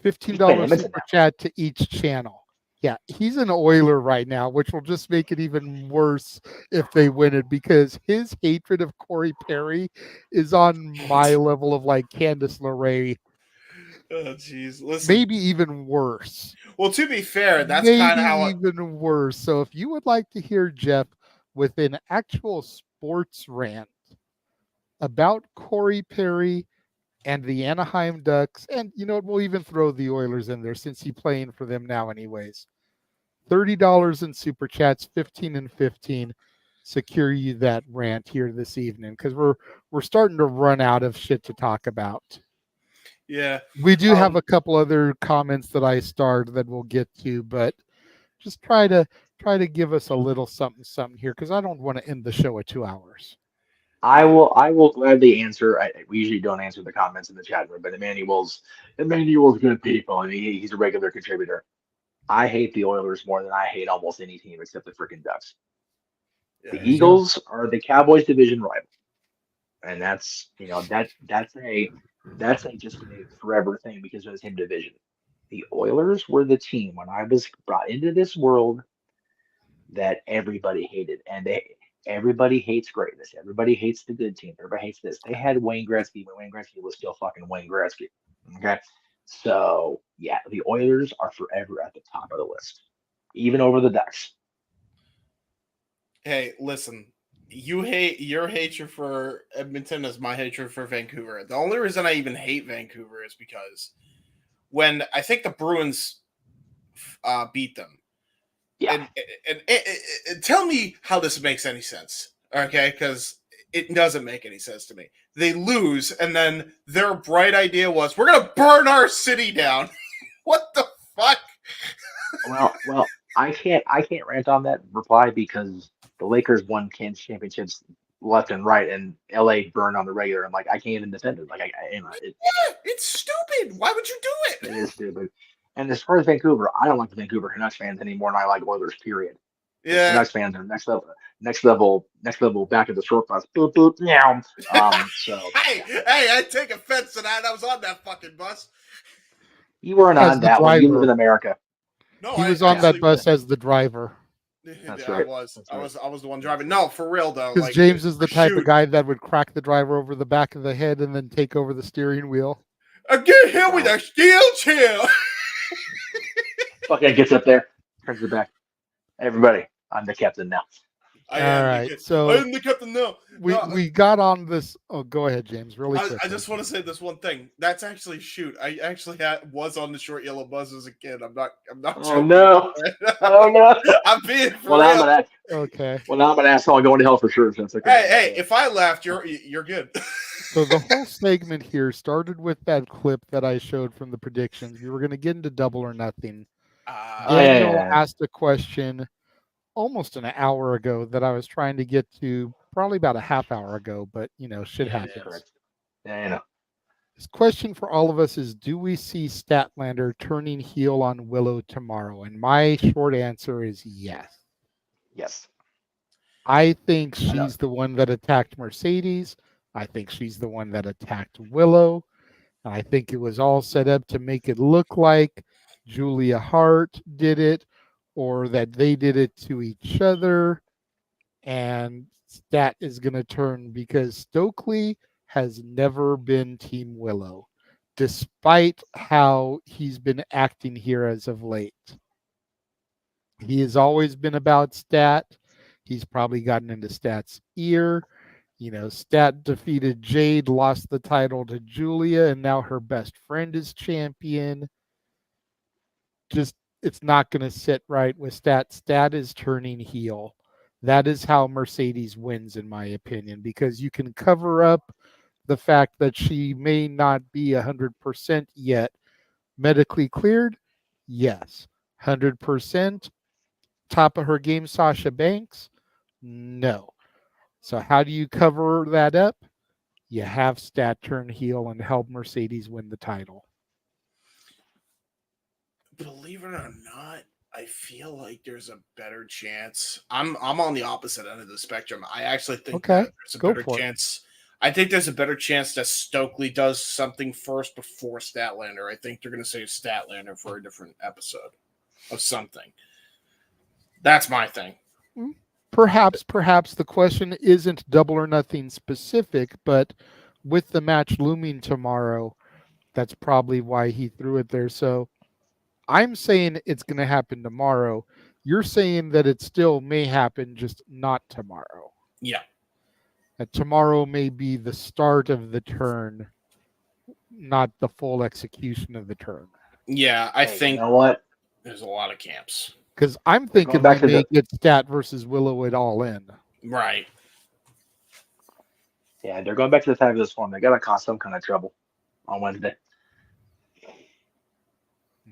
S5: $15 super chat to each channel. Yeah, he's an Oiler right now, which will just make it even worse if they win it because his hatred of Corey Perry is on my level of like Candice LeRae.
S9: Oh, jeez. Listen.
S5: Maybe even worse.
S9: Well, to be fair, that's
S5: Maybe
S9: kind of how
S5: even worse. So if you would like to hear Jeff with an actual sports rant about Corey Perry and the Anaheim Ducks, and you know what, we'll even throw the Oilers in there since he's playing for them now anyways. $30 in super chats, 15 and 15. Secure you that rant here this evening because we're starting to run out of shit to talk about.
S9: Yeah.
S5: We do have a couple other comments that I starred that we'll get to, but just try to give us a little something here because I don't want to end the show at 2 hours.
S13: I will gladly answer. We usually don't answer the comments in the chat room, but Emmanuel's good people, and he's a regular contributor. I hate the Oilers more than I hate almost any team except the freaking Ducks. The Eagles are the Cowboys' division rival, and that's just a forever thing because of the same division. The Oilers were the team when I was brought into this world that everybody hated, and everybody hates greatness. Everybody hates the good team. Everybody hates this. They had Wayne Gretzky when Wayne Gretzky was still fucking Wayne Gretzky. Okay. So yeah, the Oilers are forever at the top of the list, even over the Ducks.
S9: Hey, listen, your hatred for Edmonton is my hatred for Vancouver. The only reason I even hate Vancouver is because when I think the Bruins beat them.
S13: Yeah.
S9: And tell me how this makes any sense, okay? Because it doesn't make any sense to me. They lose, and then their bright idea was, we're going to burn our city down. What the fuck?
S13: Well, I can't rant on that reply because the Lakers won championships left and right, and LA burned on the regular. I'm like, I can't even defend it. Like,
S9: It's stupid. Why would you do it?
S13: It is stupid. And as far as Vancouver, I don't like the Vancouver Canucks fans any more than I like Oilers. Period.
S9: Yeah.
S13: Canucks fans are next level. Back at the short bus. Boop boop meow. So
S9: Hey, I take offense to that. I was on that fucking bus.
S13: you weren't
S5: As
S13: on
S5: the
S13: that one. You
S5: driver.
S13: live in America.
S9: No,
S5: He was on that bus as the driver.
S13: That's
S9: I
S13: right.
S9: was. I was the one driving. No, for real though.
S5: Because
S9: Like,
S5: James is the type
S9: shoot.
S5: of guy that would crack the driver over the back of the head and then take over the steering wheel.
S9: I get hit with a steel chair.
S13: Fucking gets up there, turns it back. Everybody, I'm the captain now.
S9: I
S5: All
S9: am the
S5: right,
S9: kid.
S5: so
S9: I am the captain now.
S5: we got on this. Oh, go ahead, James. Really quick.
S9: I just want to say this one thing. That's actually I actually was on the short yellow bus as a kid. I'm not.
S13: Oh
S9: joking.
S13: no! Oh no!
S9: I'm being for
S13: Well, now
S9: real.
S13: I'm an
S5: Okay.
S13: Well, now I'm an asshole going to hell for sure. So it's okay.
S9: Hey, if I laughed, you're good.
S5: So the whole segment here started with that clip that I showed from the predictions. We were going to get into double or nothing. Daniel asked a question almost an hour ago that I was trying to get to probably about a half hour ago, but shit happens.
S13: Yeah, you know.
S5: His question for all of us is, do we see Statlander turning heel on Willow tomorrow? And my short answer is yes.
S13: Yes.
S5: I think she's the one that attacked Mercedes. I think she's the one that attacked Willow. I think it was all set up to make it look like Julia Hart did it or that they did it to each other. And Stat is going to turn because Stokely has never been Team Willow, despite how he's been acting here as of late. He has always been about Stat. He's probably gotten into Stat's ear. Stat defeated Jade, lost the title to Julia, and now her best friend is champion. Just, it's not going to sit right with Stat. Stat is turning heel. That is how Mercedes wins, in my opinion, because you can cover up the fact that she may not be 100% yet medically cleared. Yes. 100% top of her game, Sasha Banks. No. So how do you cover that up? You have Stat turn heel and help Mercedes win the title.
S9: Believe it or not, I feel like there's a better chance. I'm on the opposite end of the spectrum. I actually think that there's a better chance. I think there's a better chance that Stokely does something first before Statlander. I think they're going to save Statlander for a different episode of something. That's my thing.
S5: Perhaps the question isn't double or nothing specific, but with the match looming tomorrow, that's probably why he threw it there. So I'm saying it's going to happen tomorrow. You're saying that it still may happen, just not tomorrow.
S9: Yeah.
S5: That tomorrow may be the start of the turn, not the full execution of the turn.
S9: Yeah, I think
S13: you know what?
S9: There's a lot of camps.
S5: Because I'm thinking
S13: back
S5: they
S13: to
S5: may get Stat versus Willow it all in.
S9: Right.
S13: Yeah, they're going back to the fabulous form. They got to cause some kind of trouble on Wednesday.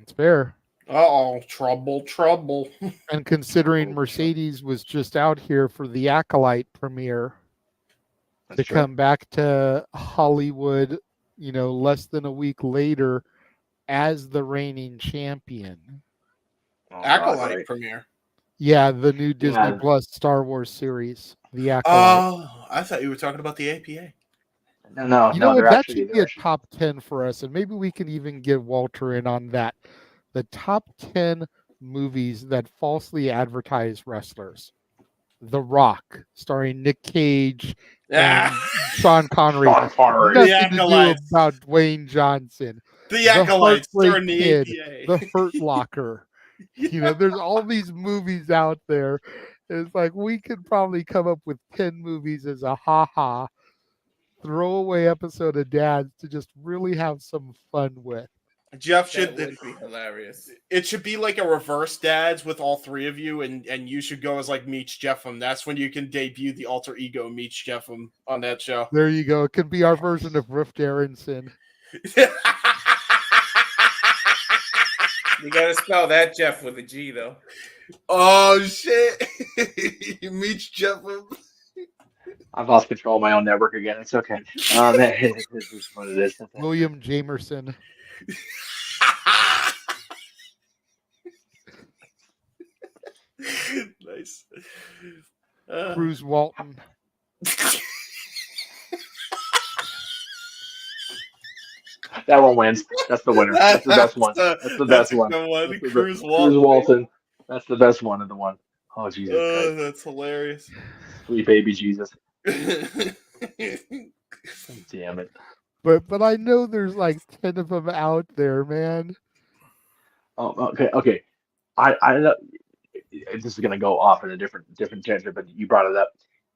S5: It's fair.
S9: Uh-oh, trouble.
S5: And considering Mercedes was just out here for the Acolyte premiere to come back to Hollywood, less than a week later as the reigning champion.
S9: Acolyte premiere.
S5: Yeah, the new Disney Plus Star Wars series, The Acolyte.
S9: Oh, I thought you were talking about the APA.
S13: No.
S5: You know what? That should be a top 10 for us, and maybe we can even get Walter in on that. The top 10 movies that falsely advertise wrestlers. The Rock, starring Nick Cage and Sean Connery. Nothing to do about Dwayne Johnson.
S9: The Acolytes
S5: Heartbreak
S9: during the
S5: Kid,
S9: APA.
S5: The Hurt Locker. There's all these movies out there. It's like we could probably come up with 10 movies as a throwaway episode of Dads to just really have some fun with.
S9: Jeff
S14: That
S9: should
S14: would be hilarious.
S9: it should be like a reverse dads with all three of you, and you should go as like Meech Jeffem. That's when you can debut the alter ego Meech Jeffem on that show.
S5: There you go. It could be our version of Rift Aronson.
S14: You gotta spell that Jeff with a G though.
S9: Oh shit. Meech Jeffem.
S13: I've lost control of my own network again. It's okay. This is what it is.
S5: William Jamerson.
S9: Nice.
S5: Bruce Walton.
S13: That one wins. That's the winner. That's the best one. That's the best one.
S9: Cruz
S13: Walton. That's the best one of the one. Oh, Jesus Christ.
S9: That's hilarious.
S13: Sweet baby Jesus. Damn it.
S5: But I know there's like 10 of them out there, man.
S13: Oh, okay. I know this is gonna go off in a different tangent, but you brought it up.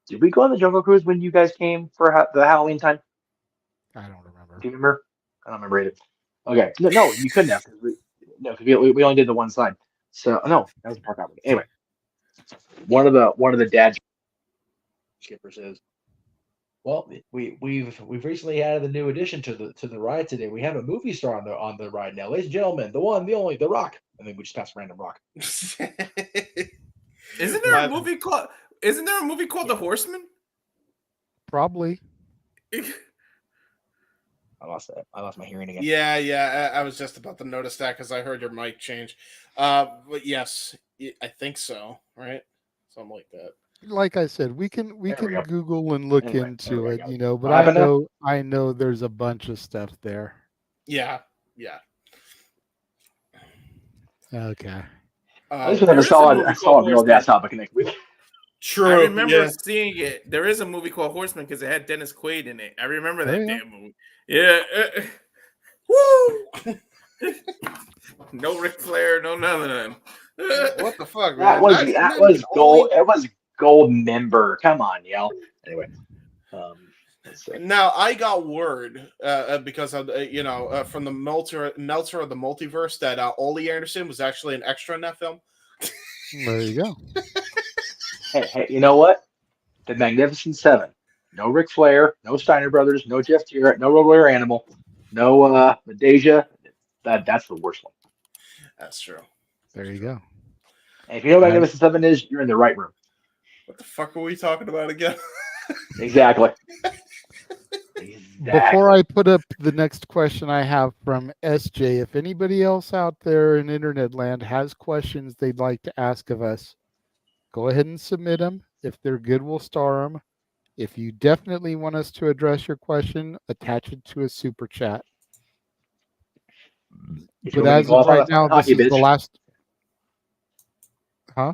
S13: Did we go on the Jungle Cruise when you guys came for the Halloween time?
S5: I don't remember.
S13: Do you remember? I don't remember either. Okay, no, you couldn't have. Because we only did the one side. So no, that was a park operating. Anyway, one of the dad skippers says, "Well, we've recently added the new addition to the ride today. We have a movie star on the ride now, ladies and gentlemen. The one, the only, The Rock." And then we just pass a random rock.
S14: Isn't there a movie called The Horseman?
S5: Probably.
S13: I lost my hearing again.
S9: Yeah. I was just about to notice that because I heard your mic change. But yes, I think so. Right, something like that.
S5: Like I said, we can Google and look into it, But I know there's a bunch of stuff there.
S9: Yeah.
S5: Okay.
S13: I just have a solid real desktop I can connect with.
S9: True.
S14: I remember seeing it. There is a movie called Horseman because it had Dennis Quaid in it. I remember that damn movie. Yeah. Woo! No Ric Flair, no none of them.
S9: What the fuck,
S13: man? That was gold. It was gold member. Come on, y'all. Anyway.
S9: Now I got word because of from the Meltzer of the Multiverse that Ole Anderson was actually an extra in that film.
S5: There you go.
S13: Hey, you know what? The Magnificent Seven. No Ric Flair, no Steiner Brothers, no Jeff Jarrett, no Road Warrior Animal, no Medeja. That's the worst one.
S9: That's true.
S5: There you go.
S13: And if you know what Magnificent Seven is, you're in the right room.
S9: What the fuck are we talking about again?
S13: Exactly.
S5: Before I put up the next question I have from SJ, if anybody else out there in internet land has questions they'd like to ask of us, go ahead and submit them. If they're good, we'll star them. If you definitely want us to address your question, attach it to a super chat. But as of right now, this is the last. Huh?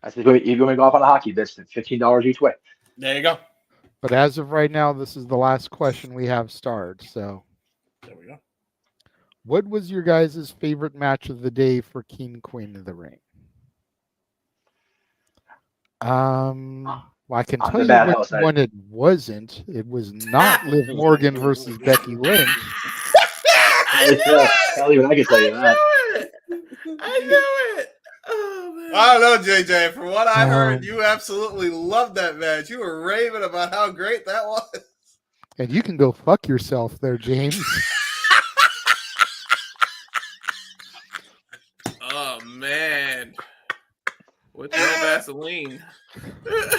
S13: I said, you're going to go off on a hockey bitch. It's $15 each way.
S9: There you go.
S5: But as of right now, this is the last question we have starred. So
S9: there we go.
S5: What was your guys' favorite match of the day for King Queen of the Ring? Well, I can tell you which one it wasn't. It was not Liv Morgan versus Becky Lynch.
S13: I can tell you that.
S14: I knew it. Oh, man.
S9: I don't know, JJ. From what I heard, you absolutely loved that match. You were raving about how great that was.
S5: And you can go fuck yourself there, James.
S14: Oh, man. With no Vaseline.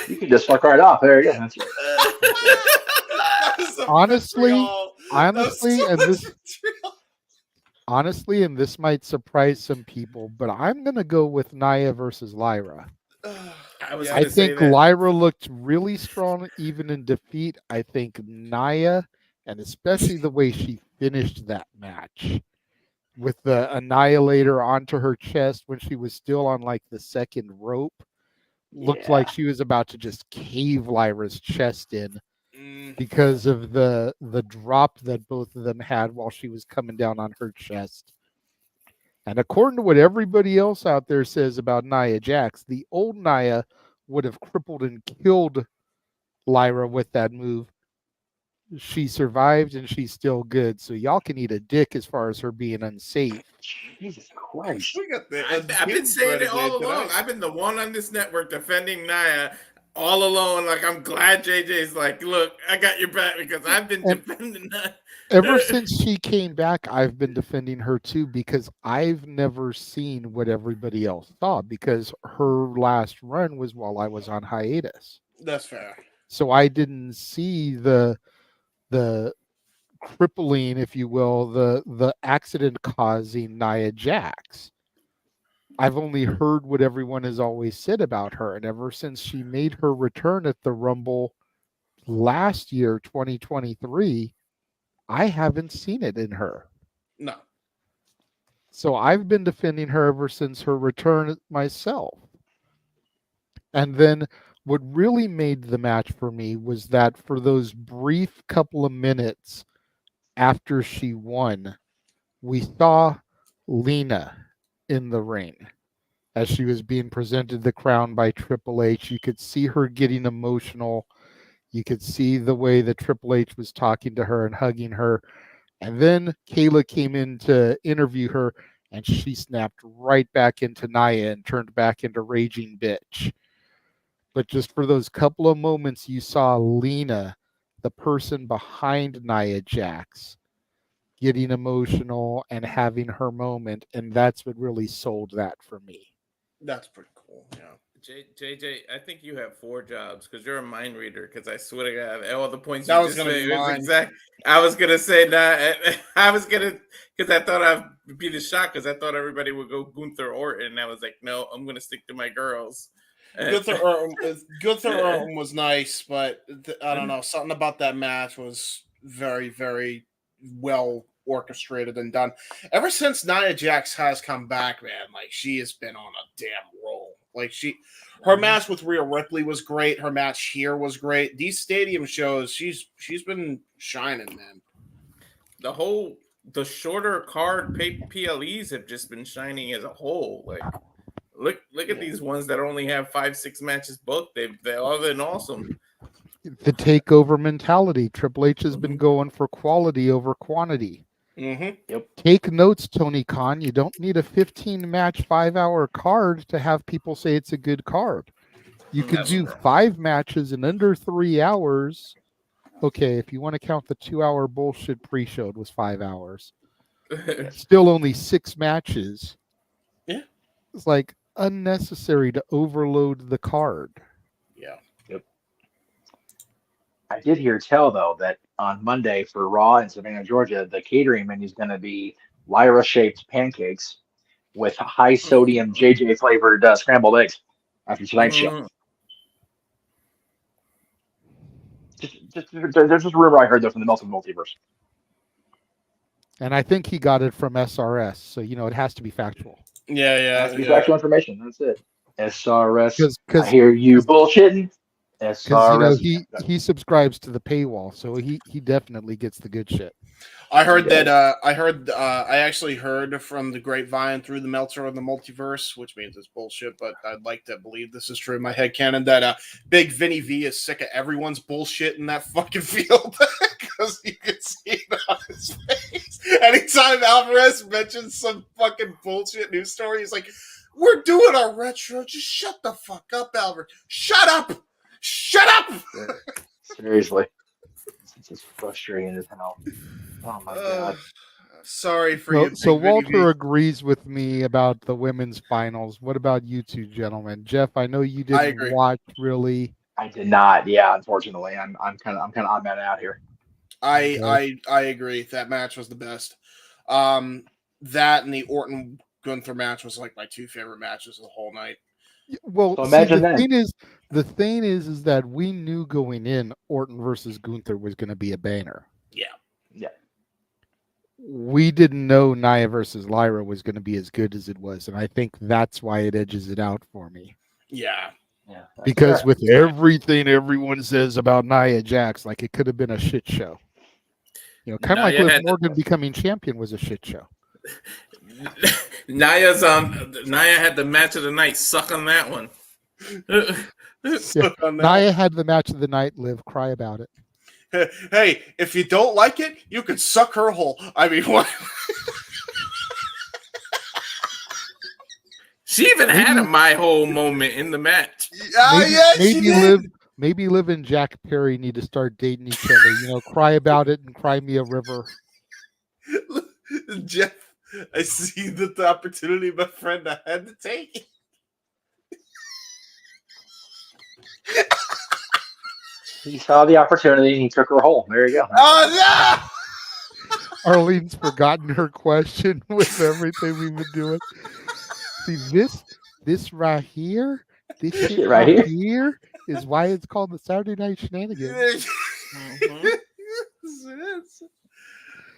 S13: You can just fuck right off. There you go.
S5: Honestly, and this might surprise some people, but I'm gonna go with Nia versus Lyra. I think Lyra looked really strong even in defeat. I think Nia, and especially the way she finished that match with the Annihilator onto her chest when she was still on like the second rope, looked like she was about to just cave Lyra's chest in because of the drop that both of them had while she was coming down on her chest. And according to what everybody else out there says about Nia Jax, the old Nia would have crippled and killed Lyra with that move. she survived and she's still good. So y'all can eat a dick as far as her being unsafe.
S13: Jesus Christ.
S14: I've been saying it all along. I've been the one on this network defending Nia all alone. Like, I'm glad JJ's like, look, I got your back because I've been defending Nia.
S5: Ever since she came back, I've been defending her too because I've never seen what everybody else saw because her last run was while I was on hiatus.
S9: That's fair.
S5: So I didn't see the crippling, if you will, the accident causing Nia Jax. I've only heard what everyone has always said about her, and ever since she made her return at the Rumble last year, 2023, I haven't seen it in her.
S9: No.
S5: So I've been defending her ever since her return myself. And then what really made the match for me was that for those brief couple of minutes after she won, we saw Lena in the ring as she was being presented the crown by Triple H. You could see her getting emotional. You could see the way that Triple H was talking to her and hugging her. And then Kayla came in to interview her, and she snapped right back into Nia and turned back into Raging Bitch. But just for those couple of moments, you saw Lena, the person behind Nia Jax, getting emotional and having her moment. And that's what really sold that for me.
S9: That's pretty cool. Yeah.
S14: JJ, I think you have 4 jobs because you're a mind reader. Because I swear to God, all the points
S9: That
S14: you
S9: was
S14: just
S9: gonna
S14: said,
S9: be
S14: it was
S9: mine.
S14: exact. I was gonna say that. I was gonna because I thought I'd be the shock because I thought everybody would go Gunther Orton, and I was like, no, I'm gonna stick to my girls.
S9: Gunther Orton was nice, but I don't know. Something about that match was very, very well orchestrated and done. Ever since Nia Jax has come back, man, like she has been on a damn roll. Like her match with Rhea Ripley was great. Her match here was great. These stadium shows, she's been shining, man.
S14: The shorter card PLEs have just been shining as a whole. Like, look at these ones that only have 5-6 matches booked. They've all been awesome.
S5: The takeover mentality. Triple H has been going for quality over quantity.
S9: Mm-hmm.
S13: Yep.
S5: Take notes, Tony Khan. You don't need a 15-match, 5-hour card to have people say it's a good card. You could do 5 matches in under 3 hours. Okay, if you want to count the 2-hour bullshit pre-show, it was 5 hours. Still only 6 matches.
S9: Yeah.
S5: It's like unnecessary to overload the card.
S9: Yeah.
S13: Yep. I did hear tell, though, that on Monday for Raw in Savannah, Georgia, the catering menu is going to be Lyra-shaped pancakes with high-sodium JJ-flavored scrambled eggs after tonight's show. There's just a rumor I heard, though, from the Meltdown Multiverse.
S5: And I think he got it from SRS, so, it has to be factual.
S9: Yeah.
S13: It has to be factual information. That's it. SRS, I hear you bullshitting.
S5: Because he subscribes to the paywall, so he definitely gets the good shit.
S9: I heard that. I actually heard from the grapevine through the Meltzer of the Multiverse, which means it's bullshit, but I'd like to believe this is true in my headcanon, that Big Vinny V is sick of everyone's bullshit in that fucking field because you can see it on his face. Anytime Alvarez mentions some fucking bullshit news story, he's like, "We're doing our retro. Just shut the fuck up, Alvarez. Shut up. Shut up."
S13: Seriously. It's just frustrating as hell. Oh my god.
S9: Sorry for you.
S5: So Walter agrees with me about the women's finals. What about you two gentlemen? Jeff, I know you didn't watch really.
S13: I did not. Yeah, unfortunately. I'm kind of on that out here.
S9: I agree. That match was the best. That and the Orton Gunther match was like my 2 favorite matches of the whole night.
S5: Well,
S13: so imagine that.
S5: The thing is that we knew going in Orton versus Gunther was going to be a banger.
S9: Yeah.
S5: We didn't know Nia versus Lyra was going to be as good as it was, and I think that's why it edges it out for me.
S9: Yeah.
S5: Because with everything everyone says about Nia Jax, like it could have been a shit show. Kind of like Liv Morgan becoming champion was a shit show.
S14: Nia had the match of the night. Suck on that one.
S5: Nia had the match of the night. Liv, cry about it.
S9: Hey, if you don't like it, you can suck her hole. I mean, what?
S14: She even had a my whole moment in the match.
S5: Maybe Liv and Jack Perry need to start dating each other. Cry about it and cry me a river.
S9: Jeff, I see that the opportunity, my friend, I had to take it.
S13: He saw the opportunity and he took her hole. There you go.
S9: Oh, no!
S5: Arlene's forgotten her question with everything we've been doing. See, this right here, this shit right here is why it's called the Saturday Night Shenanigans.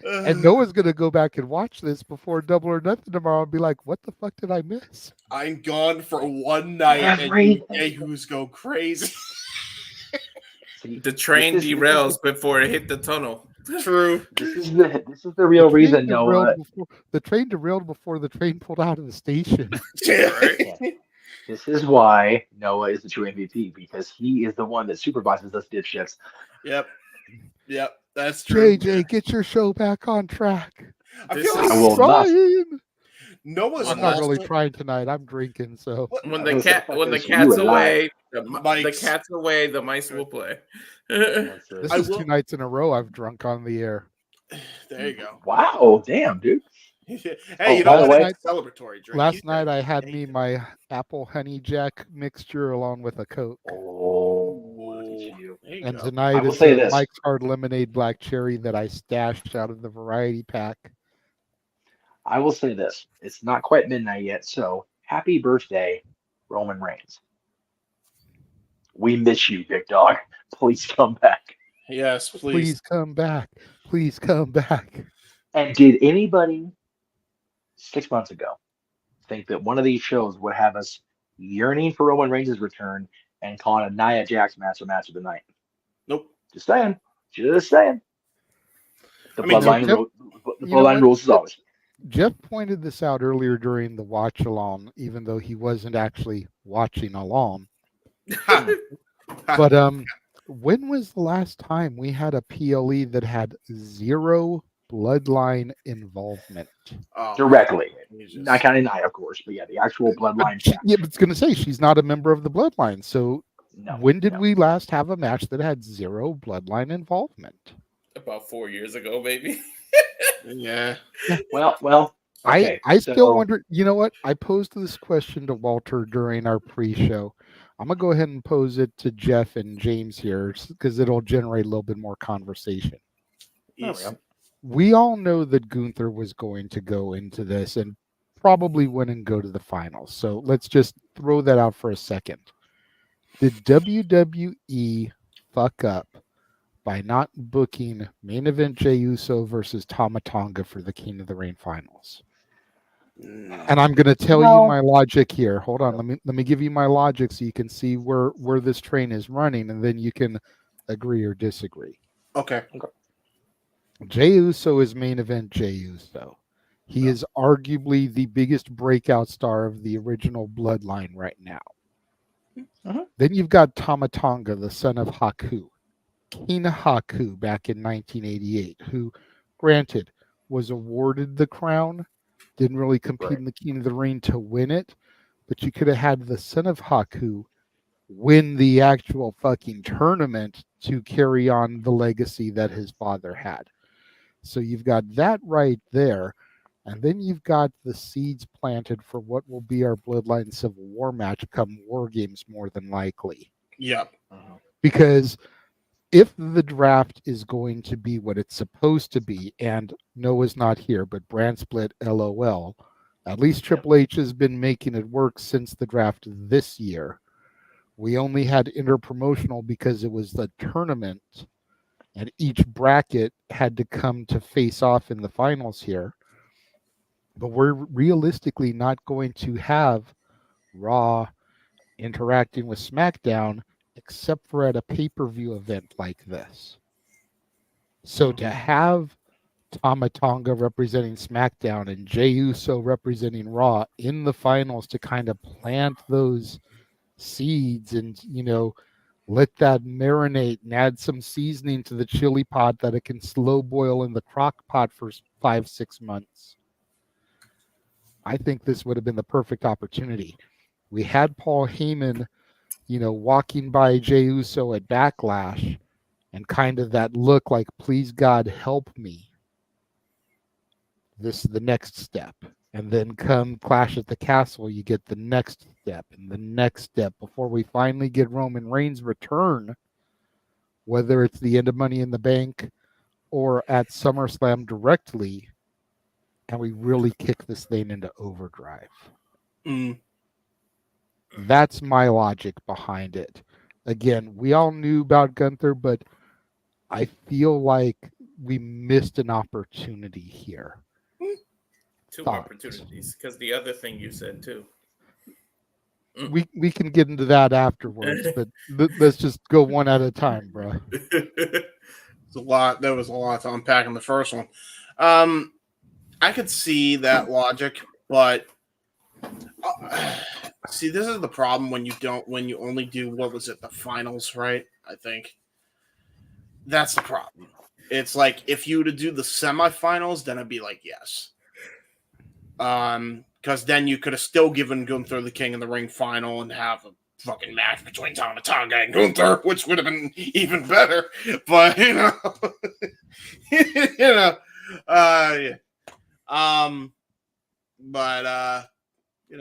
S5: And Noah's going to go back and watch this before Double or Nothing tomorrow and be like, what the fuck did I miss?
S9: I'm gone for one night and Yahoos go crazy.
S14: The train derails before it hit the tunnel.
S9: True.
S13: This is the real reason, Noah.
S5: The train derailed before the train pulled out of the station.
S13: This is why Noah is the true MVP, because he is the one that supervises us dipshits.
S9: Yep, that's true.
S5: JJ, get your show back on track.
S9: I feel like
S13: I will not.
S9: Noah's
S5: I'm not really trying tonight. I'm drinking, so
S14: when the cat's away, the cat's away, the mice will play.
S5: This is 2 nights in a row I've drunk on the air.
S9: There you go.
S13: Wow, damn, dude.
S9: Hey, you know what? It's a celebratory drink.
S5: Last night I had me my apple honey jack mixture along with a Coke. And tonight is the Mike's Hard Lemonade Black Cherry that I stashed out of the variety pack.
S13: I will say this. It's not quite midnight yet, so happy birthday, Roman Reigns. We miss you, big dog. Please come back.
S9: Yes, please.
S5: Please come back. Please come back.
S13: And did anybody 6 months ago think that one of these shows would have us yearning for Roman Reigns' return and calling a Nia Jax match a match of the night?
S9: Nope.
S13: Just saying. The bloodline rules as always.
S5: Jeff pointed this out earlier during the watch along, even though he wasn't actually watching along. But when was the last time we had a PLE that had zero bloodline involvement?
S13: Directly. Not counting Nia, of course, but yeah, the actual bloodline.
S5: Yeah, but it's going to say she's not a member of the bloodline. So when did we last have a match that had zero bloodline involvement?
S14: About 4 years ago, maybe.
S9: Yeah.
S13: Well. Okay,
S5: I still wonder. You know what? I posed this question to Walter during our pre-show. I'm gonna go ahead and pose it to Jeff and James here because it'll generate a little bit more conversation.
S9: Yes.
S5: We all know that Gunther was going to go into this and probably win and go to the finals. So let's just throw that out for a second. Did WWE fuck up by not booking main event Jey Uso versus Tama Tonga for the King of the Ring finals? And I'm going to tell you my logic here. Hold on. Let me give you my logic so you can see where this train is running, and then you can agree or disagree.
S9: Okay.
S5: Jey Uso is main event Jey Uso. He is arguably the biggest breakout star of the original bloodline right now. Then you've got Tama Tonga, the son of Haku. King Haku back in 1988, who, granted, was awarded the crown, didn't really compete in the King of the Ring to win it, but you could have had the son of Haku win the actual fucking tournament to carry on the legacy that his father had. So you've got that right there, and then you've got the seeds planted for what will be our Bloodline Civil War match come War Games, more than likely.
S9: Yep.
S5: Because if the draft is going to be what it's supposed to be, and Noah's not here, but brand split, LOL, at least Triple H has been making it work since the draft this year. We only had interpromotional because it was the tournament, and each bracket had to come to face off in the finals here. But we're realistically not going to have Raw interacting with SmackDown except for at a pay-per-view event like this. So to have Tama Tonga representing SmackDown and Jey Uso representing Raw in the finals to kind of plant those seeds and, Let that marinate and add some seasoning to the chili pot that it can slow boil in the crock pot for 5-6 months. I think this would have been the perfect opportunity. We had Paul Heyman, walking by Jey Uso at Backlash and kind of that look like, please God, help me. This is the next step. And then come Clash at the Castle, you get the next step and the next step before we finally get Roman Reigns' return, whether it's the end of Money in the Bank or at SummerSlam directly, and we really kick this thing into overdrive. That's my logic behind it. Again, we all knew about Gunther, but I feel like we missed an opportunity here.
S14: Two opportunities, because the other thing you said too.
S5: We can get into that afterwards, but let's just go one at a time, bro.
S9: It's a lot. There was a lot to unpack in the first one. I could see that logic, but see, this is the problem when you only do, what was it, the finals, right? I think that's the problem. It's like if you were to do the semifinals, then I'd be like, yes. Because then you could have still given Gunther the King of the Ring final and have a fucking match between Tama Tonga and Gunther, which would have been even better. But yeah.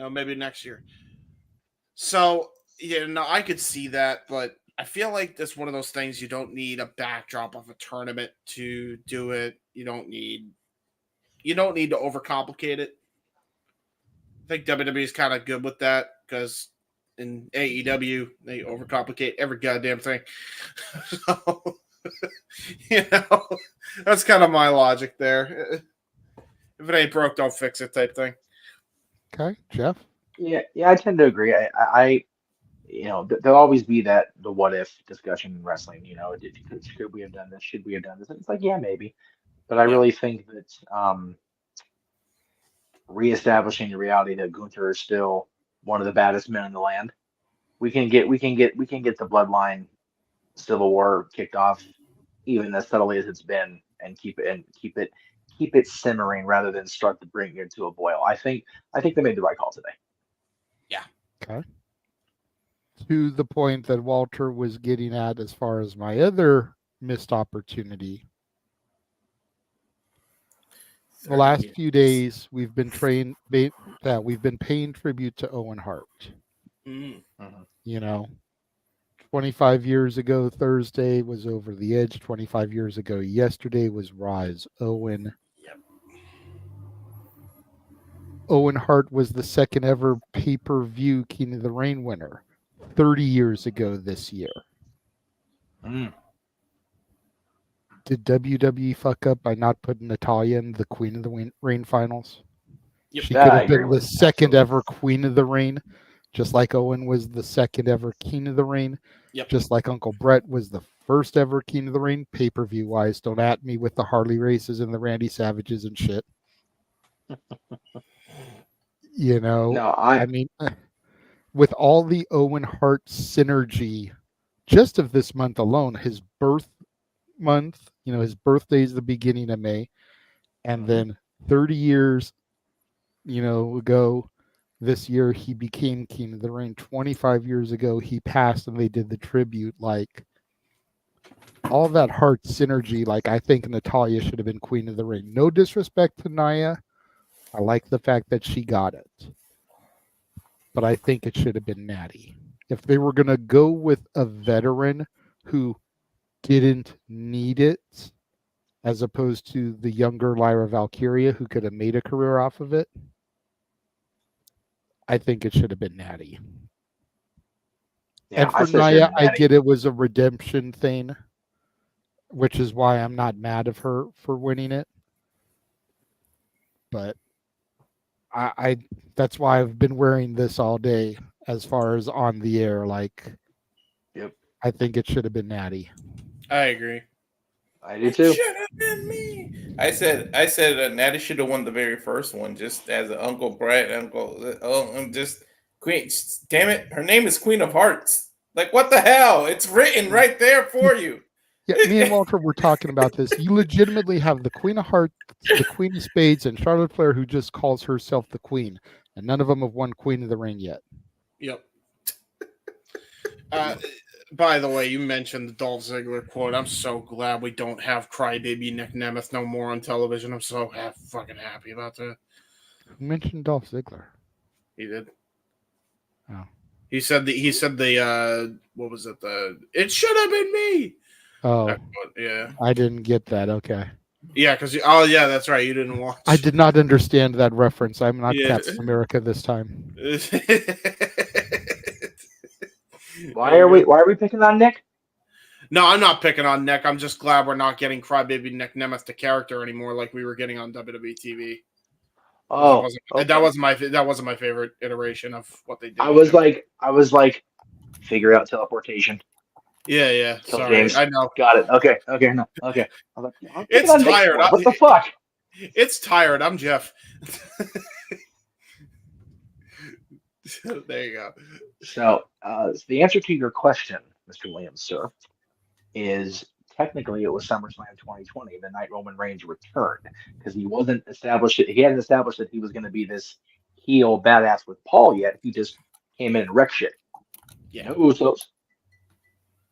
S9: Maybe next year. So I could see that, but I feel like that's one of those things you don't need a backdrop of a tournament to do it. You don't need to overcomplicate it. I think WWE is kind of good with that because in AEW they overcomplicate every goddamn thing. So, that's kind of my logic there. If it ain't broke, don't fix it type thing.
S5: Okay, Jeff?
S13: Yeah, I tend to agree. I there'll always be the what if discussion in wrestling. Should we have done this? Should we have done this? And it's like, yeah, maybe. But I really think that reestablishing the reality that Gunther is still one of the baddest men in the land. We can get the bloodline civil war kicked off even as subtly as it's been, and keep it simmering rather than start to bring it to a boil. I think they made the right call today.
S9: Yeah.
S5: Okay. To the point that Walter was getting at as far as my other missed opportunity. The last few days we've been paying tribute to Owen Hart. 25 years ago Thursday was Over the Edge. 25 years ago yesterday was Rise Owen.
S9: Yep.
S5: Owen Hart was the second ever pay-per-view King of the Ring winner 30 years ago this year. Did WWE fuck up by not putting Natalya in the Queen of the Ring finals?
S9: Yep.
S5: She could have been the second ever Queen of the Ring, just like Owen was the second ever King of the Ring.
S9: Yep.
S5: Just like Uncle Brett was the first ever King of the Ring, pay-per-view wise. Don't at me with the Harley races and the Randy Savages and shit. I mean, with all the Owen Hart synergy, just of this month alone, his birth month, his birthday is the beginning of May, and then 30 years, ago, this year he became King of the Ring. 25 years ago he passed, and they did the tribute. Like all that Hart synergy, like I think Natalya should have been Queen of the Ring. No disrespect to Nia, I like the fact that she got it, but I think it should have been Natty. If they were gonna go with a veteran who didn't need it, as opposed to the younger Lyra Valkyria who could have made a career off of it, I think it should have been Natty.
S13: Yeah,
S5: and for Nia, I get it was a redemption thing, which is why I'm not mad of her for winning it. But I that's why I've been wearing this all day as far as on the air. Like,
S13: yep,
S5: I think it should have been Natty.
S9: I agree.
S13: I do too.
S14: Should have been me. I said Natty should have won the very first one, just as an Uncle Brett, I'm just Queen. Damn it, her name is Queen of Hearts. Like, what the hell? It's written right there for you.
S5: Yeah, me and Walter were talking about this. You legitimately have the Queen of Hearts, the Queen of Spades, and Charlotte Flair, who just calls herself the Queen, and none of them have won Queen of the Ring yet.
S9: Yep. By the way, you mentioned the Dolph Ziggler quote. I'm so glad we don't have crybaby Nick Nemeth no more on television. I'm so fucking happy about that.
S5: You mentioned Dolph Ziggler.
S9: He did.
S5: Oh.
S9: He said what was it? It should have been me.
S5: Oh.
S9: Yeah.
S5: I didn't get that. Okay.
S9: Yeah, because yeah, that's right. You didn't watch.
S5: I did not understand that reference. I'm not
S9: Yeah.
S5: Captain America this time.
S13: Why are we picking on Nick?
S9: No, I'm not picking on Nick. I'm just glad we're not getting crybaby Nick Nemeth the character anymore, like we were getting on WWE TV.
S13: Oh,
S9: that wasn't my favorite iteration of what they did.
S13: I was like, figure out teleportation.
S9: Yeah.
S13: Tell
S9: Sorry,
S13: James.
S9: I know.
S13: Got it. Okay. No. Okay. I was like,
S9: It's
S13: on Nick
S9: tired.
S13: for? What the fuck?
S9: It's tired. I'm Jeff. There you go.
S13: So the answer to your question, Mr. Williams, sir, is technically it was SummerSlam 2020, the night Roman Reigns returned, because he hadn't established that he was going to be this heel badass with Paul yet. He just came in and wrecked shit.
S9: Yeah.
S13: No Usos,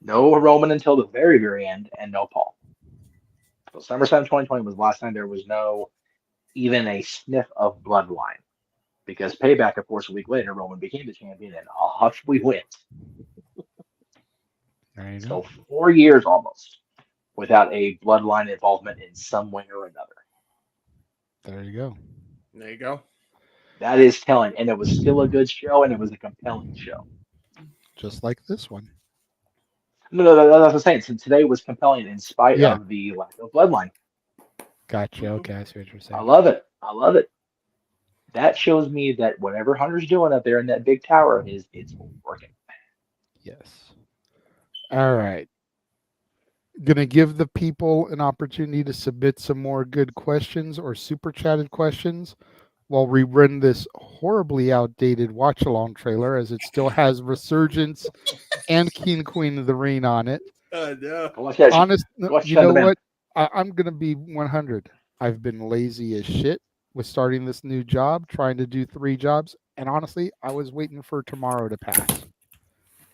S13: no Roman until the very, very end, and no Paul. So SummerSlam 2020 was the last time there was no even a sniff of bloodline. Because Payback, of course, a week later, Roman became the champion, and off we went. So 4 years almost without a bloodline involvement in some way or another.
S5: There you go.
S9: There you go.
S13: That is telling, and it was still a good show, and it was a compelling show.
S5: Just like this one.
S13: No, that's what I'm saying. So today was compelling in spite of the lack of bloodline.
S5: Gotcha. Okay, I see what you're saying.
S13: I love it. That shows me that whatever Hunter's doing up there in that big tower of his, it's working.
S5: Yes. All right. Gonna give the people an opportunity to submit some more good questions or super chatted questions while we run this horribly outdated watch along trailer, as it still has Resurgence and King Queen of the Ring on it.
S9: No.
S5: Honest, you know what? I'm gonna be 100. I've been lazy as shit with starting this new job, trying to do 3 jobs, and honestly, I was waiting for tomorrow to pass.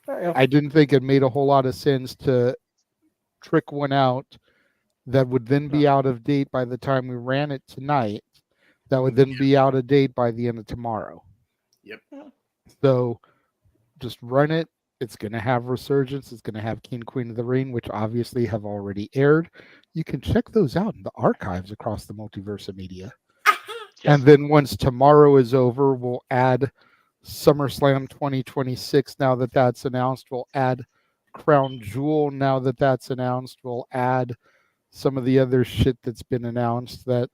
S5: I didn't think it made a whole lot of sense to trick one out that would then be out of date by the time we ran it tonight, that would then be out of date by the end of tomorrow.
S9: Yep.
S5: So just run it. It's going to have Resurgence. It's going to have King Queen of the Ring, which obviously have already aired. You can check those out in the archives across the multiverse of media. And then once tomorrow is over, we'll add SummerSlam 2026 now that that's announced. We'll add Crown Jewel now that that's announced. We'll add some of the other shit that's been announced that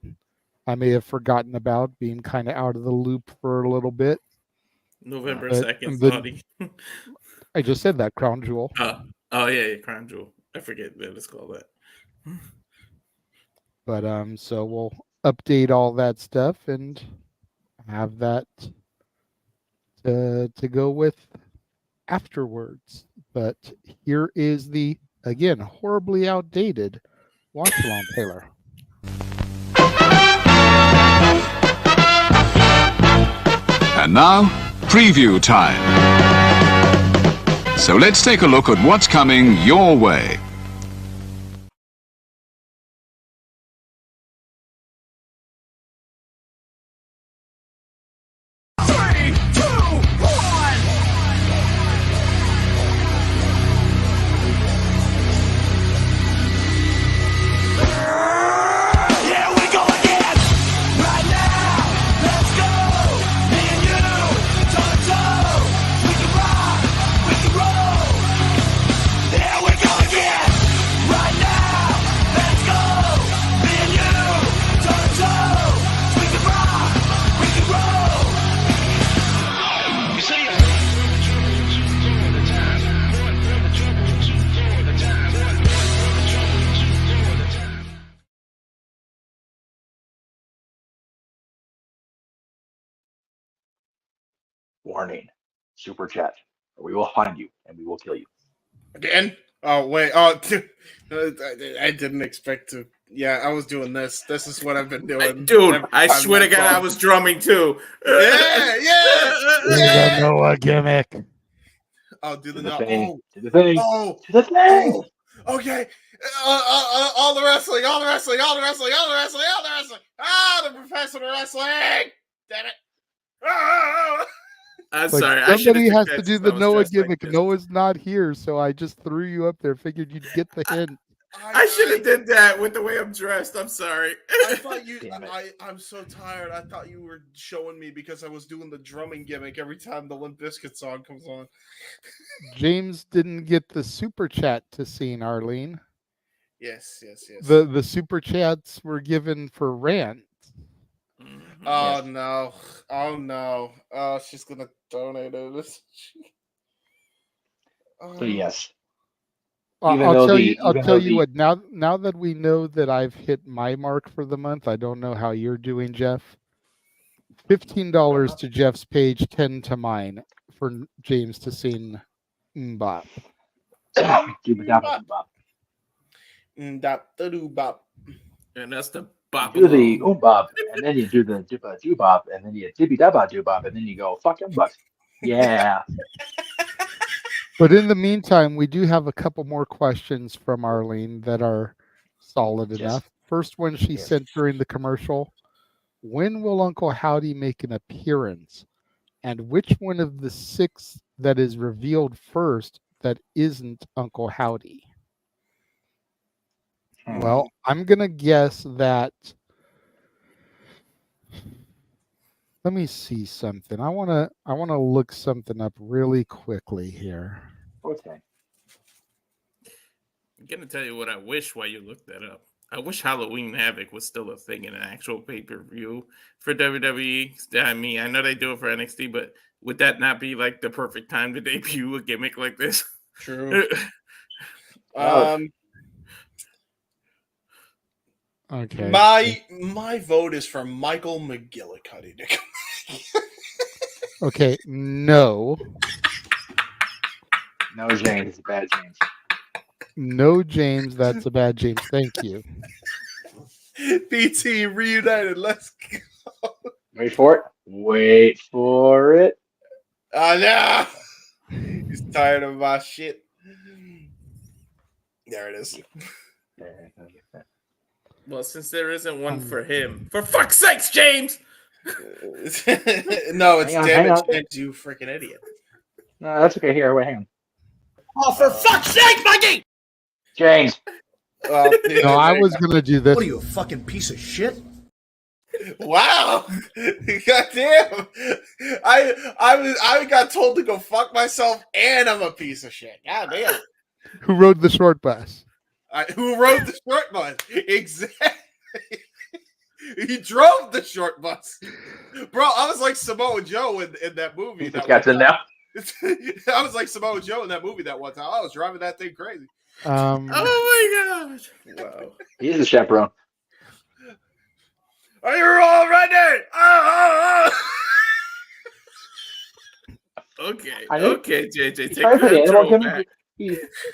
S5: I may have forgotten about, being kind of out of the loop for a little bit.
S14: November 2nd, naughty.
S5: I just said that, Crown Jewel.
S14: Oh yeah, Crown Jewel. I forget that it's called that.
S5: But so we'll update all that stuff and have that to go with afterwards. But here is the, again, horribly outdated watch along trailer.
S1: And now, preview time. So let's take a look at what's coming your way.
S13: Warning, super chat we will find you and we will kill you.
S9: Again? Oh, wait. Oh, I didn't expect to. Yeah, I was doing this. This is what I've been doing.
S14: Dude, I swear to God, I was drumming too.
S9: Yeah.
S5: Noah gimmick.
S9: Oh, do the
S13: thing. Do the thing.
S9: Oh,
S13: do the thing.
S9: Oh, okay. All the wrestling. Ah, the professional wrestling. Damn it. Ah!
S14: I'm
S5: Like,
S14: sorry.
S5: somebody has to do the Noah gimmick. Noah's not here, so I just threw you up there. Figured you'd get the hint.
S14: I should have did that with the way I'm dressed. I'm sorry.
S9: I thought you. I'm so tired. I thought you were showing me because I was doing the drumming gimmick every time the Limp Bizkit song comes on.
S5: James didn't get the super chat to scene, Arlene.
S9: Yes.
S5: The super chats were given for rant.
S9: Oh no! Oh, she's gonna donate it.
S13: So yes.
S5: I'll tell you what. Now that we know that I've hit my mark for the month, I don't know how you're doing, Jeff. $15 to Jeff's page, 10 to mine for James to sing Mbop.
S14: And that's the bop.
S13: You do the bop, and then you do the doo bop, and then you dibby dabba doo bop, and then you go fucking butt. Yeah.
S5: But in the meantime, we do have a couple more questions from Arlene that are solid enough. First one she sent during the commercial. When will Uncle Howdy make an appearance? And which one of the 6 that is revealed first that isn't Uncle Howdy? Well, I'm going to guess that. Let me see something. I want to look something up really quickly here.
S13: Okay.
S14: I'm gonna tell you what I wish while you look that up. I wish Halloween Havoc was still a thing in an actual pay-per-view for WWE. I mean, I know they do it for NXT, but would that not be like the perfect time to debut a gimmick like this?
S9: True.
S5: Okay.
S9: My vote is for Michael McGillicuddy to come.
S5: Okay, no.
S13: No, James. It's a bad James.
S5: No, James. That's a bad James. Thank you.
S9: BT reunited. Let's go.
S13: Wait for it. Wait for it.
S9: No. He's tired of my shit. There it is.
S14: Well, since there isn't one for him, for fuck's sakes, James!
S9: No, it's
S13: hang on.
S9: James, you freaking idiot.
S13: No, that's okay. Here, wait, hang on.
S8: Oh, for fuck's sake, Mikey!
S13: James.
S9: Well,
S5: No, I was going to do this.
S8: What are you, a fucking piece of shit?
S9: Wow. Goddamn. I got told to go fuck myself and I'm a piece of shit. Goddamn.
S5: Who rode the short bus?
S9: Who rode the short bus? Exactly. He drove the short bus. Bro, I was like Samoa Joe in that movie.
S13: He's Captain now.
S9: I was like Samoa Joe in that movie that one time. I was driving that thing crazy.
S14: Oh my gosh. Wow.
S13: He's the chaperone.
S9: Are you all ready?
S14: Okay.
S13: I think
S14: Okay, JJ. Take
S13: He's trying for the animal
S14: control
S13: gimmick.
S14: back.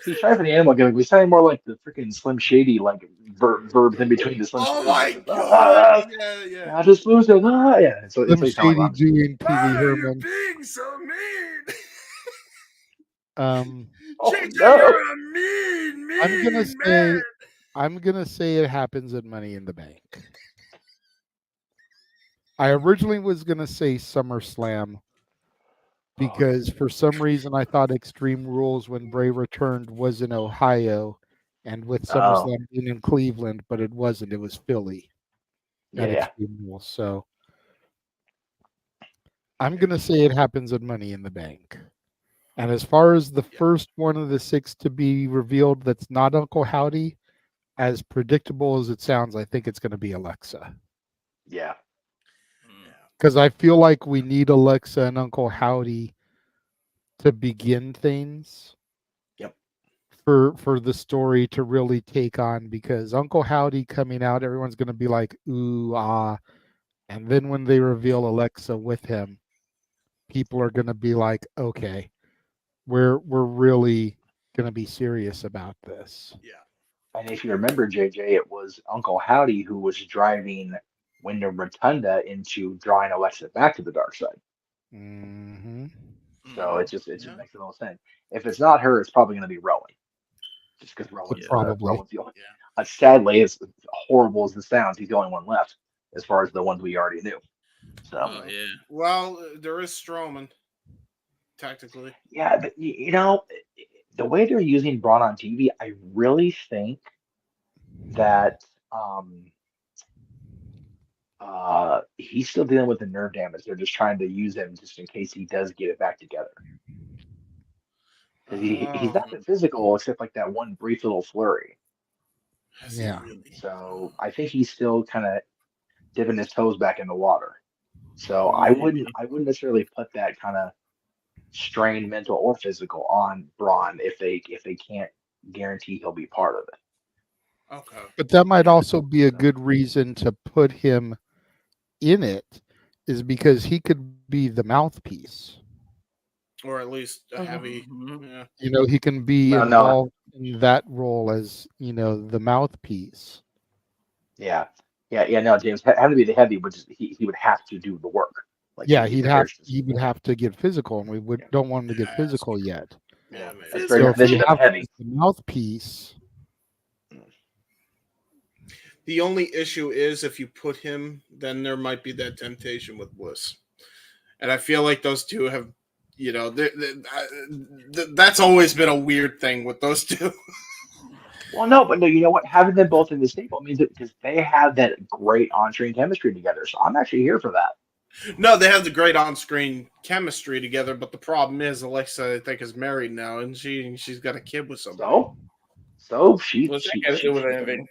S13: He's trying for the animal gimmick. We sounded more like the freaking Slim Shady, like verbs in between the Slim.
S9: Oh
S13: Shady.
S9: my god! Yeah.
S13: I just lose it. Yeah. So
S5: Slim
S13: it's
S5: Shady
S13: like
S5: doing Pee Wee Herman.
S9: Being so mean.
S13: Oh,
S9: JJ,
S13: no.
S9: you're a mean.
S5: I'm gonna say it happens at Money in the Bank. I originally was gonna say SummerSlam because for some reason I thought Extreme Rules when Bray returned was in Ohio, and with SummerSlam being in Cleveland, but it wasn't. It was Philly at
S13: Yeah.
S5: Extreme Rules. So I'm gonna say it happens at Money in the Bank. And as far as the first one of the 6 to be revealed that's not Uncle Howdy, as predictable as it sounds, I think it's going to be Alexa.
S13: Yeah.
S5: Because I feel like we need Alexa and Uncle Howdy to begin things.
S8: Yep.
S5: For the story to really take on, because Uncle Howdy coming out, everyone's going to be like, ooh, ah. And then when they reveal Alexa with him, people are going to be like, okay. we're really going to be serious about this.
S9: Yeah.
S13: And if you remember, JJ, it was Uncle Howdy who was driving Wyndham Rotunda into drawing Alexa back to the dark side.
S5: Mm-hmm.
S13: So it just makes a little sense. If it's not her, it's probably going to be Rowan, just because Rowan's the only. Sadly, as horrible as it sounds, he's the only one left as far as the ones we already knew. So
S9: Well, there is Strowman, tactically.
S13: yeah, but you know, the way they're using Braun on TV, I really think that he's still dealing with the nerve damage. They're just trying to use him just in case he does get it back together. Because he's not been physical except like that one brief little flurry.
S5: Yeah.
S13: So I think he's still kind of dipping his toes back in the water. So I wouldn't necessarily put that kind of strain, mental or physical, on Braun if they can't guarantee he'll be part of it.
S9: Okay.
S5: But that might also be a good reason to put him in it, is because he could be the mouthpiece.
S9: Or at least a heavy. Yeah.
S5: You know, he can be involved in that role as, you know, the mouthpiece.
S13: Yeah. No, James, having to be the heavy, which he would have to do the work. Like
S5: he would have to get physical, and we don't want him to get physical yet.
S9: Yeah,
S13: That's
S5: So
S13: very
S5: if you have
S13: heavy.
S5: the mouthpiece,
S9: The only issue is if you put him, then there might be that temptation with Bliss. And I feel like those two have, you know, that's always been a weird thing with those two.
S13: Well, no, but no, you know what? Having them both in the stable means that because they have that great on-screen chemistry together. So I'm actually here for that.
S9: No, they have the great on-screen chemistry together, but the problem is Alexa, I think, is married now, and she's got a kid with somebody.
S13: So she.
S14: What's that got to do with anything?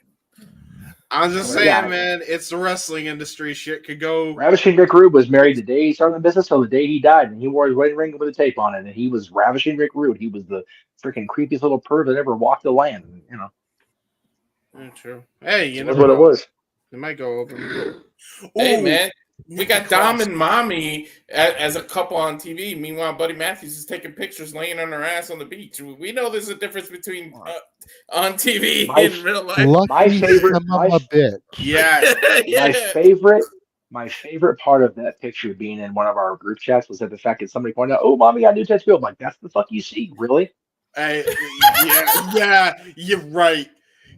S9: I'm just saying, man, it's the wrestling industry. Shit could go.
S13: Ravishing Rick Rude was married the day he started the business till the day he died, and he wore his wedding ring with a tape on it, and he was Ravishing Rick Rude. He was the freaking creepiest little perv that ever walked the land, you know.
S9: Yeah, true. Hey, you know
S13: That's what it was.
S9: It might go over.
S14: Hey, man, we got Dom and Mommy as a couple on TV. Meanwhile, Buddy Matthews is taking pictures laying on her ass on the beach. We know there's a difference between on TV and real life.
S13: My favorite,
S9: yeah.
S13: my favorite part of that picture being in one of our group chats was that the fact that somebody pointed out, "Oh, Mommy got a new tattoo." I'm like, "That's the fuck you see, really?"
S9: Yeah, you're right.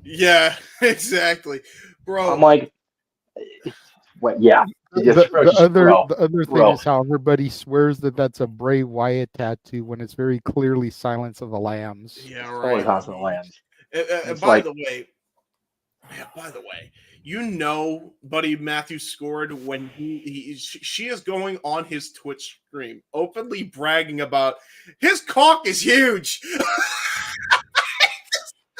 S9: Yeah, exactly, bro.
S13: I'm like, what? Yeah.
S5: The other thing is how everybody swears that that's a Bray Wyatt tattoo when it's very clearly Silence of the Lambs.
S9: Yeah, right.
S13: Silence of the Lambs.
S9: And by the way, you know, Buddy Matthews scored when she is going on his Twitch stream, openly bragging about his cock is huge.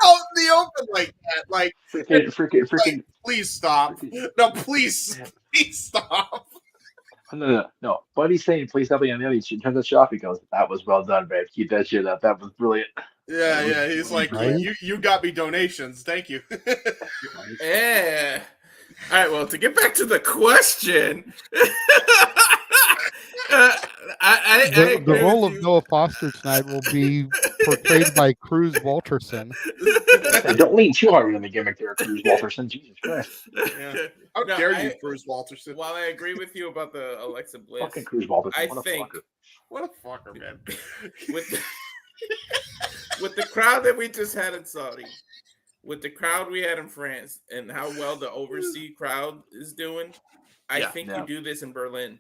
S9: Out in the open like that, like
S13: freaking.
S9: Like, please stop! No, please stop!
S13: No. Buddy's saying, "Please stop being on the other." She turns the shop. He goes, "That was well done, babe. Keep that shit up. That was brilliant."
S9: Yeah. He's like, "You got me donations. Thank you."
S14: Yeah. All right. Well, to get back to the question,
S5: the role of Noah Foster tonight will be portrayed by Cruz Walterson.
S13: Don't lean too hard on the gimmick there, Cruz Walterson. Jesus Christ.
S9: Yeah. How dare you, Cruz Walterson?
S14: While I agree with you about the Alexa Bliss,
S13: fucking Cruz Walterson.
S14: I
S13: What a
S14: think
S13: fucker.
S9: What a fucker, man.
S14: With the crowd that we just had in Saudi, with the crowd we had in France, and how well the overseas crowd is doing, I think you do this in Berlin.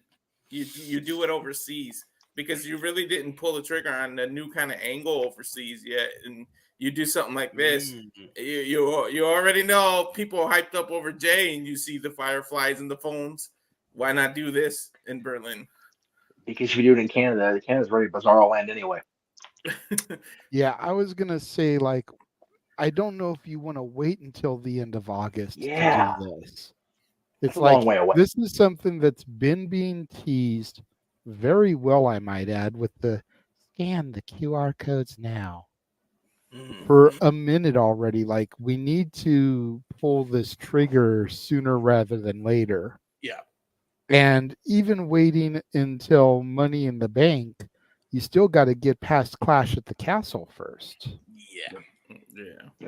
S14: You do it overseas because you really didn't pull the trigger on the new kind of angle overseas yet, and you do something like this. You already know people are hyped up over Jay, and you see the fireflies and the phones. Why not do this in Berlin?
S13: Because if you do it in Canada, Canada's very bizarre land anyway.
S5: Yeah, I was gonna say, like, I don't know if you want to wait until the end of August to do this. It's
S13: a
S5: like
S13: long way away.
S5: This is something that's been being teased very well, I might add, with the scan the QR codes now for a minute already. Like, we need to pull this trigger sooner rather than later.
S9: Yeah.
S5: And even waiting until Money in the Bank, you still got to get past Clash at the Castle first.
S14: Yeah.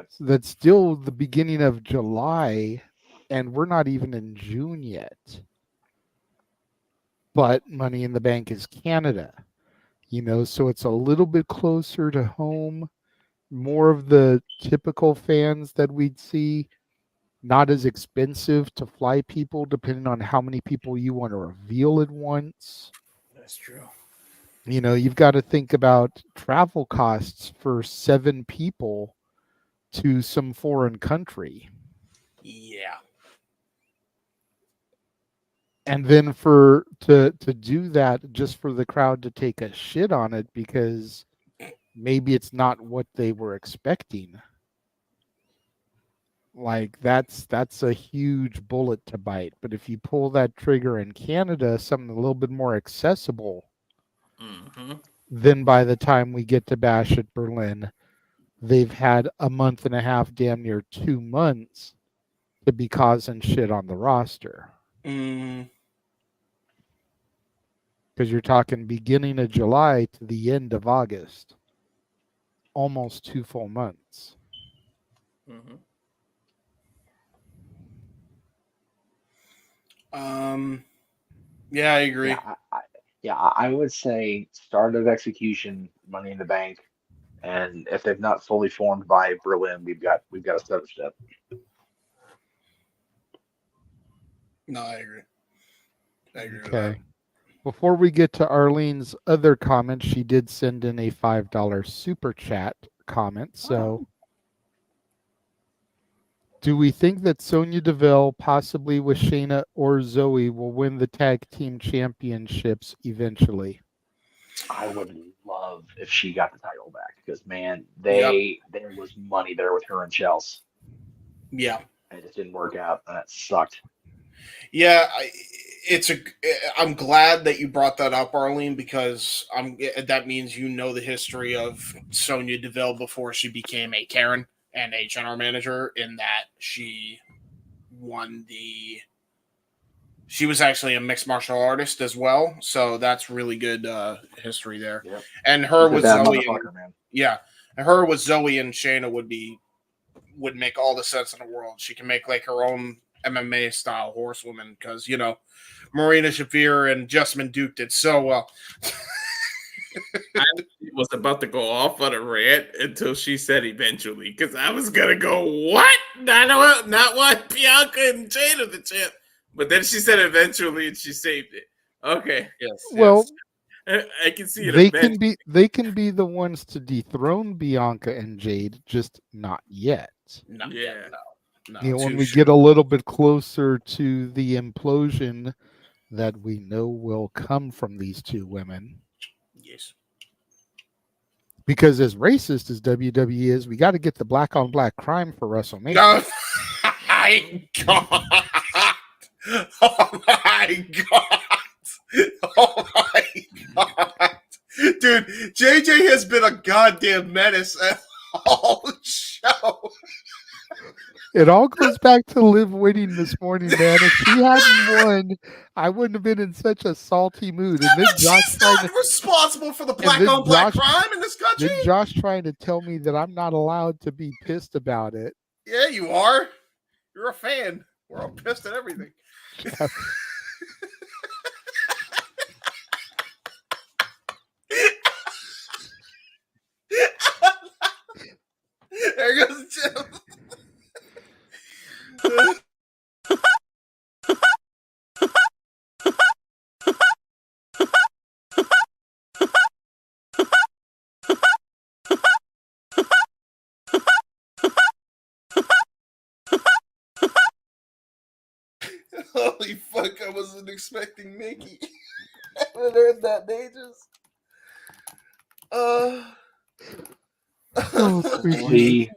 S5: So that's still the beginning of July, and we're not even in June yet. But Money in the Bank is Canada, so it's a little bit closer to home. More of the typical fans that we'd see, not as expensive to fly people, depending on how many people you want to reveal at once.
S14: That's true.
S5: You've got to think about travel costs for 7 people to some foreign country.
S9: Yeah.
S5: And then to do that just for the crowd to take a shit on it because maybe it's not what they were expecting. Like that's a huge bullet to bite. But if you pull that trigger in Canada, something a little bit more accessible, then by the time we get to Bash at Berlin, they've had a month and a half, damn near 2 months to be causing shit on the roster. Because you're talking beginning of July to the end of August. Almost 2 full months.
S9: Yeah, I agree.
S13: I would say start of execution, Money in the Bank, and if they've not fully formed by Berlin, we've got a step.
S9: No, I agree. With
S5: Okay. Before we get to Arlene's other comment, she did send in a $5 super chat comment. So, do we think that Sonya Deville, possibly with Shayna or Zoe, will win the tag team championships eventually?
S13: I would love if she got the title back because, man, there was money there with her and Chelsea.
S9: Yeah.
S13: And it just didn't work out, and that sucked.
S9: Yeah, I'm glad that you brought that up, Arlene, because that means you know the history of Sonya Deville before she became a Karen and a general manager, in that she was actually a mixed martial artist as well, so that's really good history there.
S13: Yep.
S9: And her with Zoe,
S13: and
S9: her with Zoe and Shayna would make all the sense in the world. She can make like her own MMA style horsewoman because Marina Shafir and Jessamine Duke did so well.
S14: I was about to go off on a rant until she said eventually, because I was gonna go, what? Not what? Bianca and Jade are the champ. But then she said eventually, and she saved it. Okay. Yes.
S5: Well,
S14: I can see it.
S5: They can be the ones to dethrone Bianca and Jade, just not yet.
S9: Not
S14: yet.
S9: No,
S5: when we get a little bit closer to the implosion that we know will come from these two women.
S9: Yes.
S5: Because as racist as WWE is, we got to get the black on black crime for WrestleMania.
S9: Oh my God. Oh my God. Oh my God. Dude, JJ has been a goddamn menace at all show.
S5: It all goes back to Liv winning this morning, man. If she hadn't won, I wouldn't have been in such a salty mood. And then
S9: Josh not responsible for the black on black crime in this country.
S5: Then Josh trying to tell me that I'm not allowed to be pissed about it.
S9: Yeah, you are. You're a fan. We're all pissed at everything. There goes Jim. Holy fuck, I wasn't expecting Mickey. I haven't heard that in ages.
S13: Holy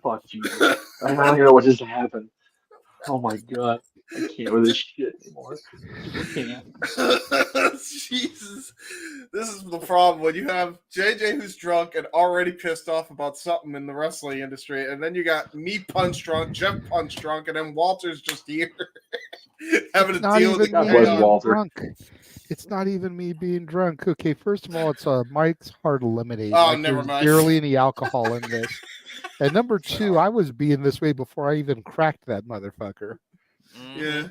S13: fuck you. I don't even know what just happened. Oh my God. I can't with this shit anymore. I can't.
S9: Jesus. This is the problem when you have JJ who's drunk and already pissed off about something in the wrestling industry, and then you got me punch drunk, Jeff punch drunk, and then Walter's just here having to deal with the
S5: Drunk. It's not even me being drunk. Okay, first of all, it's Mike's hard lemonade.
S9: Oh,
S5: Like,
S9: never
S5: there's
S9: mind.
S5: barely any alcohol in this. And number two, I was being this way before I even cracked that motherfucker.
S9: Yeah.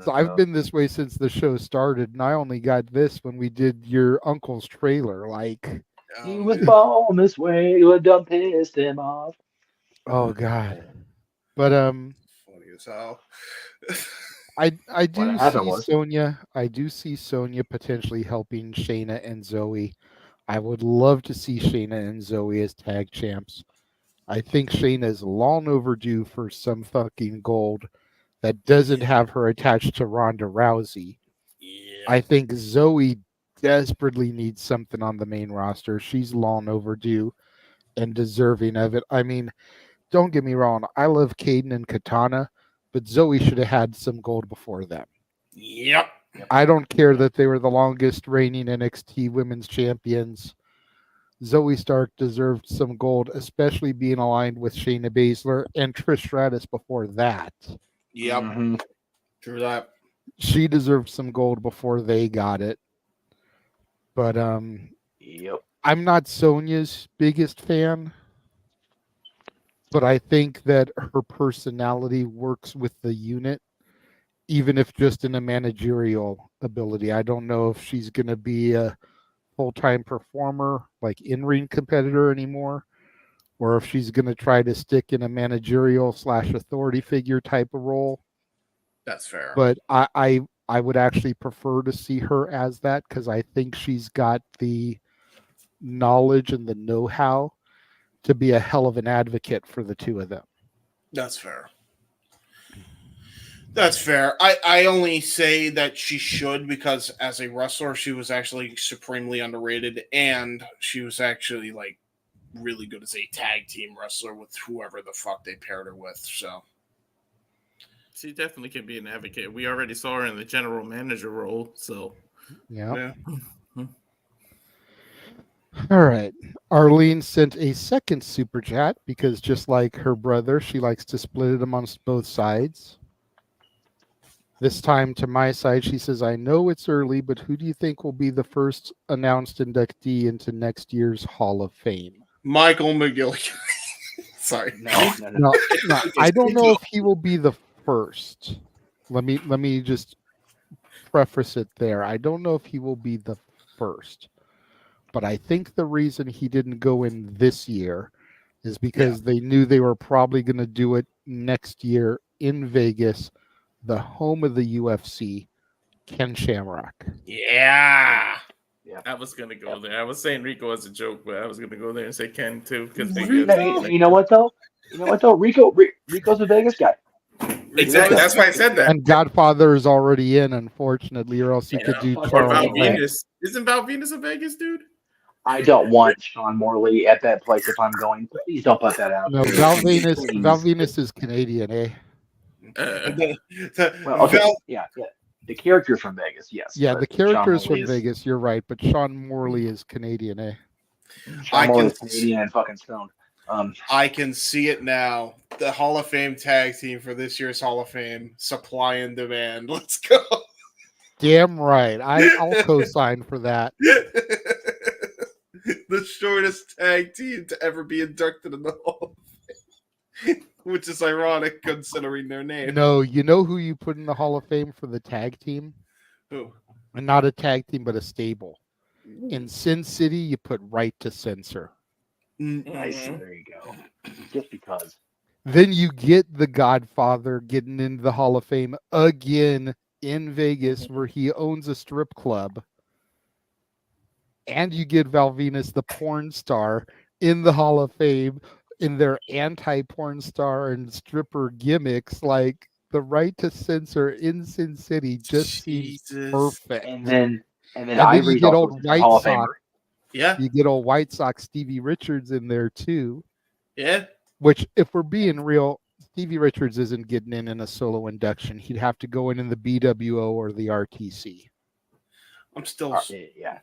S5: So I've been this way since the show started, and I only got this when we did your uncle's trailer. Like,
S13: He was born this way. You done pissed him off.
S5: oh god. But
S9: Funny as hell.
S5: I
S13: What
S5: do
S13: happened
S5: see
S13: was-
S5: Sonya. I do see Sonya potentially helping Shayna and Zoe. I would love to see Shayna and Zoe as tag champs. I think Shayna is long overdue for some fucking gold that doesn't have her attached to Ronda Rousey. I think Zoe desperately needs something on the main roster. She's long overdue and deserving of it. I mean, don't get me wrong. I love Caden and Katana, but Zoe should have had some gold before them.
S9: Yep.
S5: I don't care that they were the longest reigning NXT women's champions. Zoe Stark deserved some gold, especially being aligned with Shayna Baszler and Trish Stratus before that.
S9: Yep.
S13: Mm-hmm.
S9: True that.
S5: She deserved some gold before they got it. But
S13: Yep.
S5: I'm not Sonya's biggest fan, but I think that her personality works with the unit, even if just in a managerial ability. I don't know if she's going to be a full-time performer, like in-ring competitor anymore, or if she's going to try to stick in a managerial / authority figure type of role.
S9: That's fair.
S5: But I would actually prefer to see her as that, because I think she's got the knowledge and the know-how to be a hell of an advocate for the two of them.
S9: That's fair. That's fair. I only say that she should because as a wrestler, she was actually supremely underrated, and she was actually like really good as a tag team wrestler with whoever the fuck they paired her with. So
S14: She definitely can be an advocate. We already saw her in the general manager role, so
S5: Yeah. All right. Arlene sent a second super chat because just like her brother, she likes to split it amongst both sides. This time to my side, she says, I know it's early, but who do you think will be the first announced inductee into next year's Hall of Fame?
S9: Michael McGillicuddy. Sorry.
S5: No, I don't know if he will be the first. Let me just preface it there. I don't know if he will be the first. But I think the reason he didn't go in this year is because they knew they were probably going to do it next year in Vegas, the home of the UFC, Ken Shamrock.
S9: Yeah.
S14: I was gonna go there. I was saying Rico as a joke, but I was gonna go there and say Ken too. Because
S13: You know what though? Rico's a Vegas guy.
S14: Exactly. That's why I said that.
S5: And Godfather is already in, unfortunately, or else you could do
S14: Or
S5: Charles.
S14: Val
S5: Grant.
S14: Venus. Isn't Val Venus a Vegas dude?
S13: I don't want Sean Morley at that place if I'm going. Please don't put that out.
S5: No,
S13: there.
S5: Val Venus.
S13: Please.
S5: Val Venus is Canadian, eh?
S13: Well, okay. Yeah. The character's from Vegas, yes.
S5: Yeah,
S13: but
S5: the character is
S13: Sean
S5: from
S13: Morley
S5: Vegas. You're right, but Sean Morley is Canadian, eh?
S13: Sean Morley's Canadian and fucking stoned.
S9: I can see it now. The Hall of Fame tag team for this year's Hall of Fame, supply and demand. Let's go.
S5: Damn right. I'll co-sign for that.
S9: The shortest tag team to ever be inducted in the Hall of Fame, which is ironic considering their name.
S5: No, you know who you put in the Hall of Fame for the tag team?
S9: Who?
S5: And not a tag team, but a stable. In Sin City, you put Right to Censor.
S13: Nice. There you go. Just because.
S5: Then you get the Godfather getting into the Hall of Fame again in Vegas, where he owns a strip club. And you get Val Venus, the porn star, in the Hall of Fame in their anti-porn star and stripper gimmicks. Like, the Right to Censor in Sin City just seems perfect.
S13: And then
S5: you
S13: Ivory's
S5: get
S13: also
S5: old
S13: a
S5: White
S13: Hall of
S5: Sox.
S13: Famer.
S9: Yeah.
S5: You get old White Sox Stevie Richards in there too.
S9: Yeah.
S5: Which, if we're being real, Stevie Richards isn't getting in a solo induction. He'd have to go in the BWO or the RTC.
S9: I'm still
S13: yeah.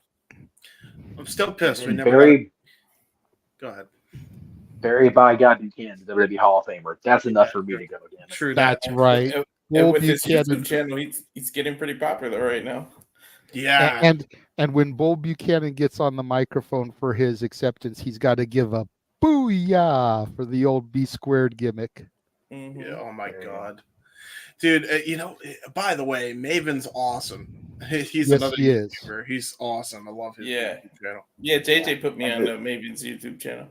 S9: I'm still pissed. We
S13: And
S9: never
S13: Barry,
S9: Go ahead.
S13: Barry by God Buchanan, the WWE Hall of Famer. That's enough for me to go. Damn it.
S14: True.
S5: That's right.
S14: And
S5: Well,
S14: with his
S5: Buchanan-
S14: YouTube channel, he's getting pretty popular right now.
S9: Yeah.
S5: And when Bull Buchanan gets on the microphone for his acceptance, he's got to give a booyah for the old B squared gimmick.
S9: Yeah, oh my God. Dude, by the way, Maven's awesome. He's
S5: Yes,
S9: another
S5: he is.
S9: YouTuber. He's awesome. I love his
S14: Yeah.
S9: YouTube channel.
S14: Yeah, JJ put me on Maven's YouTube channel.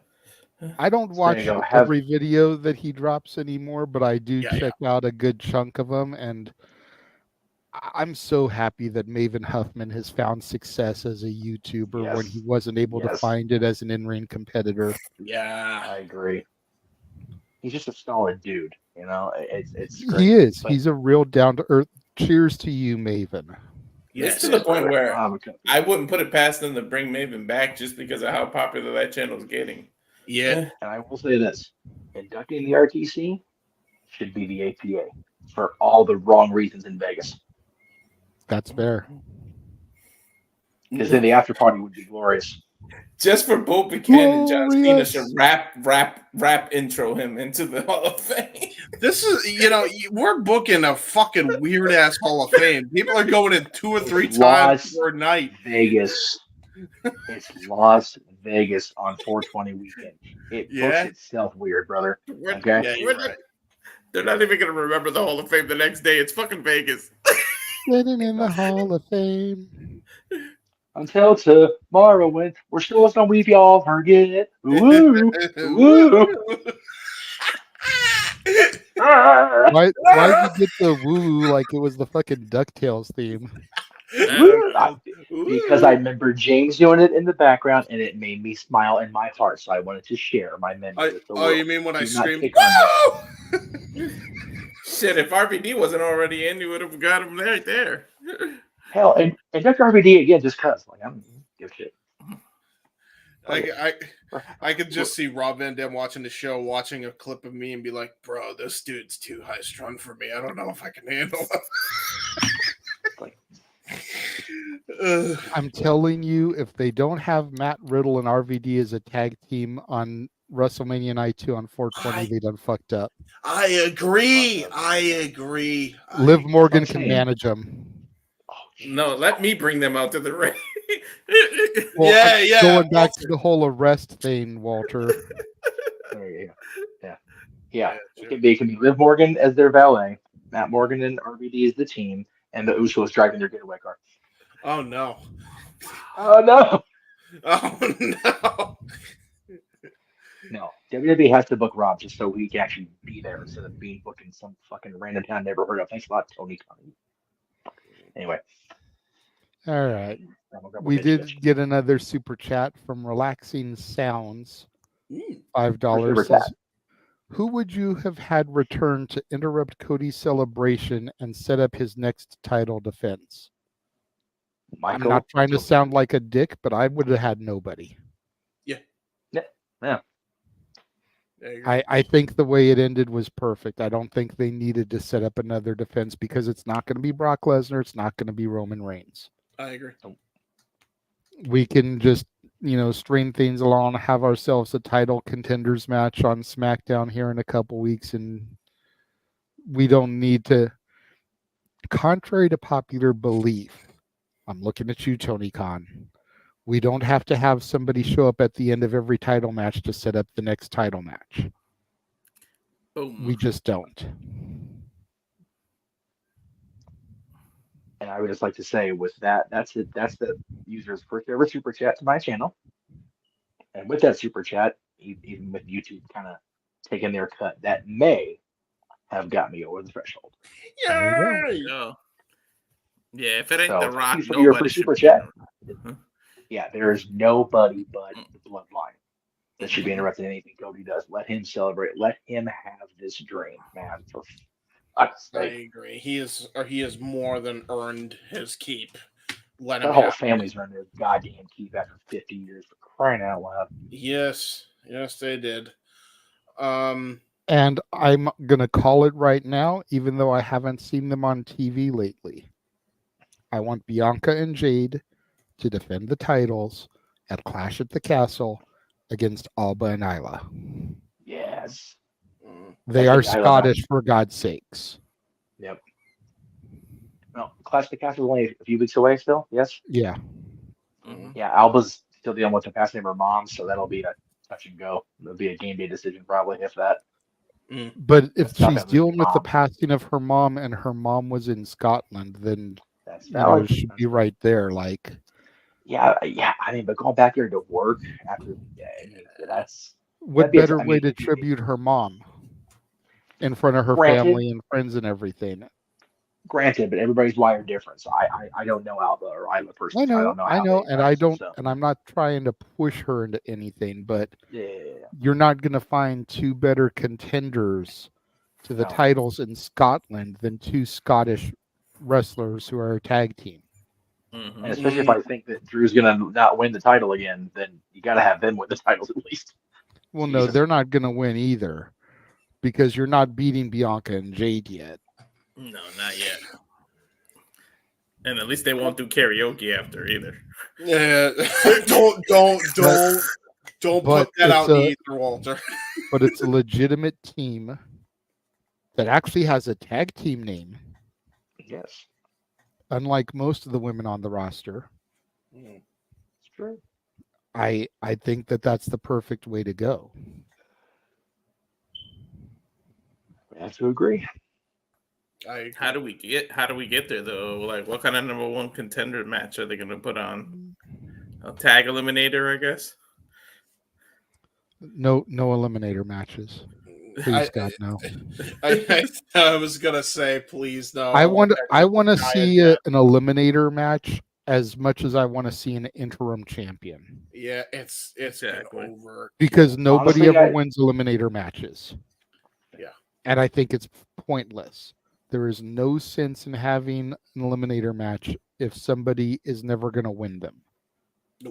S5: I don't watch every video that he drops anymore, but I do check out a good chunk of them, and I'm so happy that Maven Huffman has found success as a YouTuber when he wasn't able to find it as an in-ring competitor.
S9: Yeah,
S13: I agree. He's just a solid dude, you know. It's great.
S5: He is.
S13: But
S5: He's a real down-to-earth. Cheers to you, Maven.
S14: It's to the point where I wouldn't put it past them to bring Maven back just because of how popular that channel is getting.
S9: Yeah.
S13: And I will say this: inducting the RTC should be the APA for all the wrong reasons in Vegas.
S5: That's fair.
S13: Because then the after party would be glorious.
S14: Just for Bull Buchanan, John Cena should rap intro him into the Hall of Fame.
S9: This is, we're booking a fucking weird ass Hall of Fame. People are going in 2 or 3 times per night.
S13: Vegas. It's Las Vegas on 420 weekend. It books itself weird, brother. Okay.
S14: They're not even going to remember the Hall of Fame the next day. It's fucking Vegas.
S5: Sitting in the Hall of Fame.
S13: Until tomorrow when we're still gonna weave y'all forget. Woo! Woo!
S5: Why'd you get the woo like it was the fucking DuckTales theme?
S13: Because I remember James doing it in the background and it made me smile in my heart, so I wanted to share my memory with the world.
S9: You mean when I screamed?
S14: Shit, if RVD wasn't already in, you would have got him right there.
S13: Hell, and Dr. RVD again, just cause I don't give a shit.
S9: I could just see Rob Van Dam watching the show, watching a clip of me, and be like, "Bro, this dude's too high strung for me. I don't know if I can handle it."
S5: I'm telling you, if they don't have Matt Riddle and RVD as a tag team on WrestleMania Night 2 on 420, they done fucked up.
S9: I agree.
S5: Liv Morgan can manage them.
S14: No, let me bring them out to the ring.
S5: Well, going back to the whole arrest thing, Walter.
S13: Yeah. It can be Liv Morgan as their valet, Matt Morgan and RVD as the team, and the Usos driving their getaway car.
S9: Oh no!
S13: Oh no!
S9: Oh no!
S13: No, WWE has to book Rob just so he can actually be there instead of being booked in some fucking random town I never heard of. Thanks a lot, Tony Khan. Anyway.
S5: All right. We did get another super chat from Relaxing Sounds. $5. Says, who would you have had return to interrupt Cody's celebration and set up his next title defense? I'm not trying to sound like a dick, but I would have had nobody.
S13: Yeah.
S5: I think the way it ended was perfect. I don't think they needed to set up another defense because it's not going to be Brock Lesnar. It's not going to be Roman Reigns.
S9: I agree.
S5: We can just, string things along, have ourselves a title contenders match on SmackDown here in a couple weeks, and we don't need to. Contrary to popular belief, I'm looking at you, Tony Khan. We don't have to have somebody show up at the end of every title match to set up the next title match.
S14: Boom.
S5: We just don't.
S13: And I would just like to say with that, that's it. That's the user's first ever super chat to my channel. And with that super chat, even with YouTube kind of taking their cut, that may have got me over the threshold.
S14: Yeah, if it ain't
S13: So,
S14: The Rock,
S13: thank you for your
S14: nobody
S13: first super
S14: should be
S13: chat.
S14: in it.
S13: Yeah, there is nobody but the bloodline that should be interrupting anything Cody does. Let him celebrate. Let him have this dream, man. For fuck's
S9: I
S13: sake.
S9: agree. He has more than earned his keep. Let
S13: The
S9: him
S13: whole
S9: have it.
S13: family's earned their goddamn keep after 50 years, for crying out loud.
S9: Yes, they did.
S5: And I'm going to call it right now, even though I haven't seen them on TV lately. I want Bianca and Jade to defend the titles at Clash at the Castle against Alba and Isla.
S13: Yes.
S5: They are Scottish, for God's sakes.
S13: Yep. Well, Clash of the Castle is only a few weeks away still. Yes.
S5: Yeah.
S13: Yeah, Alba's still dealing with the passing of her mom, so that'll be a touch and go. It'll be a game day decision probably, if that.
S5: But if
S13: That's tough
S5: she's
S13: having
S5: dealing with the
S13: mom.
S5: passing of her mom and her mom was in Scotland, then
S13: That's
S5: you know,
S13: valid.
S5: it should be right there. Like,
S13: Yeah. I mean, but going back here to work after, that's
S5: what
S13: that'd be
S5: better way to tribute her mom in front of her
S13: Granted.
S5: family and friends and everything?
S13: Granted, but everybody's wired different. So I don't know Alba or Isla personally. So I don't know.
S5: I
S13: how
S5: know,
S13: they
S5: and I
S13: practice
S5: don't,
S13: stuff.
S5: and I'm not trying to push her into anything, but
S13: Yeah.
S5: you're not going to find two better contenders to the
S13: No.
S5: titles in Scotland than two Scottish wrestlers who are a tag team.
S13: And especially if I think that Drew's gonna not win the title again, then you got to have them win the titles at least.
S5: Well, no, they're not going to win either because you're not beating Bianca and Jade yet.
S14: No, not yet. And at least they won't do karaoke after either.
S9: Yeah, don't
S5: But
S9: put that out in
S5: it's
S9: the
S5: a-
S9: ether, Walter.
S5: But it's a legitimate team that actually has a tag team name,
S13: Yes,
S5: unlike most of the women on the roster.
S13: it's true.
S5: I think that that's the perfect way to go.
S13: I have to agree.
S14: How do we get there though? Like, what kind of number one contender match are they going to put on? A tag eliminator, I guess.
S5: No eliminator matches. Please, God, no.
S9: I was gonna say, please no.
S5: I want to
S9: Giant
S5: see an eliminator match as much as I want to see an interim champion,
S9: Yeah, it's been over.
S5: because nobody
S13: Honestly,
S5: ever
S13: guys-
S5: wins eliminator matches.
S9: Yeah.
S5: And I think it's pointless. There is no sense in having an eliminator match if somebody is never going to win them.
S13: If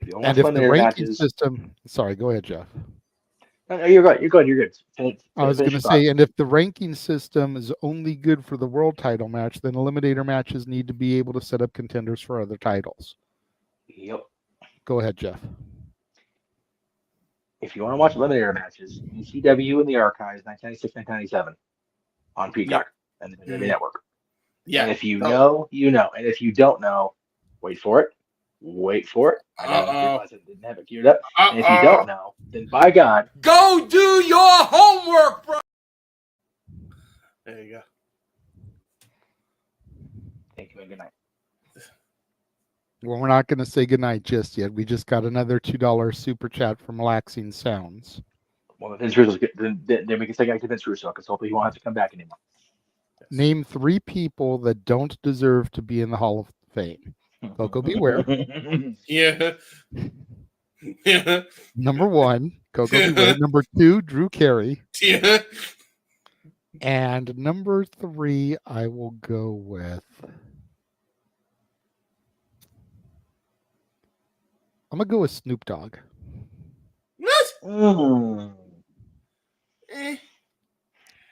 S13: you don't
S5: And
S13: want
S5: if the
S13: eliminator
S5: ranking
S13: matches-
S5: system, sorry, go ahead, Jeff.
S13: No, you're good. You're good. You're good.
S5: I was going to
S13: Finish your
S5: say, and if the ranking system is only good for the world title match, then eliminator matches need to be able to set up contenders for other titles.
S13: thought. Yep.
S5: Go ahead, Jeff.
S13: If you want to watch eliminator matches, ECW in the archives, 1996, 1997, on Peacock and the WWE
S9: Mhm.
S13: Network.
S9: Yeah.
S13: And if you know, you know. And if you don't know, wait for it. Wait for it. I didn't realize I didn't have it queued up. And if you don't know, then by God,
S8: Go do your homework, bro.
S9: There you go.
S13: thank you and good night.
S5: Well, we're not going to say goodnight just yet. We just got another $2 super chat from Relaxing Sounds.
S13: Well, if Vince Russo's good, then we can say back to Vince Russo because hopefully he won't have to come back anymore.
S5: Name 3 people that don't deserve to be in the Hall of Fame. Coco Beware.
S9: Yeah. Yeah.
S5: Number 1, Coco Beware. Number 2, Drew Carey.
S9: Yeah.
S5: And number 3, I will go with. I'm going to go with Snoop Dogg.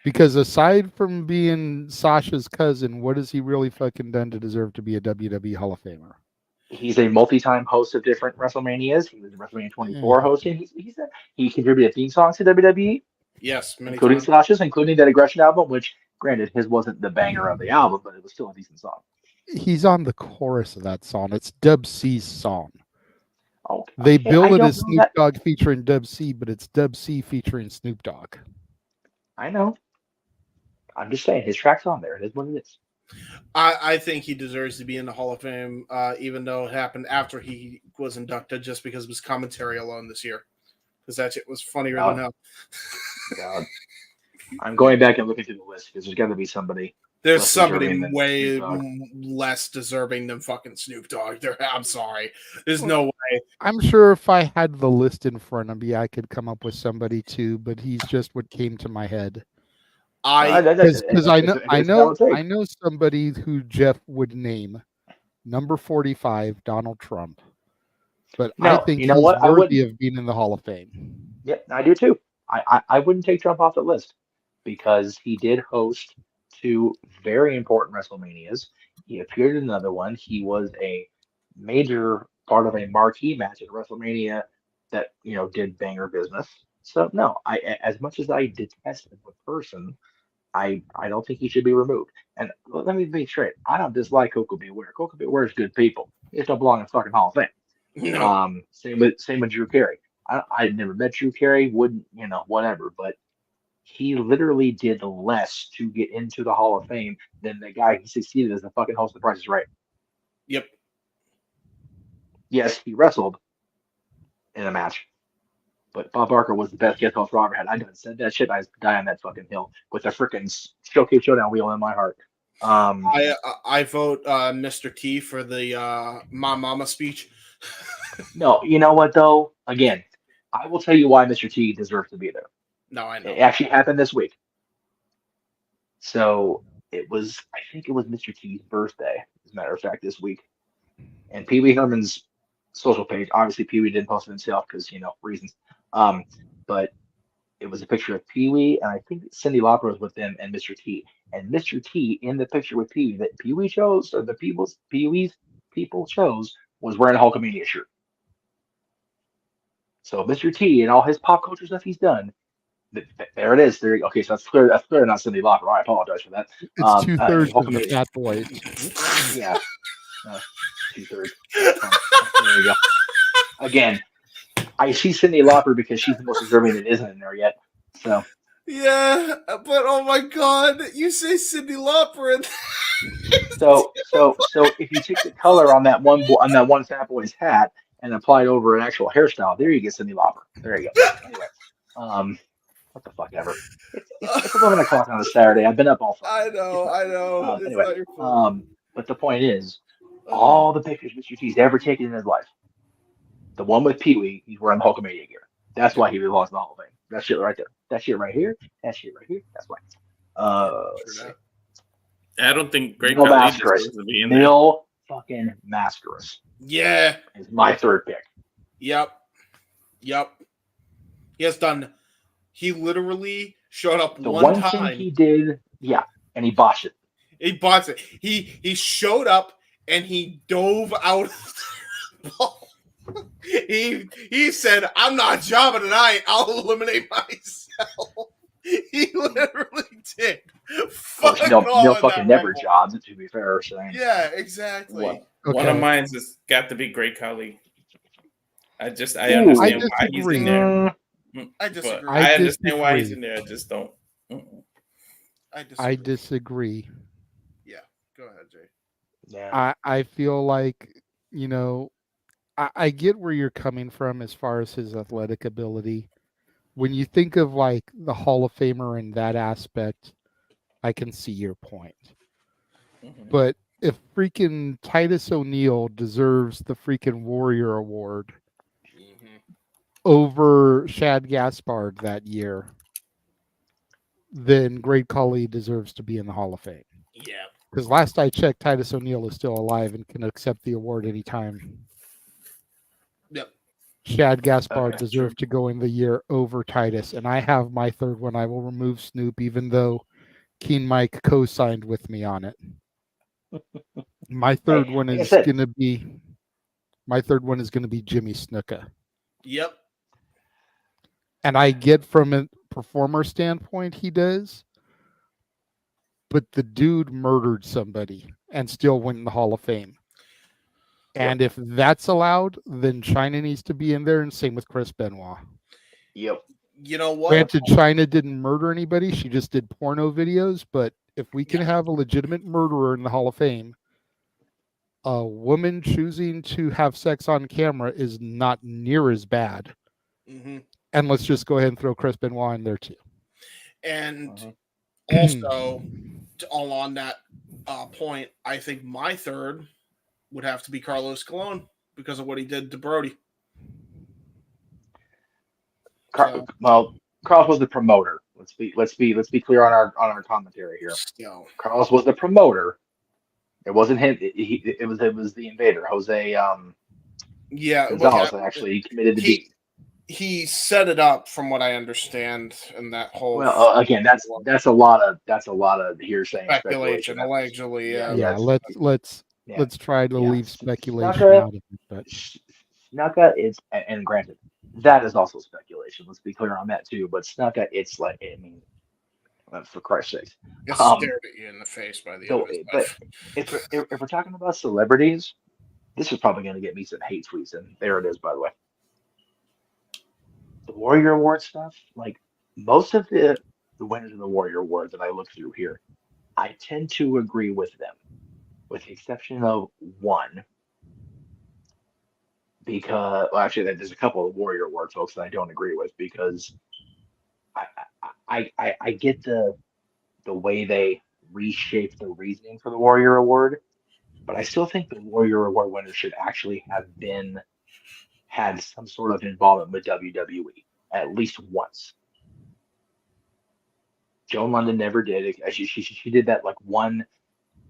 S5: Because aside from being Sasha's cousin, what has he really fucking done to deserve to be a WWE Hall of Famer?
S13: He's a multi-time host of different WrestleManias. He was a WrestleMania 24 host. And he contributed theme songs to WWE,
S9: Yes, many
S13: including
S9: times.
S13: Sasha's, including that Aggression album, which, granted, his wasn't the banger of the album, but it was still a decent song.
S5: He's on the chorus of that song. It's Dub C's song.
S13: Okay.
S5: They
S13: Okay,
S5: bill
S13: I
S5: it
S13: don't
S5: as
S13: know
S5: Snoop
S13: that-
S5: Dogg featuring Dub C, but it's Dub C featuring Snoop Dogg.
S13: I know. I'm just saying, his track's on there. It is what it is.
S9: I think he deserves to be in the Hall of Fame, even though it happened after he was inducted, just because of his commentary alone this year. Because that shit was funnier than hell.
S13: God. I'm going back and looking through the list because there's got to be somebody.
S9: There's
S13: less
S9: somebody
S13: deserving than
S9: way
S13: Snoop Dogg.
S9: less deserving than fucking Snoop Dogg. I'm sorry. There's no way.
S5: I'm sure if I had the list in front of me, I could come up with somebody too, but he's just what came to my head. Because I know somebody who Jeff would name number 45, Donald Trump. But I
S13: No,
S5: think
S13: you know
S5: he's
S13: what? I
S5: worthy
S13: wouldn't.
S5: of being in the Hall of Fame.
S13: Yep, I do too. I wouldn't take Trump off the list because he did host 2 very important WrestleManias. He appeared in another one. He was a major part of a marquee match at WrestleMania that did banger business. So no, as much as I detest him as a person, I don't think he should be removed. And let me be straight. I don't dislike Coco Beware. Coco Beware is good people. He just don't belong in the fucking Hall of Fame.
S9: No.
S13: Same with Drew Carey. I never met Drew Carey. Wouldn't whatever. But he literally did less to get into the Hall of Fame than the guy he succeeded as the fucking host of The Price is Right.
S9: Yep.
S13: Yes, he wrestled in a match, but Bob Barker was the best guest host I ever had. I done said that shit. I die on that fucking hill with a freaking Showcase Showdown wheel in my heart.
S9: I vote Mr. T for the My Mama speech.
S13: No, you know what though? Again, I will tell you why Mr. T deserves to be there.
S9: No, I know.
S13: It actually happened this week. So I think it was Mr. T's birthday, as a matter of fact, this week. And Pee Wee Herman's social page, obviously Pee Wee didn't post it himself because, reasons. But it was a picture of Pee Wee, and I think Cyndi Lauper was with him and Mr. T. And Mr. T in the picture with Pee Wee that Pee Wee chose, or the Pee Wee's people chose, was wearing a Hulkamania shirt. So Mr. T and all his pop culture stuff he's done, there it is. There. Okay, so that's clear. That's clear. Not Cyndi Lauper. I apologize for that.
S5: It's 2/3 of the Fat Boys.
S13: Yeah, 2/3. There you go. Again, I see Cyndi Lauper because she's the most deserving that isn't in there yet. So.
S9: Yeah, but oh my God, you say Cyndi Lauper. And
S13: So if you take the color on that one Fat Boy's hat and apply it over an actual hairstyle, there you get Cyndi Lauper. There you go. Anyway, what the fuck ever. It's 11 o'clock on a Saturday. I've been up all
S9: I know. It's
S13: anyway,
S9: not your fault.
S13: but the point is, all the pictures Mr. T's ever taken in his life, the one with Pee Wee, he's wearing the Hulkamania gear. That's why he belongs in the Hall of Fame. That shit right there. That shit right here. That shit right here. That's why.
S14: I don't think Great
S13: Neil
S14: Khali
S13: Mascaras.
S14: deserves to be in there.
S13: Neil fucking Mascaras
S9: Yeah.
S13: is my third pick.
S9: Yep. He literally showed up
S13: The
S9: one
S13: one
S9: time.
S13: thing he did, and he botched it.
S9: He bought it. He showed up and he dove out of the ball. He said, "I'm not jobbing tonight. I'll eliminate myself." He literally did.
S13: Neil fucking never jobs, to be fair. So.
S9: Yeah, exactly.
S14: One of mine has got to be Great Khali. I understand why he's in there.
S9: I disagree.
S14: I understand why he's in there. I just don't.
S5: I disagree.
S9: Yeah, go ahead, Jay.
S13: Yeah.
S5: I feel like, I get where you're coming from as far as his athletic ability. When you think of like the Hall of Famer in that aspect, I can see your point.
S14: Mm-hmm.
S5: But if freaking Titus O'Neil deserves the freaking Warrior Award over Shad Gaspard that year, then Great Khali deserves to be in the Hall of Fame.
S9: Yeah.
S5: Because last I checked, Titus O'Neil is still alive and can accept the award anytime.
S9: Yep.
S5: Shad Gaspard deserved to go in the year over Titus, and I have my third one. I will remove Snoop, even though Keen Mike co-signed with me on it. My third one is going to be Jimmy Snuka.
S9: Yep.
S5: And I get from a performer standpoint he does, but the dude murdered somebody and still went in the Hall of Fame. And if that's allowed, then China needs to be in there, and same with Chris Benoit.
S13: Yep.
S9: You know what?
S5: Granted, China didn't murder anybody. She just did porno videos. But if we can have a legitimate murderer in the Hall of Fame, a woman choosing to have sex on camera is not near as bad.
S9: Mm-hmm.
S5: And let's just go ahead and throw Chris Benoit in there too.
S9: And also, all on that point, I think my third would have to be Carlos Colon because of what he did to Brody.
S13: Well, Carlos was the promoter. Let's be clear on our commentary here. Carlos was the promoter. It wasn't him. It was the invader, Jose. Gonzalez actually committed the deed.
S9: He set it up, from what I understand, in that whole.
S13: Well, again, that's a lot of hearsay,
S9: speculation, allegedly.
S5: Yeah. Let's try to leave speculation
S13: Snuka,
S5: out of it. But
S13: Snuka is, and granted, that is also speculation. Let's be clear on that too. But Snuka, it's like, For Christ's sake.
S9: Get stared at you in the face by the end of his life.
S13: If we're talking about celebrities, this is probably going to get me some hate tweets, and there it is, by the way. The Warrior Award stuff, like most of the winners of the Warrior Award that I look through here, I tend to agree with them, with the exception of one. Because, well, actually, there's a couple of Warrior Award folks that I don't agree with because I get the way they reshape the reasoning for the Warrior Award, but I still think the Warrior Award winner should actually have had some sort of involvement with WWE at least once. Joan London never did it. She did that like one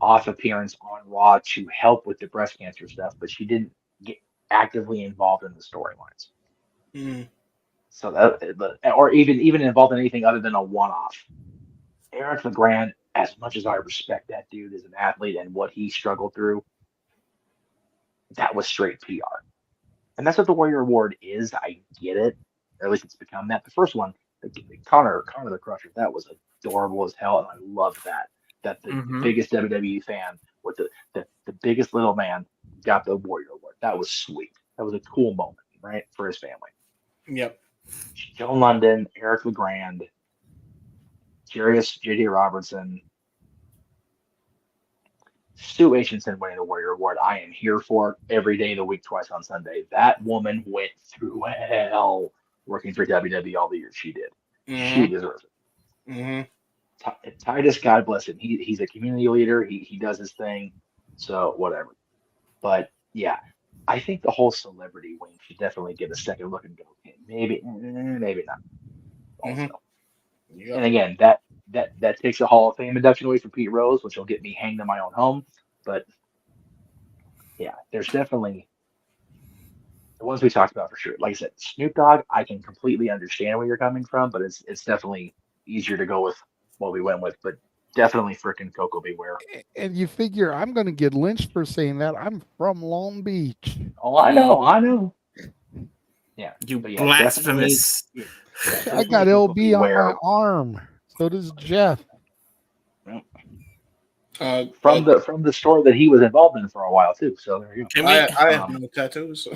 S13: off appearance on Raw to help with the breast cancer stuff, but she didn't get actively involved in the storylines. So that, or even involved in anything other than a one-off. Eric LeGrand, as much as I respect that dude as an athlete and what he struggled through, that was straight PR. And that's what the Warrior Award is. I get it. Or at least it's become that. The first one, Connor the Crusher, that was adorable as hell, and I love that. That the biggest WWE fan with the biggest little man got the Warrior Award. That was sweet. That was a cool moment, right, for his family.
S9: Yep.
S13: Joan London, Eric LeGrand, J.D. Robertson, Stu Aitchison winning the Warrior Award. I am here for it every day of the week, twice on Sunday. That woman went through hell working for WWE all the years she did. She deserves it. Titus, God bless him. He's a community leader. He does his thing. So whatever. But yeah, I think the whole celebrity wing should definitely get a second look and go, maybe not. Also. And again, that takes a Hall of Fame induction away from Pete Rose, which will get me hanged in my own home. But yeah, there's definitely the ones we talked about for sure. Like I said, Snoop Dogg, I can completely understand where you're coming from, but it's definitely easier to go with what we went with. But definitely frickin' Coco Beware.
S5: And you figure I'm going to get lynched for saying that. I'm from Long Beach.
S13: Oh, I know. Yeah,
S14: you
S13: yeah,
S14: blasphemous.
S5: I got LB on my arm. So does Jeff.
S13: From the store that he was involved in for a while too. So there you go.
S9: I have no tattoos.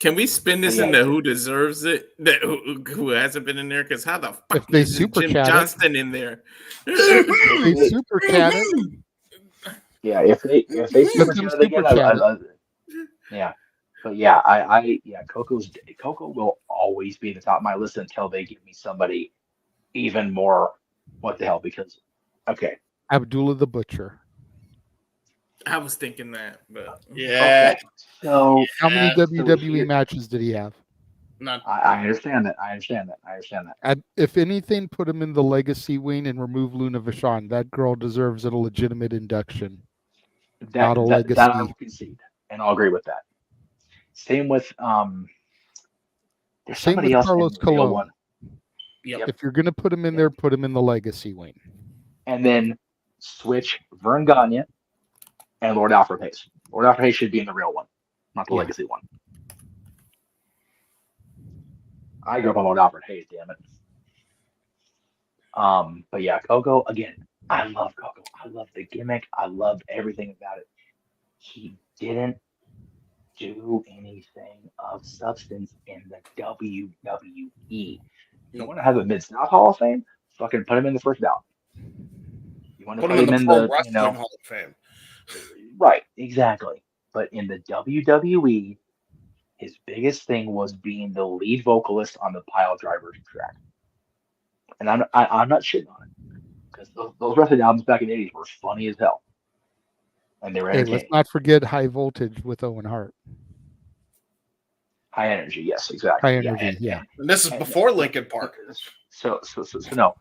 S14: Can we spin this into who deserves it? Who hasn't been in there? Because how the fuck
S5: if they
S14: is
S5: super
S14: Jim
S5: chat
S14: Johnston in there?
S5: If they super chat it.
S13: Yeah, if they super chat it again, yeah. But yeah, Coco will always be at the top of my list until they give me somebody even more. What the hell? Because okay.
S5: Abdullah the Butcher.
S14: I was thinking that, but
S9: yeah.
S13: Okay. So
S5: how many WWE matches did he have?
S9: None.
S13: I understand that.
S5: If anything, put him in the legacy wing and remove Luna Vachon. That girl deserves a legitimate induction. Not a legacy.
S13: That I will concede, and I'll agree with that. Same with there's somebody else.
S5: Carlos Colon.
S13: One.
S9: Yep.
S5: If you're gonna put him in there, put him in the legacy wing.
S13: And then switch Vern Gagne and Lord Alfred Hayes. Lord Alfred Hayes should be in the real one, not the legacy one. I grew up on Lord Alfred Hayes, damn it. But yeah, Coco, again, I love Coco. I love the gimmick. I love everything about it. He didn't do anything of substance in the WWE. You want to have a Mid-South Hall of Fame? Fucking put him in the first ballot. You want to put him in the
S9: Wrestling Hall of Fame.
S13: Right, exactly. But in the WWE, his biggest thing was being the lead vocalist on the Pile Drivers track. And I'm not shitting on it. Because those wrestling albums back in the 80s were funny as hell. And they were entertaining.
S5: Let's not forget High Voltage with Owen Hart.
S13: High Energy, yes, exactly.
S5: High Energy, yeah.
S9: And this is before Linkin Park.
S13: So no.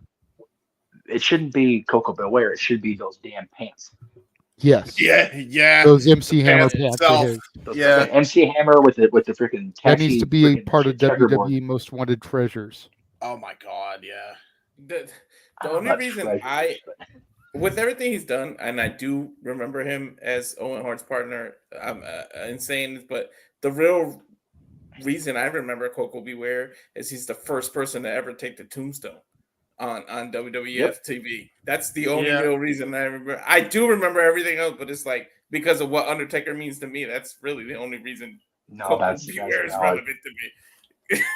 S13: It shouldn't be Coco Beware. It should be those damn pants.
S5: Yes.
S9: Yeah.
S5: Those MC Hammer pants.
S9: Yeah.
S13: MC Hammer with the freaking.
S5: That needs to be a part of WWE Most Wanted Treasures.
S9: Oh my God, yeah.
S14: The only reason with everything he's done, and I do remember him as Owen Hart's partner, I'm insane, but the real reason I remember Coco Beware is he's the first person to ever take the tombstone. on WWF TV. That's the only real reason I remember. I do remember everything else, but it's like because of what Undertaker means to me. That's really the only reason.
S13: No, that's
S14: Beware is relevant to me.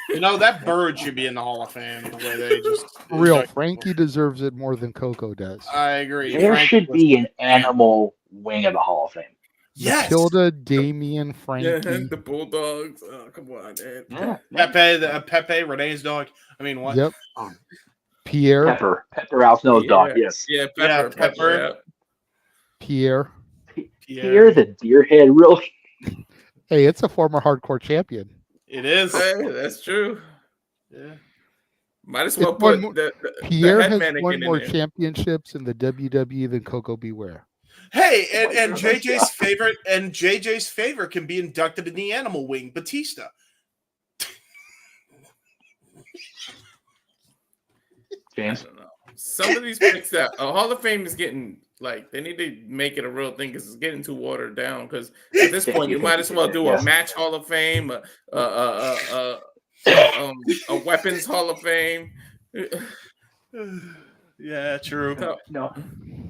S9: You know, that bird should be in the Hall of Fame. The way they just
S5: For real, Frankie deserves it more than Coco does.
S9: I agree.
S13: There should be an animal wing of the Hall of Fame.
S9: Yes.
S5: Matilda, Damien, Frankie.
S14: The Bulldogs. Oh, come on, man.
S9: Pepe, Renee's dog. I mean, what?
S5: Yep. Pierre.
S13: Pepper Al Snow's dog. Yes.
S14: Yeah, Pepper.
S5: Pierre.
S13: Pierre the Deerhead, really?
S5: Hey, it's a former hardcore champion.
S9: It is.
S14: Hey, that's true.
S9: Yeah.
S14: Might as well
S5: It's
S14: put
S5: one
S14: the
S5: Pierre
S14: head
S5: has
S14: mannequin
S5: won
S14: in
S5: more
S14: there.
S5: championships in the WWE than Coco Beware.
S9: Hey, and JJ's favorite can be inducted in the animal wing, Batista.
S13: James?
S14: I don't know. Some of these picks that Hall of Fame is getting like they need to make it a real thing because it's getting too watered down. Because at this point, you might as well do a match Hall of Fame, a weapons Hall of Fame.
S9: Yeah, true.
S13: No,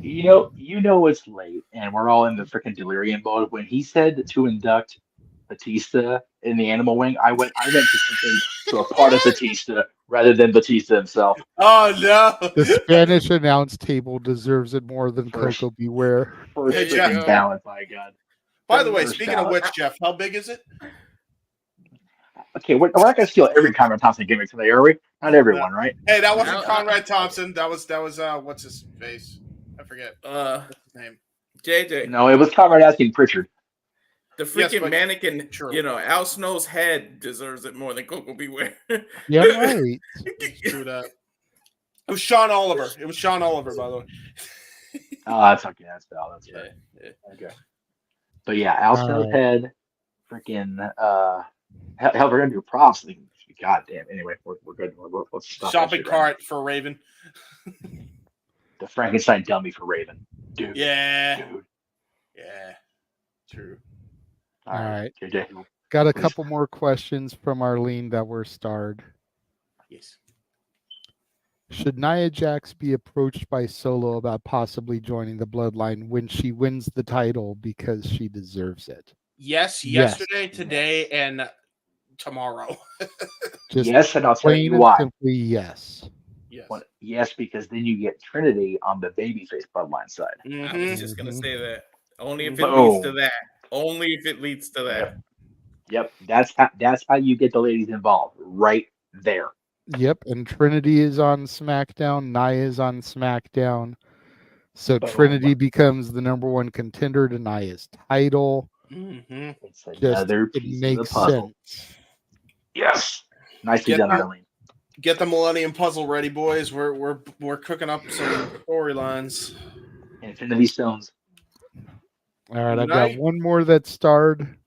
S13: you know it's late, and we're all in the freaking delirium mode. When he said to induct Batista in the animal wing, I meant to something to a part of Batista rather than Batista himself.
S9: Oh no!
S5: The Spanish announce table deserves it more than Coco Beware.
S9: Hey, Jeff.
S13: Ballot, by God.
S9: By the way,
S13: First
S9: speaking
S13: ballot.
S9: of which, Jeff, how big is it?
S13: Okay, we're not gonna steal every Conrad Thompson gimmick today, are we? Not everyone, right?
S9: Hey, that wasn't Conrad Thompson. That was what's his face? I forget. What's his name?
S14: JJ.
S13: No, it was Conrad asking Pritchard.
S14: The freaking
S9: but-
S14: mannequin, Al Snow's head deserves it more than Coco Beware.
S5: Yeah, right.
S9: True that. It was Sean Oliver. By the way.
S13: Oh, that's okay. That's Val. That's right.
S9: Yeah.
S13: Okay. But yeah, Al Snow's head, freaking hell, we're gonna do props. God damn. Anyway, we're good. Let's stop.
S9: Shopping cart for Raven.
S13: The Frankenstein dummy for Raven. Dude.
S9: Yeah.
S13: Dude.
S9: Yeah. True.
S5: All right.
S13: JJ.
S5: Got a couple more questions from Arlene that were starred.
S9: Yes.
S5: Should Nia Jax be approached by Solo about possibly joining the Bloodline when she wins the title because she deserves it?
S9: Yes,
S5: Yes.
S9: yesterday, today, and tomorrow.
S5: Just
S13: Yes, and I'll tell
S5: plain
S13: you
S5: and
S13: why.
S5: simply yes.
S9: Yes.
S13: Yes, because then you get Trinity on the babyface bloodline side.
S14: I was just gonna say that. Only if it
S13: Boom.
S14: leads to that. Only if it leads to that.
S13: Yep, that's how you get the ladies involved, right there.
S5: Yep, and Trinity is on SmackDown. Nia is on SmackDown. So
S13: Boom.
S5: Trinity becomes the number one contender to Nia's title.
S9: Mm-hmm.
S13: It's
S5: Just
S13: another
S5: it
S13: piece of
S5: makes
S13: the puzzle.
S5: sense.
S13: Yes, nicely
S9: Get
S13: done,
S9: the-
S13: Arlene.
S9: Get the Millennium Puzzle ready, boys. We're cooking up some storylines.
S13: Infinity Stones.
S5: All right, I've got
S9: Night.
S5: one more that's starred.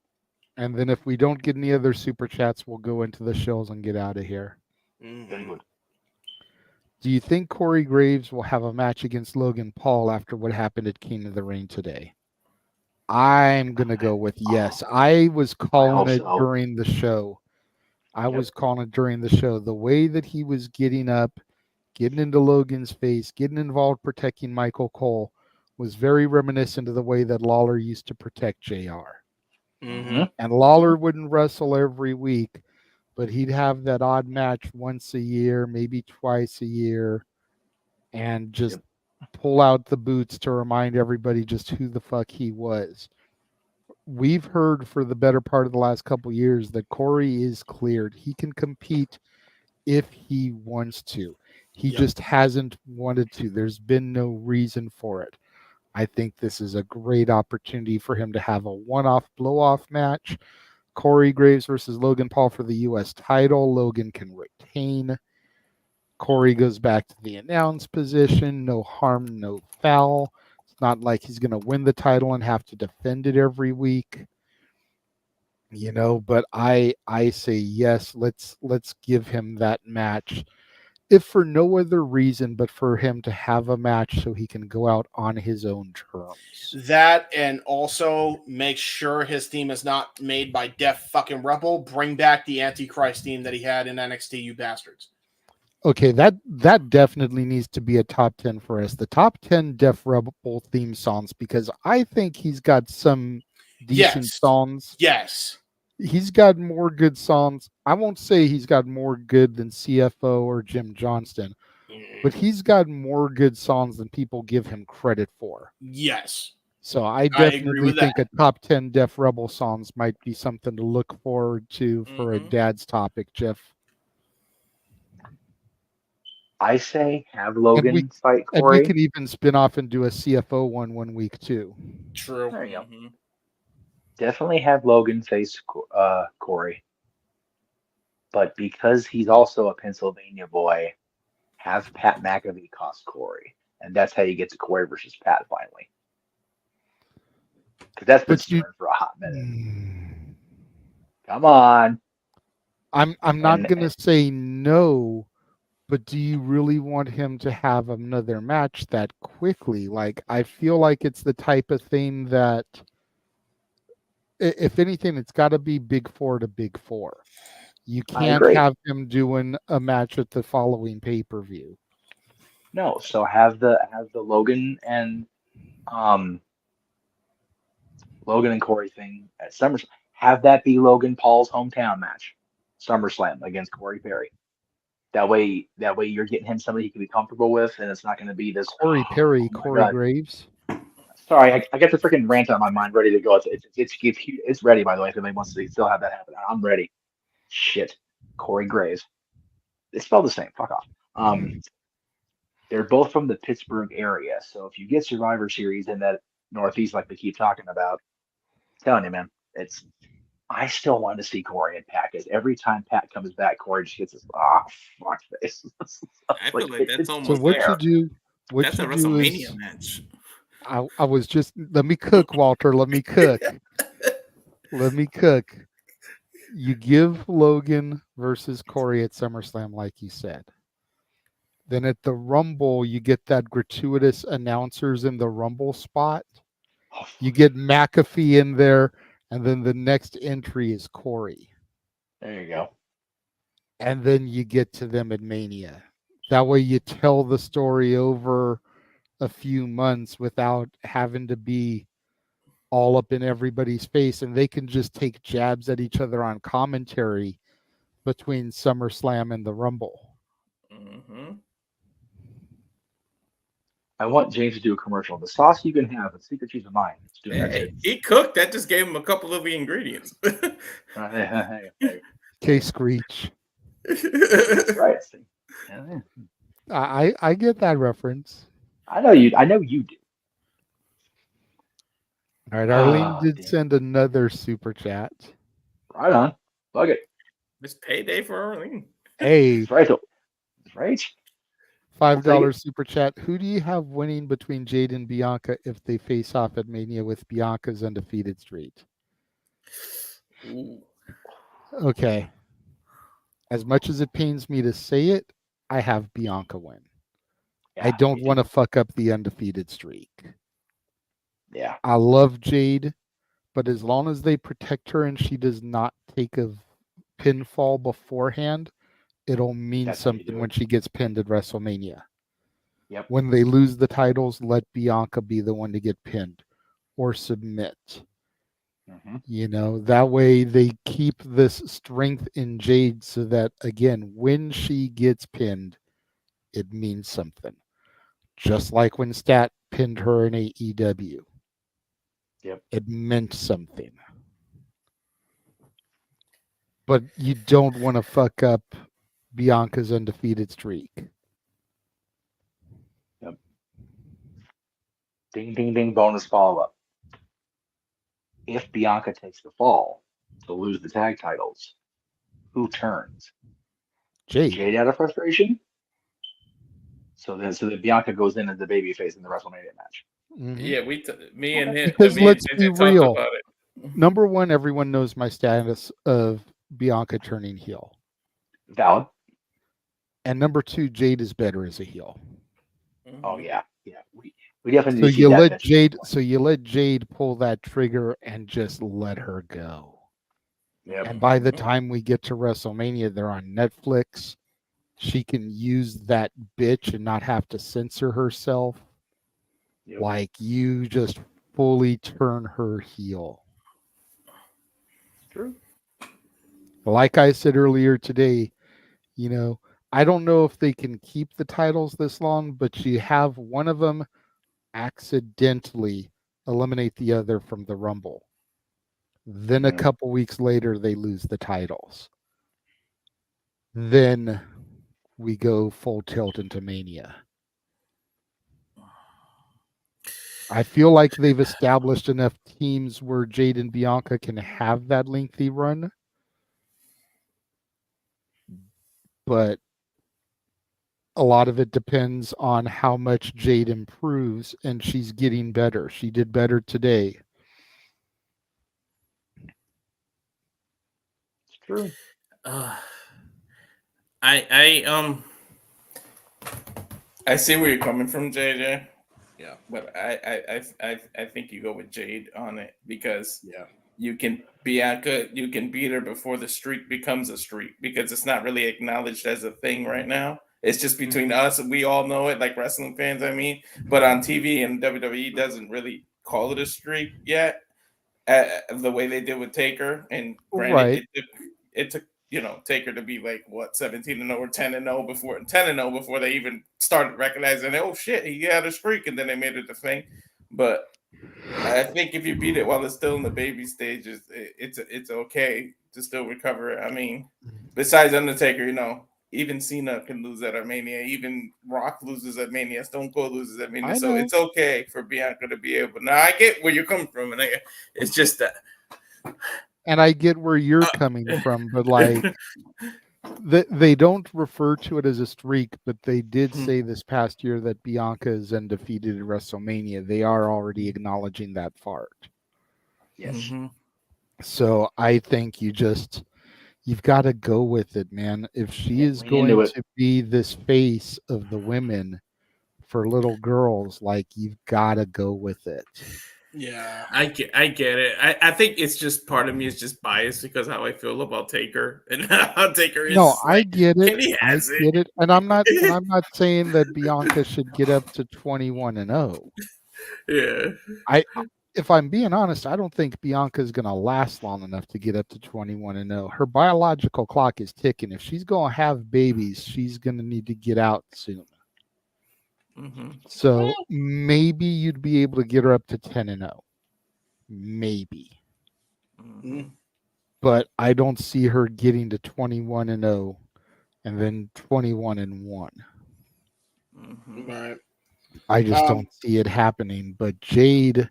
S5: And then if we don't get any other super chats, we'll go into the shows and get out of here.
S13: Very good.
S5: Do you think Corey Graves will have a match against Logan Paul after what happened at King of the Ring today? I'm going to go with yes. I was calling
S13: hope
S5: it
S13: so.
S5: during the show. The way that he was getting up, getting into Logan's face, getting involved protecting Michael Cole was very reminiscent of the way that Lawler used to protect JR.
S9: Mm-hmm.
S5: And Lawler wouldn't wrestle every week, but he'd have that odd match once a year, maybe twice a year, and just pull out the boots to remind everybody just who the fuck he was. We've heard for the better part of the last couple years that Corey is cleared. He can compete if he wants to. He just hasn't wanted to. There's been no reason for it. I think this is a great opportunity for him to have a one-off blow-off match. Corey Graves versus Logan Paul for the U.S. title. Logan can retain. Corey goes back to the announce position. No harm, no foul. It's not like he's going to win the title and have to defend it every week. But I say yes, let's give him that match. If for no other reason but for him to have a match so he can go out on his own terms.
S9: That, and also make sure his theme is not made by Def fucking Rebel. Bring back the Antichrist theme that he had in NXT, you bastards.
S5: Okay, that definitely needs to be a top 10 for us. The top 10 Def Rebel theme songs, because I think he's got some decent
S9: Yes.
S5: songs.
S9: Yes.
S5: He's got more good songs. I won't say he's got more good than CFO or Jim Johnston, but he's got more good songs than people give him credit for.
S9: Yes.
S5: So I
S9: agree
S5: definitely
S9: with
S5: think
S9: that.
S5: a top 10 Def Rebel songs might be something to look forward to for a dad's topic, Jeff.
S13: I say have
S5: And
S13: Logan fight
S5: and we
S13: Corey.
S5: could even spin off and do a CFO one week too.
S9: True.
S13: There you go. Definitely have Logan face Corey. But because he's also a Pennsylvania boy, have Pat McAfee cost Corey. And that's how you get to Corey versus Pat finally. Because that's been stirring for a hot minute. Come on.
S5: I'm not gonna say no, but do you really want him to have another match that quickly? Like, I feel like it's the type of thing that, if anything, it's got to be Big Four to Big Four. You
S13: I
S5: can't
S13: agree.
S5: have him doing a match at the following pay-per-view.
S13: No, so have the Logan and Corey thing at SummerSlam. Have that be Logan Paul's hometown match, SummerSlam against Corey Perry. That way you're getting him somebody he can be comfortable with, and it's not going to be this
S5: Corey Perry,
S13: oh my
S5: Corey
S13: God.
S5: Graves.
S13: Sorry, I got the freaking rant on my mind ready to go. It's ready, by the way. If anybody wants to still have that happen, I'm ready. Shit, Corey Graves. It's spelled the same. Fuck off. They're both from the Pittsburgh area, so if you get Survivor Series in that Northeast, like they keep talking about, I'm telling you, man, I still want to see Corey and Pat, because every time Pat comes back, Corey just gets this fuck face.
S14: I feel like that's almost
S5: So what
S14: there.
S5: you do? What
S14: That's
S5: you
S14: a
S5: do
S14: WrestleMania
S5: is,
S14: match.
S5: I was just let me cook, Walter. Let me cook. Let me cook. You give Logan versus Corey at SummerSlam, like you said. Then at the Rumble, you get that gratuitous announcers in the Rumble spot. You get McAfee in there, and then the next entry is Corey.
S13: There you go.
S5: And then you get to them at Mania. That way you tell the story over a few months without having to be all up in everybody's face, and they can just take jabs at each other on commentary between SummerSlam and the Rumble.
S14: Mm-hmm.
S13: I want James to do a commercial. The sauce you can have, the secret cheese of mine. Let's do that
S14: Hey,
S13: shit.
S14: he cooked. That just gave him a couple of the ingredients.
S5: K Screech.
S13: Right.
S5: I get that reference.
S13: I know you do.
S5: All right, Arlene did send another super chat.
S13: Right on. Plug it.
S14: It's payday for Arlene.
S5: Hey,
S13: That's right. That's right.
S5: $5 super chat. Who do you have winning between Jade and Bianca if they face off at Mania with Bianca's undefeated streak?
S14: Ooh.
S5: Okay. As much as it pains me to say it, I have Bianca win. I don't want to fuck up the undefeated streak.
S13: Yeah.
S5: I love Jade, but as long as they protect her and she does not take a pinfall beforehand, it'll mean something when she gets pinned at WrestleMania.
S13: Yep.
S5: When they lose the titles, let Bianca be the one to get pinned or submit.
S13: Mm-hmm.
S5: You know, that way they keep this strength in Jade so that, again, when she gets pinned, it means something. Just like when Stat pinned her in AEW.
S13: Yep.
S5: It meant something. But you don't want to fuck up Bianca's undefeated streak.
S13: Yep. Ding, ding, ding, bonus follow-up. If Bianca takes the fall to lose the tag titles, who turns?
S5: Jade.
S13: Jade out of frustration? So then Bianca goes in as the babyface in the WrestleMania match.
S5: Mm-hmm.
S14: Yeah, me and him.
S5: Because
S14: me
S5: let's
S14: and
S5: be
S14: JJ talked
S5: real.
S14: about it.
S5: Number one, everyone knows my status of Bianca turning heel.
S13: Valid.
S5: And number two, Jade is better as a heel.
S13: Oh yeah, yeah. We definitely
S5: So
S13: see
S5: you
S13: that
S5: let
S13: message.
S5: Jade. So you let Jade pull that trigger and just let her go.
S13: Yep.
S5: And by the time we get to WrestleMania, they're on Netflix. she can use that bitch and not have to censor herself.
S13: Yep.
S5: Like, you just fully turn her heel.
S13: True.
S5: Like I said earlier today, you know, I don't know if they can keep the titles this long, but you have one of them accidentally eliminate the other from the Rumble. Then a couple weeks later, they lose the titles. Then we go full tilt into Mania. I feel like they've established enough teams where Jade and Bianca can have that lengthy run. But a lot of it depends on how much Jade improves, and she's getting better. She did better today.
S13: It's true.
S14: I see where you're coming from, JJ.
S9: Yeah,
S14: but I think you go with Jade on it because
S9: yeah,
S14: you can Bianca, you can beat her before the streak becomes a streak because it's not really acknowledged as a thing right now. It's just between us, and we all know it, like wrestling fans. I mean, but on TV and WWE doesn't really call it a streak yet, the way they did with Taker. And granted,
S5: Right.
S14: it took Taker to be like what 17-0 or 10-0 before 10-0 before they even started recognizing, oh shit, he had a streak, and then they made it a thing. But I think if you beat it while it's still in the baby stages, it's okay to still recover. I mean, besides Undertaker, even Cena can lose at Mania. Even Rock loses at Mania. Stone Cold loses at Mania. So it's okay for Bianca to be able. Now I get where you're coming from, and it's just that.
S5: And I get where you're coming from, but like they don't refer to it as a streak, but they did say this past year that Bianca is undefeated at WrestleMania. They are already acknowledging that part.
S13: Yes.
S14: Mm-hmm.
S5: So I think you've got to go with it, man. If she is
S13: lean
S5: going
S13: into it.
S5: to be this face of the women for little girls, like, you've got to go with it.
S9: Yeah,
S14: I get it. I think it's just part of me is just biased because how I feel about Taker and how Taker is.
S5: No, I get it.
S14: Kenny
S5: I
S14: has
S5: get it. And I'm not saying that Bianca should get up to 21-0.
S14: Yeah.
S5: If I'm being honest, I don't think Bianca's going to last long enough to get up to 21-0. Her biological clock is ticking. If she's going to have babies, she's going to need to get out soon.
S14: Mm-hmm.
S5: So maybe you'd be able to get her up to 10-0. Maybe.
S14: Mm-hmm.
S5: But I don't see her getting to 21-0 and then 21-1.
S14: Mm-hmm.
S9: Right.
S5: I just don't see it happening. But Jade,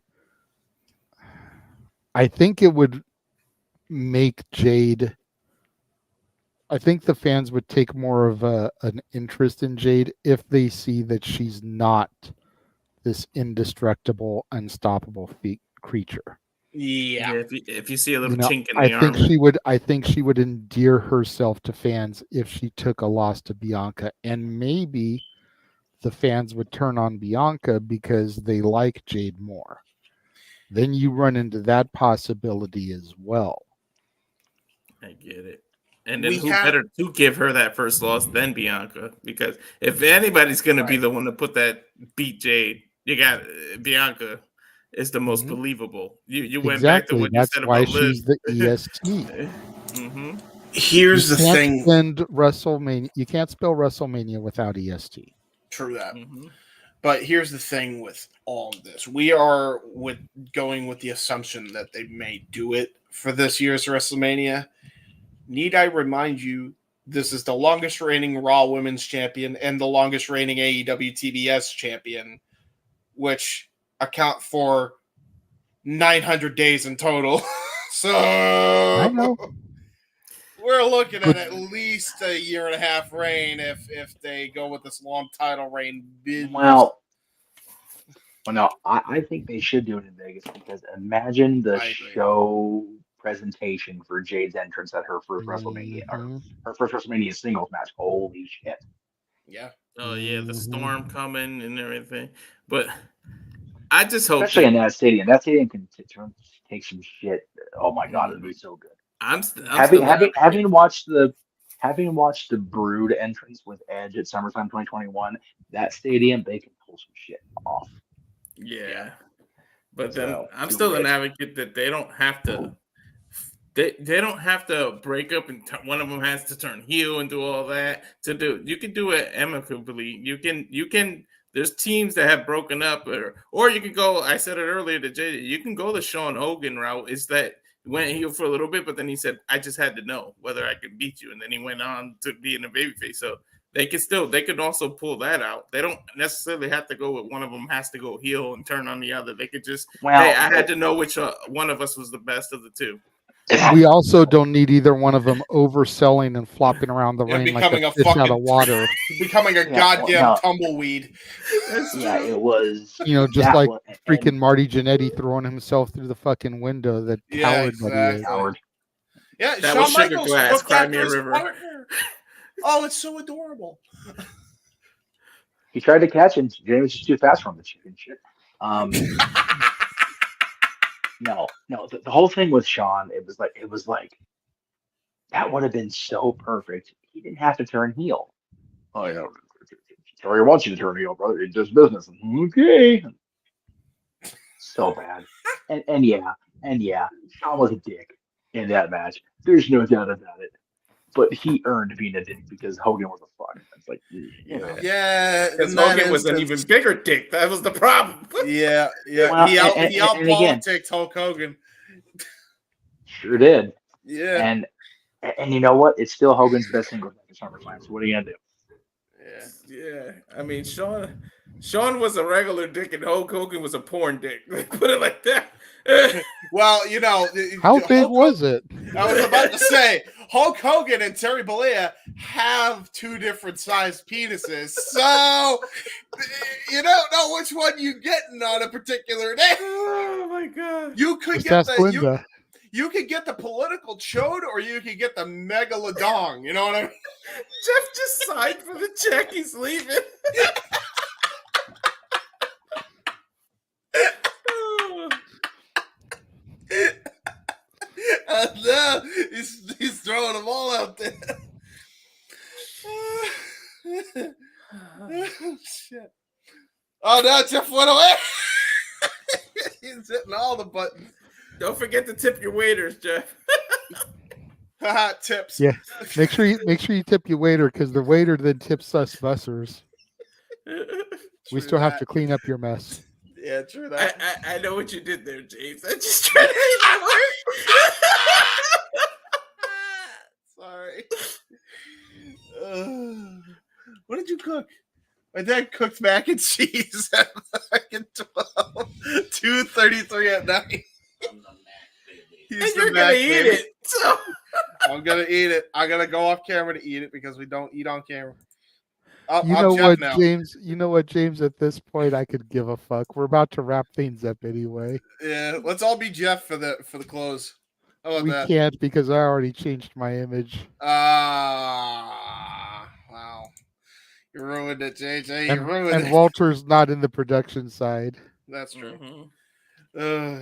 S5: I think it would make Jade. I think the fans would take more of an interest in Jade if they see that she's not this indestructible, unstoppable creature.
S9: Yeah.
S14: If you see a little
S5: You know,
S14: chink in the armor.
S5: I think she would endear herself to fans if she took a loss to Bianca, and maybe the fans would turn on Bianca because they like Jade more. Then you run into that possibility as well.
S14: I get it. And then better to give her that first loss than Bianca? Because if anybody's going to be the one to put that beat Jade, you got Bianca is the most believable. You went back to what you said about Liv.
S5: She's the EST.
S14: Mm-hmm.
S9: Here's the thing.
S5: You can't spell WrestleMania without EST.
S9: True that.
S14: Mm-hmm.
S9: But here's the thing with all of this. We are going with the assumption that they may do it for this year's WrestleMania. Need I remind you, this is the longest reigning Raw Women's Champion and the longest reigning AEW TBS Champion, which account for 900 days in total. So
S5: I know.
S9: We're looking at least a year and a half reign if they go with this long title reign.
S13: Well, no, I think they should do it in Vegas because imagine the show presentation for Jade's entrance at her first WrestleMania, or her first WrestleMania singles match. Holy shit!
S9: Yeah.
S14: Oh yeah, the storm coming and everything. But I just hope,
S13: especially in that stadium. That stadium can take some shit. Oh my god, it'll be so good.
S14: Having
S13: watched the having watched the Brood entrance with Edge at SummerSlam 2021, that stadium, they can pull some shit off.
S14: Yeah. But then
S13: So,
S14: I'm
S13: do
S14: still an
S13: it.
S14: advocate that they don't have to. They don't have to break up and one of them has to turn heel and do all that to do. You can do it amicably. You can. There's teams that have broken up, or you can go. I said it earlier to Jay. You can go the Sean Hogan route. Is that went heel for a little bit, but then he said, "I just had to know whether I could beat you," and then he went on to be in a babyface. So they could also pull that out. They don't necessarily have to go with one of them has to go heel and turn on the other. They could just, hey, I had to know which one of us was the best of the two.
S5: We also don't need either one of them overselling and flopping around the ring like a fish out of water.
S9: Becoming a goddamn tumbleweed.
S13: Yeah, it was.
S5: Just like freaking Marty Jannetty throwing himself through the fucking window. That coward that he is.
S9: Yeah,
S14: that
S9: Shawn
S14: was Sugar
S9: Michaels
S14: Glass,
S9: looked
S14: Cry
S9: after
S14: Me a
S9: his
S14: River.
S9: partner. Oh, it's so adorable.
S13: He tried to catch him. James was too fast for him. The chicken shit. No. The whole thing with Sean, it was like that would have been so perfect. He didn't have to turn heel. Oh yeah, Terry wants you to turn heel, brother. It's just business. Okay. So bad. And yeah, Sean was a dick in that match. There's no doubt about it. But he earned being a dick because Hogan was a fuck. It's like,
S9: Yeah,
S14: because Hogan was an even bigger dick. That was the problem.
S9: Yeah.
S13: Well,
S9: he
S13: and again-
S9: out-politicked Hulk Hogan.
S13: Sure did.
S9: Yeah.
S13: And you know what? It's still Hogan's best single match at SummerSlam. So what are you gonna do?
S14: Yeah. I mean, Sean was a regular dick, and Hulk Hogan was a porn dick. Put it like that.
S9: Well,
S5: How big was it?
S9: I was about to say, Hulk Hogan and Terry Bollea have two different sized penises, so you don't know which one you getting on a particular day.
S14: Oh my god!
S9: You could
S5: Just
S9: get
S5: ask Linda.
S9: you could get the political chode, or you could get the megalodon. You know what I mean?
S14: Jeff just signed for the check. He's leaving.
S9: No, he's throwing them all out there. Oh, shit. Oh, no, Jeff went away. He's hitting all the buttons.
S14: Don't forget to tip your waiters, Jeff.
S9: Tips.
S5: Yeah, make sure you tip your waiter because the waiter then tips us bussers. We still have to clean up your mess.
S9: Yeah, true that.
S14: I know what you did there, James. I just tried to make that
S9: Sorry. What did you cook? My dad cooked mac and cheese at fucking 2:33 at night.
S14: And you're gonna eat it. So.
S9: I'm gonna eat it. I gotta go off camera to eat it because we don't eat on camera.
S5: You know what, James? You know what, James? At this point, I could give a fuck. We're about to wrap things up anyway.
S9: Yeah, let's all be Jeff for the close. How about
S5: We
S9: that?
S5: can't because I already changed my image.
S9: Wow. You ruined it, JJ. You ruined
S5: And
S9: it.
S5: Walter's not in the production side.
S9: That's true.
S14: Mm-hmm.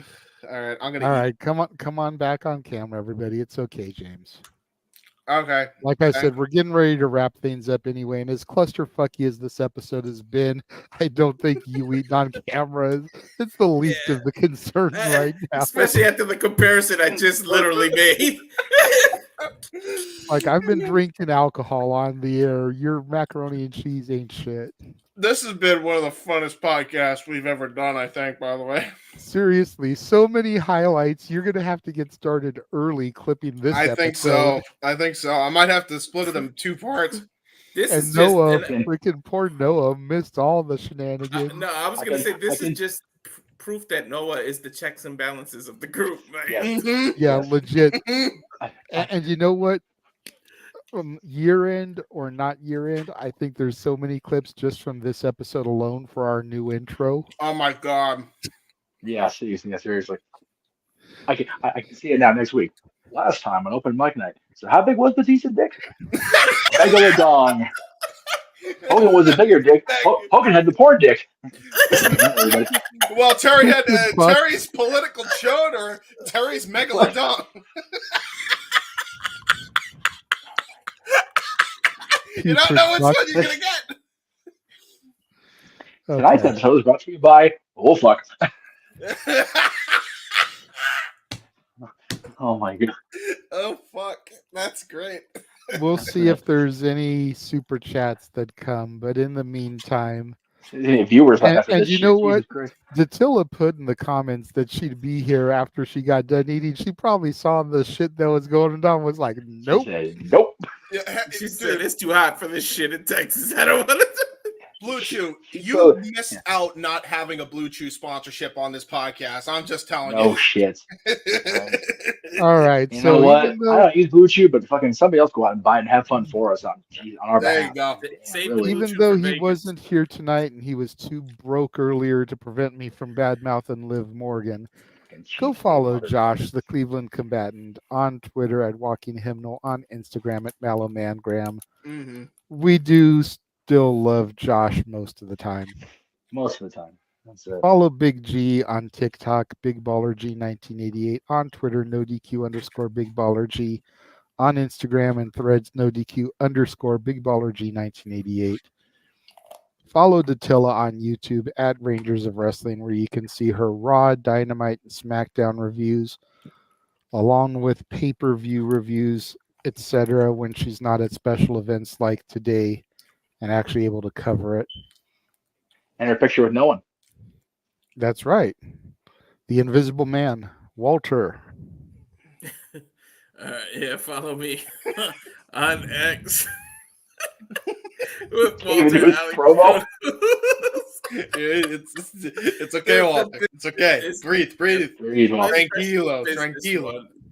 S9: All right, I'm gonna.
S5: All
S9: eat.
S5: right, come on back on camera, everybody. It's okay, James.
S9: Okay.
S5: Like I said, we're getting ready to wrap things up anyway. And as clusterfucky as this episode has been, I don't think you eating on camera it's the least of the concerns right now.
S14: Especially after the comparison I just literally made.
S5: Like, I've been drinking alcohol on the air. Your macaroni and cheese ain't shit.
S9: This has been one of the funnest podcasts we've ever done, I think, by the way.
S5: Seriously, so many highlights. You're going to have to get started early clipping this
S9: I
S5: episode.
S9: think so. I might have to split them 2 parts.
S14: This
S5: And
S14: is
S5: Noah,
S14: just
S5: freaking poor Noah, missed all the shenanigans.
S14: no, I was gonna say this is just proof that Noah is the checks and balances of the group. Like,
S5: Yeah, legit. And you know what? Year end or not year end, I think there's so many clips just from this episode alone for our new intro.
S9: Oh my god.
S13: Yeah, seriously. I can see it now next week. Last time on open mic night. So how big was Batista's dick? Megalodon. Hogan was a bigger dick. Hogan had the porn dick.
S9: Well, Terry had Terry's political chode or Terry's megalodon. You don't know which one you're gonna get.
S13: Tonight's episode is brought to you by fuck. Oh my god.
S9: Oh fuck. That's great.
S5: We'll see if there's any super chats that come, but in the meantime,
S13: Any viewers like
S5: and,
S13: after
S5: and
S13: this
S5: you
S13: shit,
S5: know
S13: Jesus
S5: what?
S13: Christ.
S5: Datilla put in the comments that she'd be here after she got done eating. She probably saw the shit that was going on. Was like, nope,
S13: nope.
S14: She said it's too hot for this shit in Texas. I don't want to.
S9: Blue Chew, you missed out not having a Blue Chew sponsorship on this podcast. I'm just telling you.
S13: No shit.
S5: All right.
S13: You
S5: so
S13: know what?
S5: even though-
S13: I don't use Blue Chew, but fucking somebody else go out and buy it and have fun for us on our
S9: There you
S13: behalf.
S9: go.
S5: Even though he wasn't here tonight and he was too broke earlier to prevent me from badmouthing Liv Morgan, go follow Josh, the Cleveland Combatant, on Twitter at Walking Hymnal, on Instagram at Malomangram.
S9: Mm-hmm.
S5: We do still love Josh most of the time.
S13: Most of the time. That's it.
S5: Follow Big G on TikTok, Big Baller G 1988, on Twitter, NoDQ _ Big Baller G, on Instagram and Threads, NoDQ _ Big Baller G 1988. Follow Datilla on YouTube at Rangers of Wrestling, where you can see her Raw, Dynamite, and SmackDown reviews, along with pay-per-view reviews, etc. when she's not at special events like today and actually able to cover it.
S13: And her picture with no one.
S5: That's right. The Invisible Man, Walter.
S14: Yeah, follow me on X. With
S13: Even
S14: Walter
S13: do his promo?
S9: It's okay, Walter. It's okay. Breathe. Tranquilo.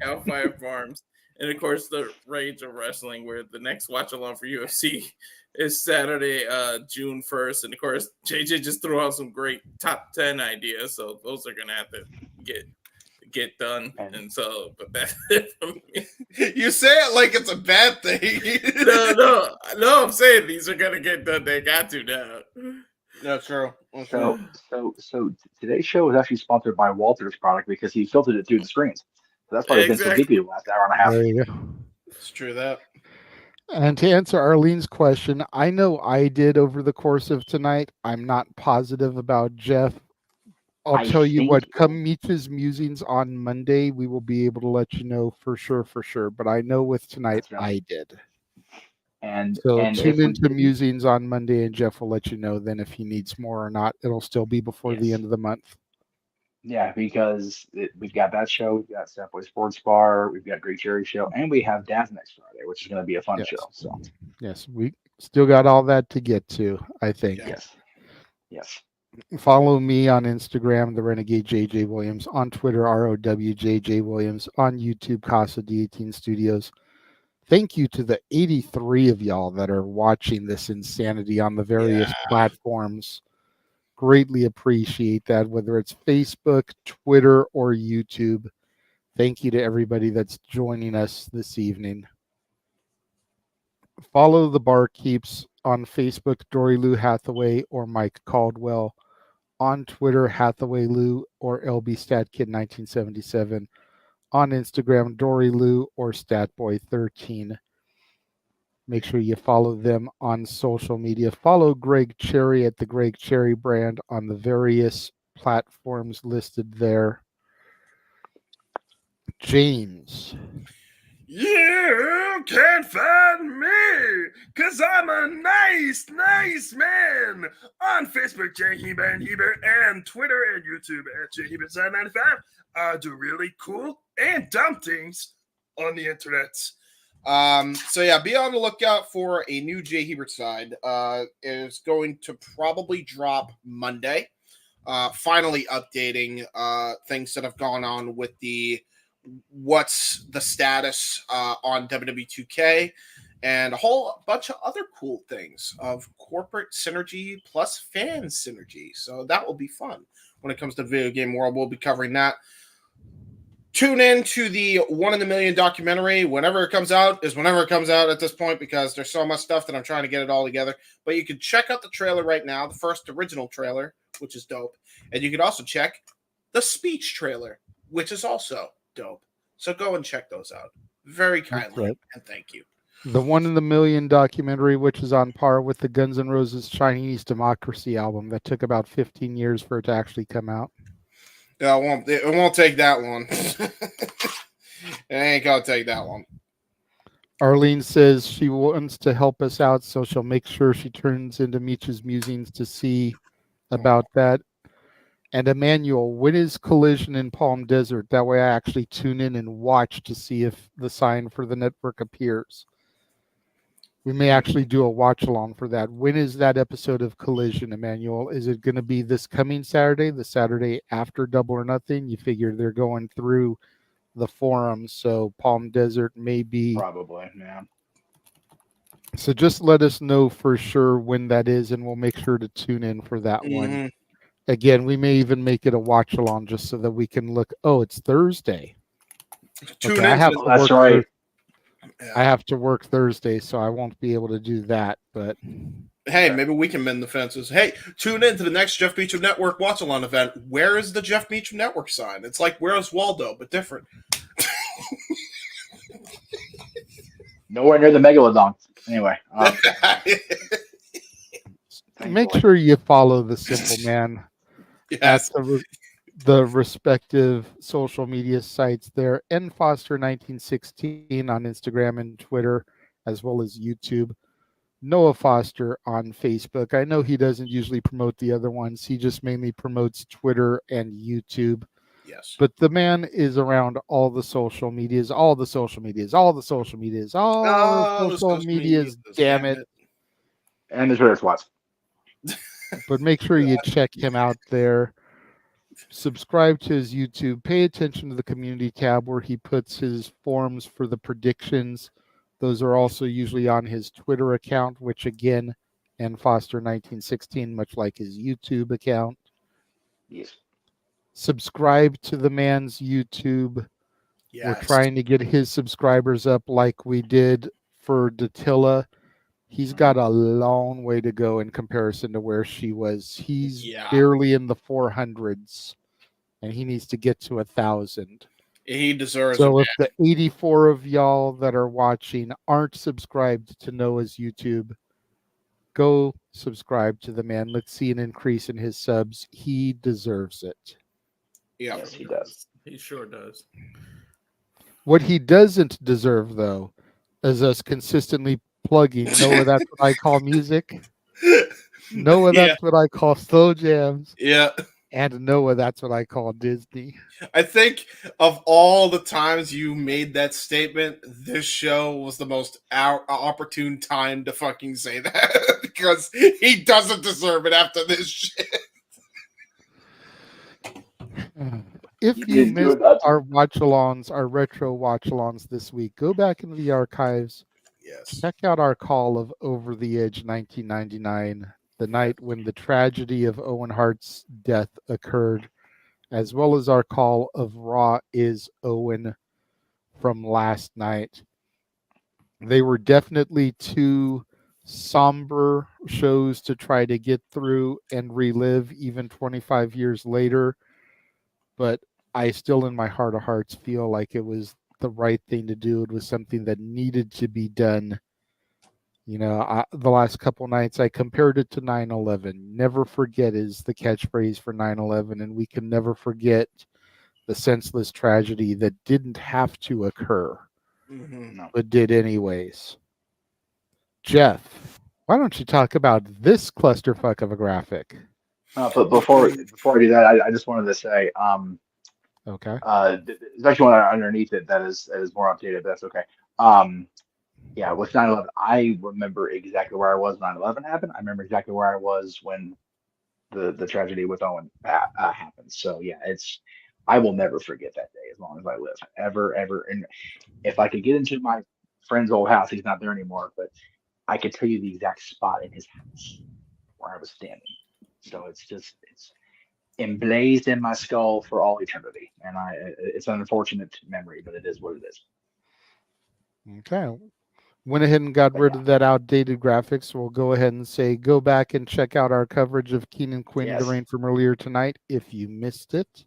S14: Hellfire Farms. And of course, the Rage of Wrestling, where the next watch along for UFC is Saturday, June 1st. And of course, JJ just threw out some great top 10 ideas. So those are going to have to get done. And so, but that's it for me.
S9: You say it like it's a bad thing.
S14: No, I'm saying these are going to get done. They got to now.
S9: That's true.
S13: So today's show was actually sponsored by Walter's product because he filtered it through the screens. So that's why it's been so deep the last hour and a half.
S5: There you go.
S9: It's true that.
S5: And to answer Arlene's question, I know I did over the course of tonight. I'm not positive about Jeff. I'll tell you what, come Meech's Musings on Monday, we will be able to let you know for sure. But I know with tonight, I did.
S13: And
S5: tune into Musings on Monday, and Jeff will let you know then if he needs more or not. It'll still be before the end of the month.
S13: Yeah, because we've got that show, we've got Safeway Sports Bar, we've got Great Cherry Show, and we have Daz next Friday, which is going to be a fun show. So
S5: yes, we still got all that to get to, I think.
S13: Yes.
S5: Follow me on Instagram, the Renegade JJ Williams, on Twitter, ROWJJ Williams, on YouTube, Casa D18 Studios. Thank you to the 83 of y'all that are watching this insanity on the various platforms. Greatly appreciate that, whether it's Facebook, Twitter, or YouTube. Thank you to everybody that's joining us this evening. Follow the Barkeeps on Facebook, Dory Lou Hathaway or Mike Caldwell. On Twitter, Hathaway Lou or LB Statkid 1977. On Instagram, Dory Lou or Statboy13. Make sure you follow them on social media. Follow Greg Cherry at the Greg Cherry brand on the various platforms listed there. James.
S2: You can't find me, cause I'm a nice man. On Facebook, J Hebert and Twitter and YouTube at JHebert795. I do really cool and dumb things on the internet.
S9: So yeah, be on the lookout for a new J Hebert side. It is going to probably drop Monday. Finally updating things that have gone on with what's the status on WWE 2K and a whole bunch of other cool things of corporate synergy plus fan synergy. So that will be fun when it comes to the video game world. We'll be covering that. Tune in to the 1 in a Million documentary. Whenever it comes out is whenever it comes out at this point, because there's so much stuff that I'm trying to get it all together. But you can check out the trailer right now, the first original trailer, which is dope. And you can also check the speech trailer, which is also dope. So go and check those out. Very kindly.
S5: Right.
S9: And thank you.
S5: The One in the Million documentary, which is on par with the Guns N' Roses Chinese Democracy album that took about 15 years for it to actually come out.
S9: Yeah, it won't take that long. It ain't gonna take that long.
S5: Arlene says she wants to help us out, so she'll make sure she turns into Meech's Musings to see about that. And Emmanuel, when is Collision in Palm Desert? That way I actually tune in and watch to see if the sign for the network appears. We may actually do a watch along for that. When is that episode of Collision, Emmanuel? Is it going to be this coming Saturday, the Saturday after Double or Nothing? You figure they're going through the forums, so Palm Desert may be.
S13: Probably, yeah.
S5: So just let us know for sure when that is, and we'll make sure to tune in for that one. Again, we may even make it a watch along just so that we can look. Oh, it's Thursday.
S9: Tune
S5: I
S9: in.
S5: have to
S13: That's
S5: work
S13: right.
S5: I have to work Thursday, so I won't be able to do that. But
S9: Hey, maybe we can mend the fences. Hey, tune in to the next Jeff Beecham Network Watch-Along event. Where is the Jeff Beecham Network sign? It's like Where's Waldo, but different.
S13: Nowhere near the Megalodon. Anyway.
S5: make sure you follow the Simple Man
S9: Yes.
S5: at the respective social media sites there. nfoster1916 on Instagram and Twitter, as well as YouTube. Noah Foster on Facebook. I know he doesn't usually promote the other ones. He just mainly promotes Twitter and YouTube.
S9: Yes.
S5: But the man is around all the social medias, damn it.
S13: And the Twitter spots.
S5: But make sure you check him out there. Subscribe to his YouTube. Pay attention to the community tab where he puts his forms for the predictions. Those are also usually on his Twitter account, which again, nfoster1916, much like his YouTube account.
S13: Yes.
S5: Subscribe to the man's YouTube.
S9: Yes.
S5: We're trying to get his subscribers up like we did for Datilla. He's got a long way to go in comparison to where she was. He's barely in the 400s, and he needs to get to 1,000.
S9: He deserves
S5: So
S9: it.
S5: if the 84 of y'all that are watching aren't subscribed to Noah's YouTube, go subscribe to the man. Let's see an increase in his subs. He deserves it.
S9: Yeah.
S13: Yes, he does.
S14: He sure does.
S5: What he doesn't deserve, though, is us consistently plugging Noah, that's what I call music. Noah, that's what I call slow jams.
S9: Yeah.
S5: And Noah, that's what I call Disney.
S9: I think of all the times you made that statement, this show was the most opportune time to fucking say that because he doesn't deserve it after this shit.
S5: If you missed our watch-alongs, our retro watch-alongs this week, go back into the archives.
S9: Yes.
S5: Check out our call of Over the Edge 1999, the night when the tragedy of Owen Hart's death occurred, as well as our call of Raw is Owen from last night. They were definitely two somber shows to try to get through and relive even 25 years later, but I still in my heart of hearts feel like it was the right thing to do. It was something that needed to be done. You know, the last couple nights I compared it to 9/11. Never forget is the catchphrase for 9/11, and we can never forget the senseless tragedy that didn't have to occur, but did anyways. Jeff, why don't you talk about this clusterfuck of a graphic?
S13: But before I do that, I just wanted to say,
S5: okay.
S13: There's actually one underneath it that is more updated. But that's okay. Yeah, with 9/11, I remember exactly where I was when 9/11 happened. I remember exactly where I was when the tragedy with Owen happened. So yeah, I will never forget that day as long as I live, ever. And if I could get into my friend's old house, he's not there anymore, but I could tell you the exact spot in his house where I was standing. So it's emblazed in my skull for all eternity, and it's an unfortunate memory, but it is what it is.
S5: Okay. Went ahead and got rid of that outdated graphics. We'll go ahead and say go back and check out our coverage of Keenan Quinn
S13: Yes.
S5: Durain from earlier tonight if you missed it.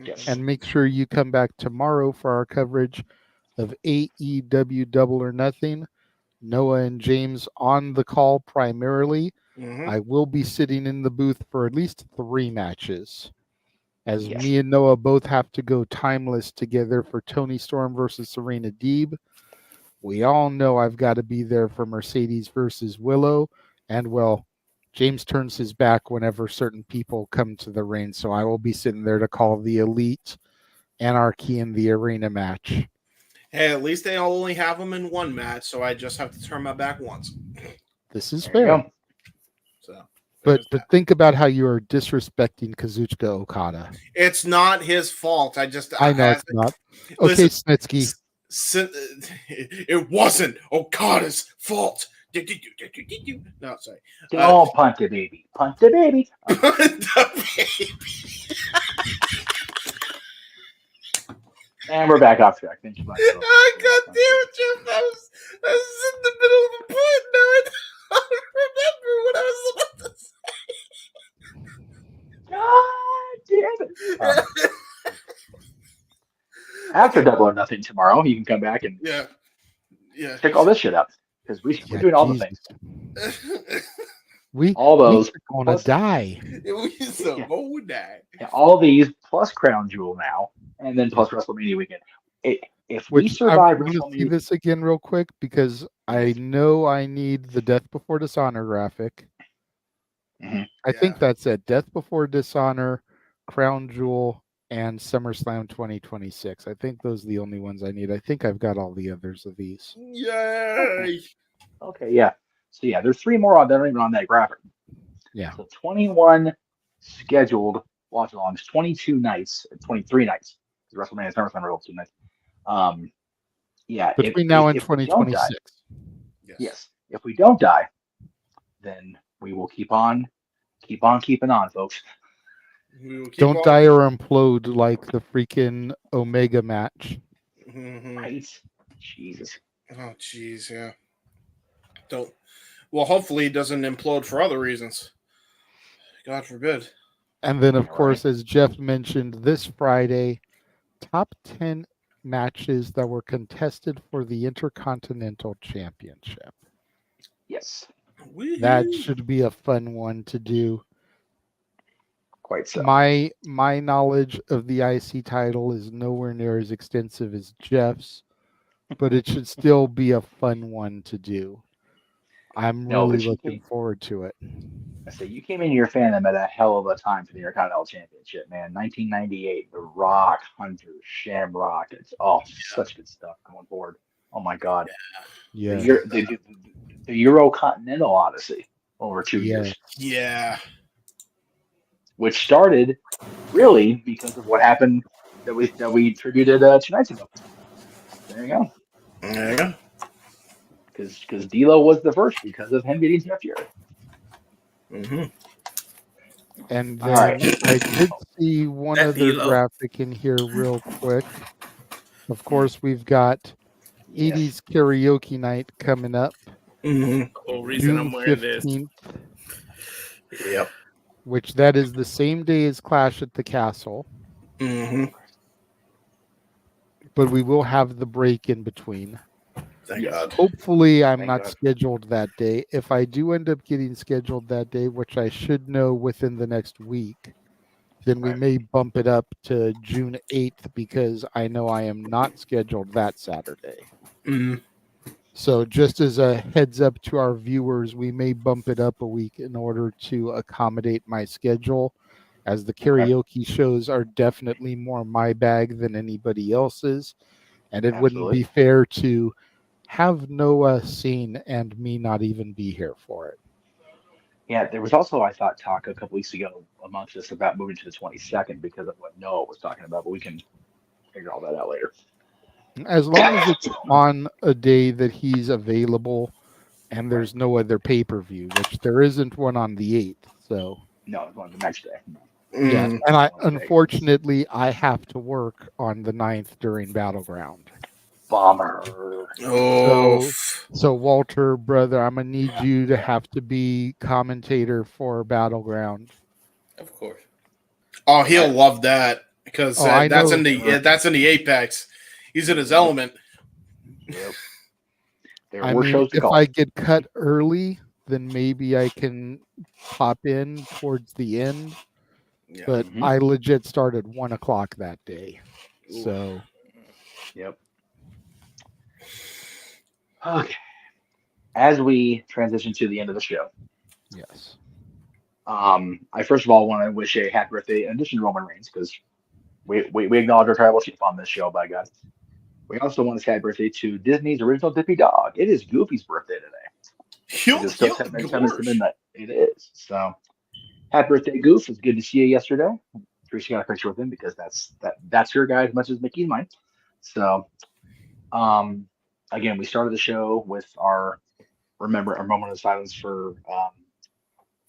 S13: Yes.
S5: And make sure you come back tomorrow for our coverage of AEW Double or Nothing. Noah and James on the call primarily.
S9: Mhm.
S5: I will be sitting in the booth for at least 3 matches, as
S13: Yes.
S5: me and Noah both have to go timeless together for Tony Storm versus Serena Deeb. We all know I've got to be there for Mercedes versus Willow, and well, James turns his back whenever certain people come to the ring, so I will be sitting there to call the Elite Anarchy in the Arena match.
S9: Hey, at least they only have them in one match, so I just have to turn my back once.
S5: This is
S13: There you
S5: fair.
S13: go.
S9: So
S5: But think about how you are disrespecting Kazuchika Okada.
S9: it's not his fault.
S5: I know it's not. Okay,
S9: Listen,
S5: Snitsky.
S9: It wasn't Okada's fault. No, sorry.
S13: Oh, punt the baby. Punt the baby. And we're back off track. Thank you, Mike.
S9: Oh, God damn it, Jeff. I was in the middle of the point. Now I don't remember what I was about to say.
S13: God damn it. After Double or Nothing tomorrow, you can come back and
S9: Yeah.
S13: check all this shit out. Because we're doing all the things. All those.
S5: We're going to die.
S13: Yeah, all these plus Crown Jewel now, and then plus WrestleMania weekend. If we survive
S5: I'm going to see
S13: WrestleMania,
S5: this again real quick because I know I need the Death Before Dishonor graphic. I think that's it. Death Before Dishonor, Crown Jewel, and SummerSlam 2026. I think those are the only ones I need. I think I've got all the others of these.
S9: Yay!
S13: okay, yeah. So yeah, there's 3 more that aren't even on that graphic.
S5: Yeah.
S13: So 21 scheduled watch-alongs, 22 nights, 23 nights. WrestleMania, SummerSlam are all 2 nights. Yeah.
S5: Between now and
S13: if we don't die-
S5: 2026.
S13: Yes. If we don't die, then we will keep on keeping on, folks.
S5: Don't die or implode like the freaking Omega match.
S13: Right. Jesus.
S9: Oh, jeez, yeah. Don't. Well, hopefully it doesn't implode for other reasons. God forbid.
S5: And then, of course, as Jeff mentioned, this Friday, top 10 matches that were contested for the Intercontinental Championship.
S13: Yes.
S5: That should be a fun one to do.
S13: Quite so.
S5: My knowledge of the IC title is nowhere near as extensive as Jeff's, but it should still be a fun one to do. I'm really looking forward to it.
S13: I say you came into your fandom at a hell of a time for the Intercontinental Championship, man. 1998, The Rock, Hunter, Shamrock. It's such good stuff going forward. Oh my God.
S5: Yeah.
S13: The Eurocontinental Odyssey over 2 years.
S9: Yeah.
S13: Which started really because of what happened that we tributed 2 nights ago. There you go.
S9: There you go.
S13: Because D'Lo was the first because of him getting Jeff Jarrett.
S5: And
S13: All right.
S5: I did see one other graphic in here real quick. Of course, we've got 80s karaoke night coming up.
S14: The whole reason I'm wearing this.
S9: Yep.
S5: Which that is the same day as Clash at the Castle. But we will have the break in between.
S9: Thank God.
S5: Hopefully, I'm
S9: Thank
S5: not
S9: God.
S5: scheduled that day. If I do end up getting scheduled that day, which I should know within the next week, then we may bump it up to June 8th because I know I am not scheduled that Saturday. So just as a heads up to our viewers, we may bump it up a week in order to accommodate my schedule, as the karaoke shows are definitely more my bag than anybody else's. And it wouldn't be fair to have Noah seen and me not even be here for it.
S13: Yeah, there was also, I thought, talk a couple weeks ago amongst us about moving to the 22nd because of what Noah was talking about, but we can figure all that out later.
S5: As long as it's on a day that he's available and there's no other pay-per-view, which there isn't one on the 8th. So
S13: no, it's on the next day.
S5: Yeah, and unfortunately I have to work on the 9th during Battleground.
S13: Bomber.
S5: So Walter, brother, I'm gonna need you to have to be commentator for Battleground.
S14: Of course.
S9: Oh, he'll love that because
S5: I
S9: that's
S5: know.
S9: in the Apex. He's in his element.
S13: Yep. There
S5: I
S13: were
S5: mean,
S13: shows to
S5: if
S13: call.
S5: I get cut early, then maybe I can pop in towards the end.
S9: Yeah.
S5: But I legit started 1 o'clock that day. So,
S13: Yep. Okay. As we transition to the end of the show,
S5: yes.
S13: I first of all want to wish a happy birthday in addition to Roman Reigns, because we acknowledge our tribal chief on this show, by God. We also want to say happy birthday to Disney's original Dippy Dog. It is Goofy's birthday today. It is still 10 minutes to midnight. It is. So, happy birthday, Goof. It's good to see you yesterday. Teresa got a picture with him because that's your guy as much as Mickey's mine. So, again, we started the show with our moment of silence for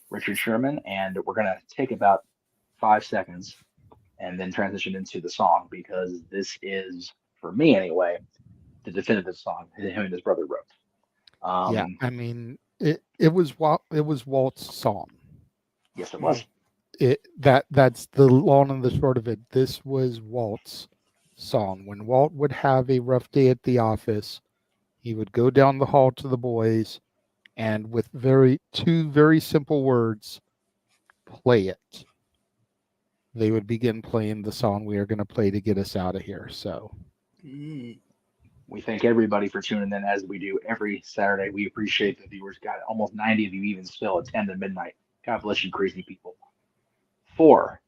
S13: Richard Sherman, and we're going to take about 5 seconds and then transition into the song, because this is, for me anyway, the definitive song him and his brother wrote.
S5: Yeah, I mean, it was Walt's song.
S13: Yes, it was.
S5: That's the long and the short of it. This was Walt's song. When Walt would have a rough day at the office, he would go down the hall to the boys, and with two very simple words, play it. They would begin playing the song we are going to play to get us out of here. So
S13: we thank everybody for tuning in, as we do every Saturday. We appreciate the viewers. Got almost 90 of you even still at 10 to midnight. God bless you, crazy people. For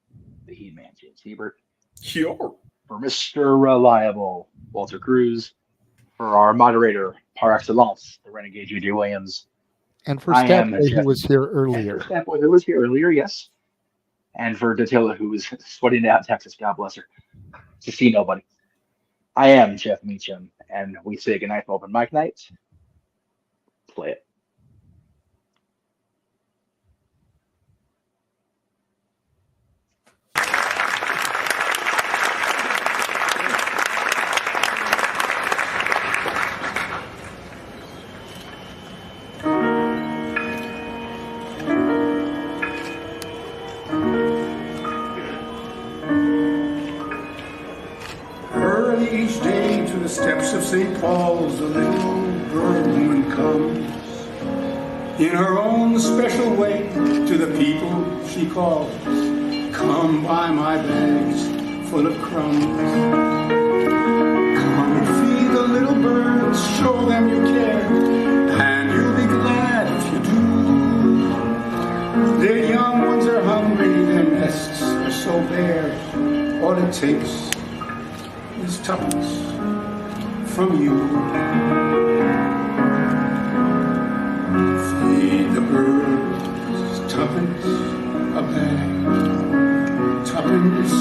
S13: the Heat Man, James Hebert.
S9: Sure.
S13: For Mr. Reliable, Walter Cruz. For our moderator, par excellence, the Renegade J.J. Williams.
S5: And for Statboy, who was here earlier.
S13: Statboy, who was here earlier, yes. And for Datilla, who was sweating out in Texas, God bless her, to see nobody. I am Jeff Meacham, and we say goodnight from Open Mic Night. Play it.
S3: Each day to the steps of St. Paul's, a little bird woman comes in her own special way to the people she calls. Come buy my bags full of crumbs. Come and feed the little birds, show them you care, and you'll be glad if you do. Their young ones are hungry, their nests are so bare. All it takes is tuppence from you. Feed the birds, tuppence a bag. Tuppence,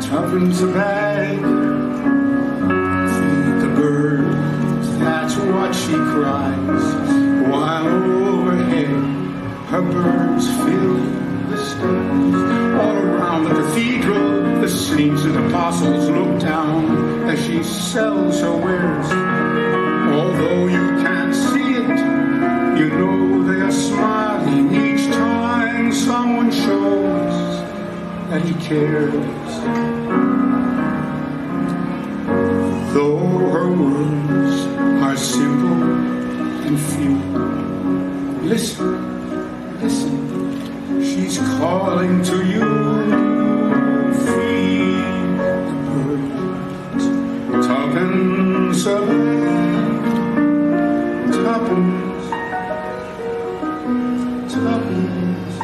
S3: tuppence a bag. Feed the birds, that's what she cries, while overhead her birds fill the skies. All around the cathedral, the saints and apostles look down as she sells her wares. Although you can't see it, you know they are smiling each time someone shows that he cares. Though her words are simple and few, listen, listen, she's calling to you. Tuppence a bag, tuppence, tuppence.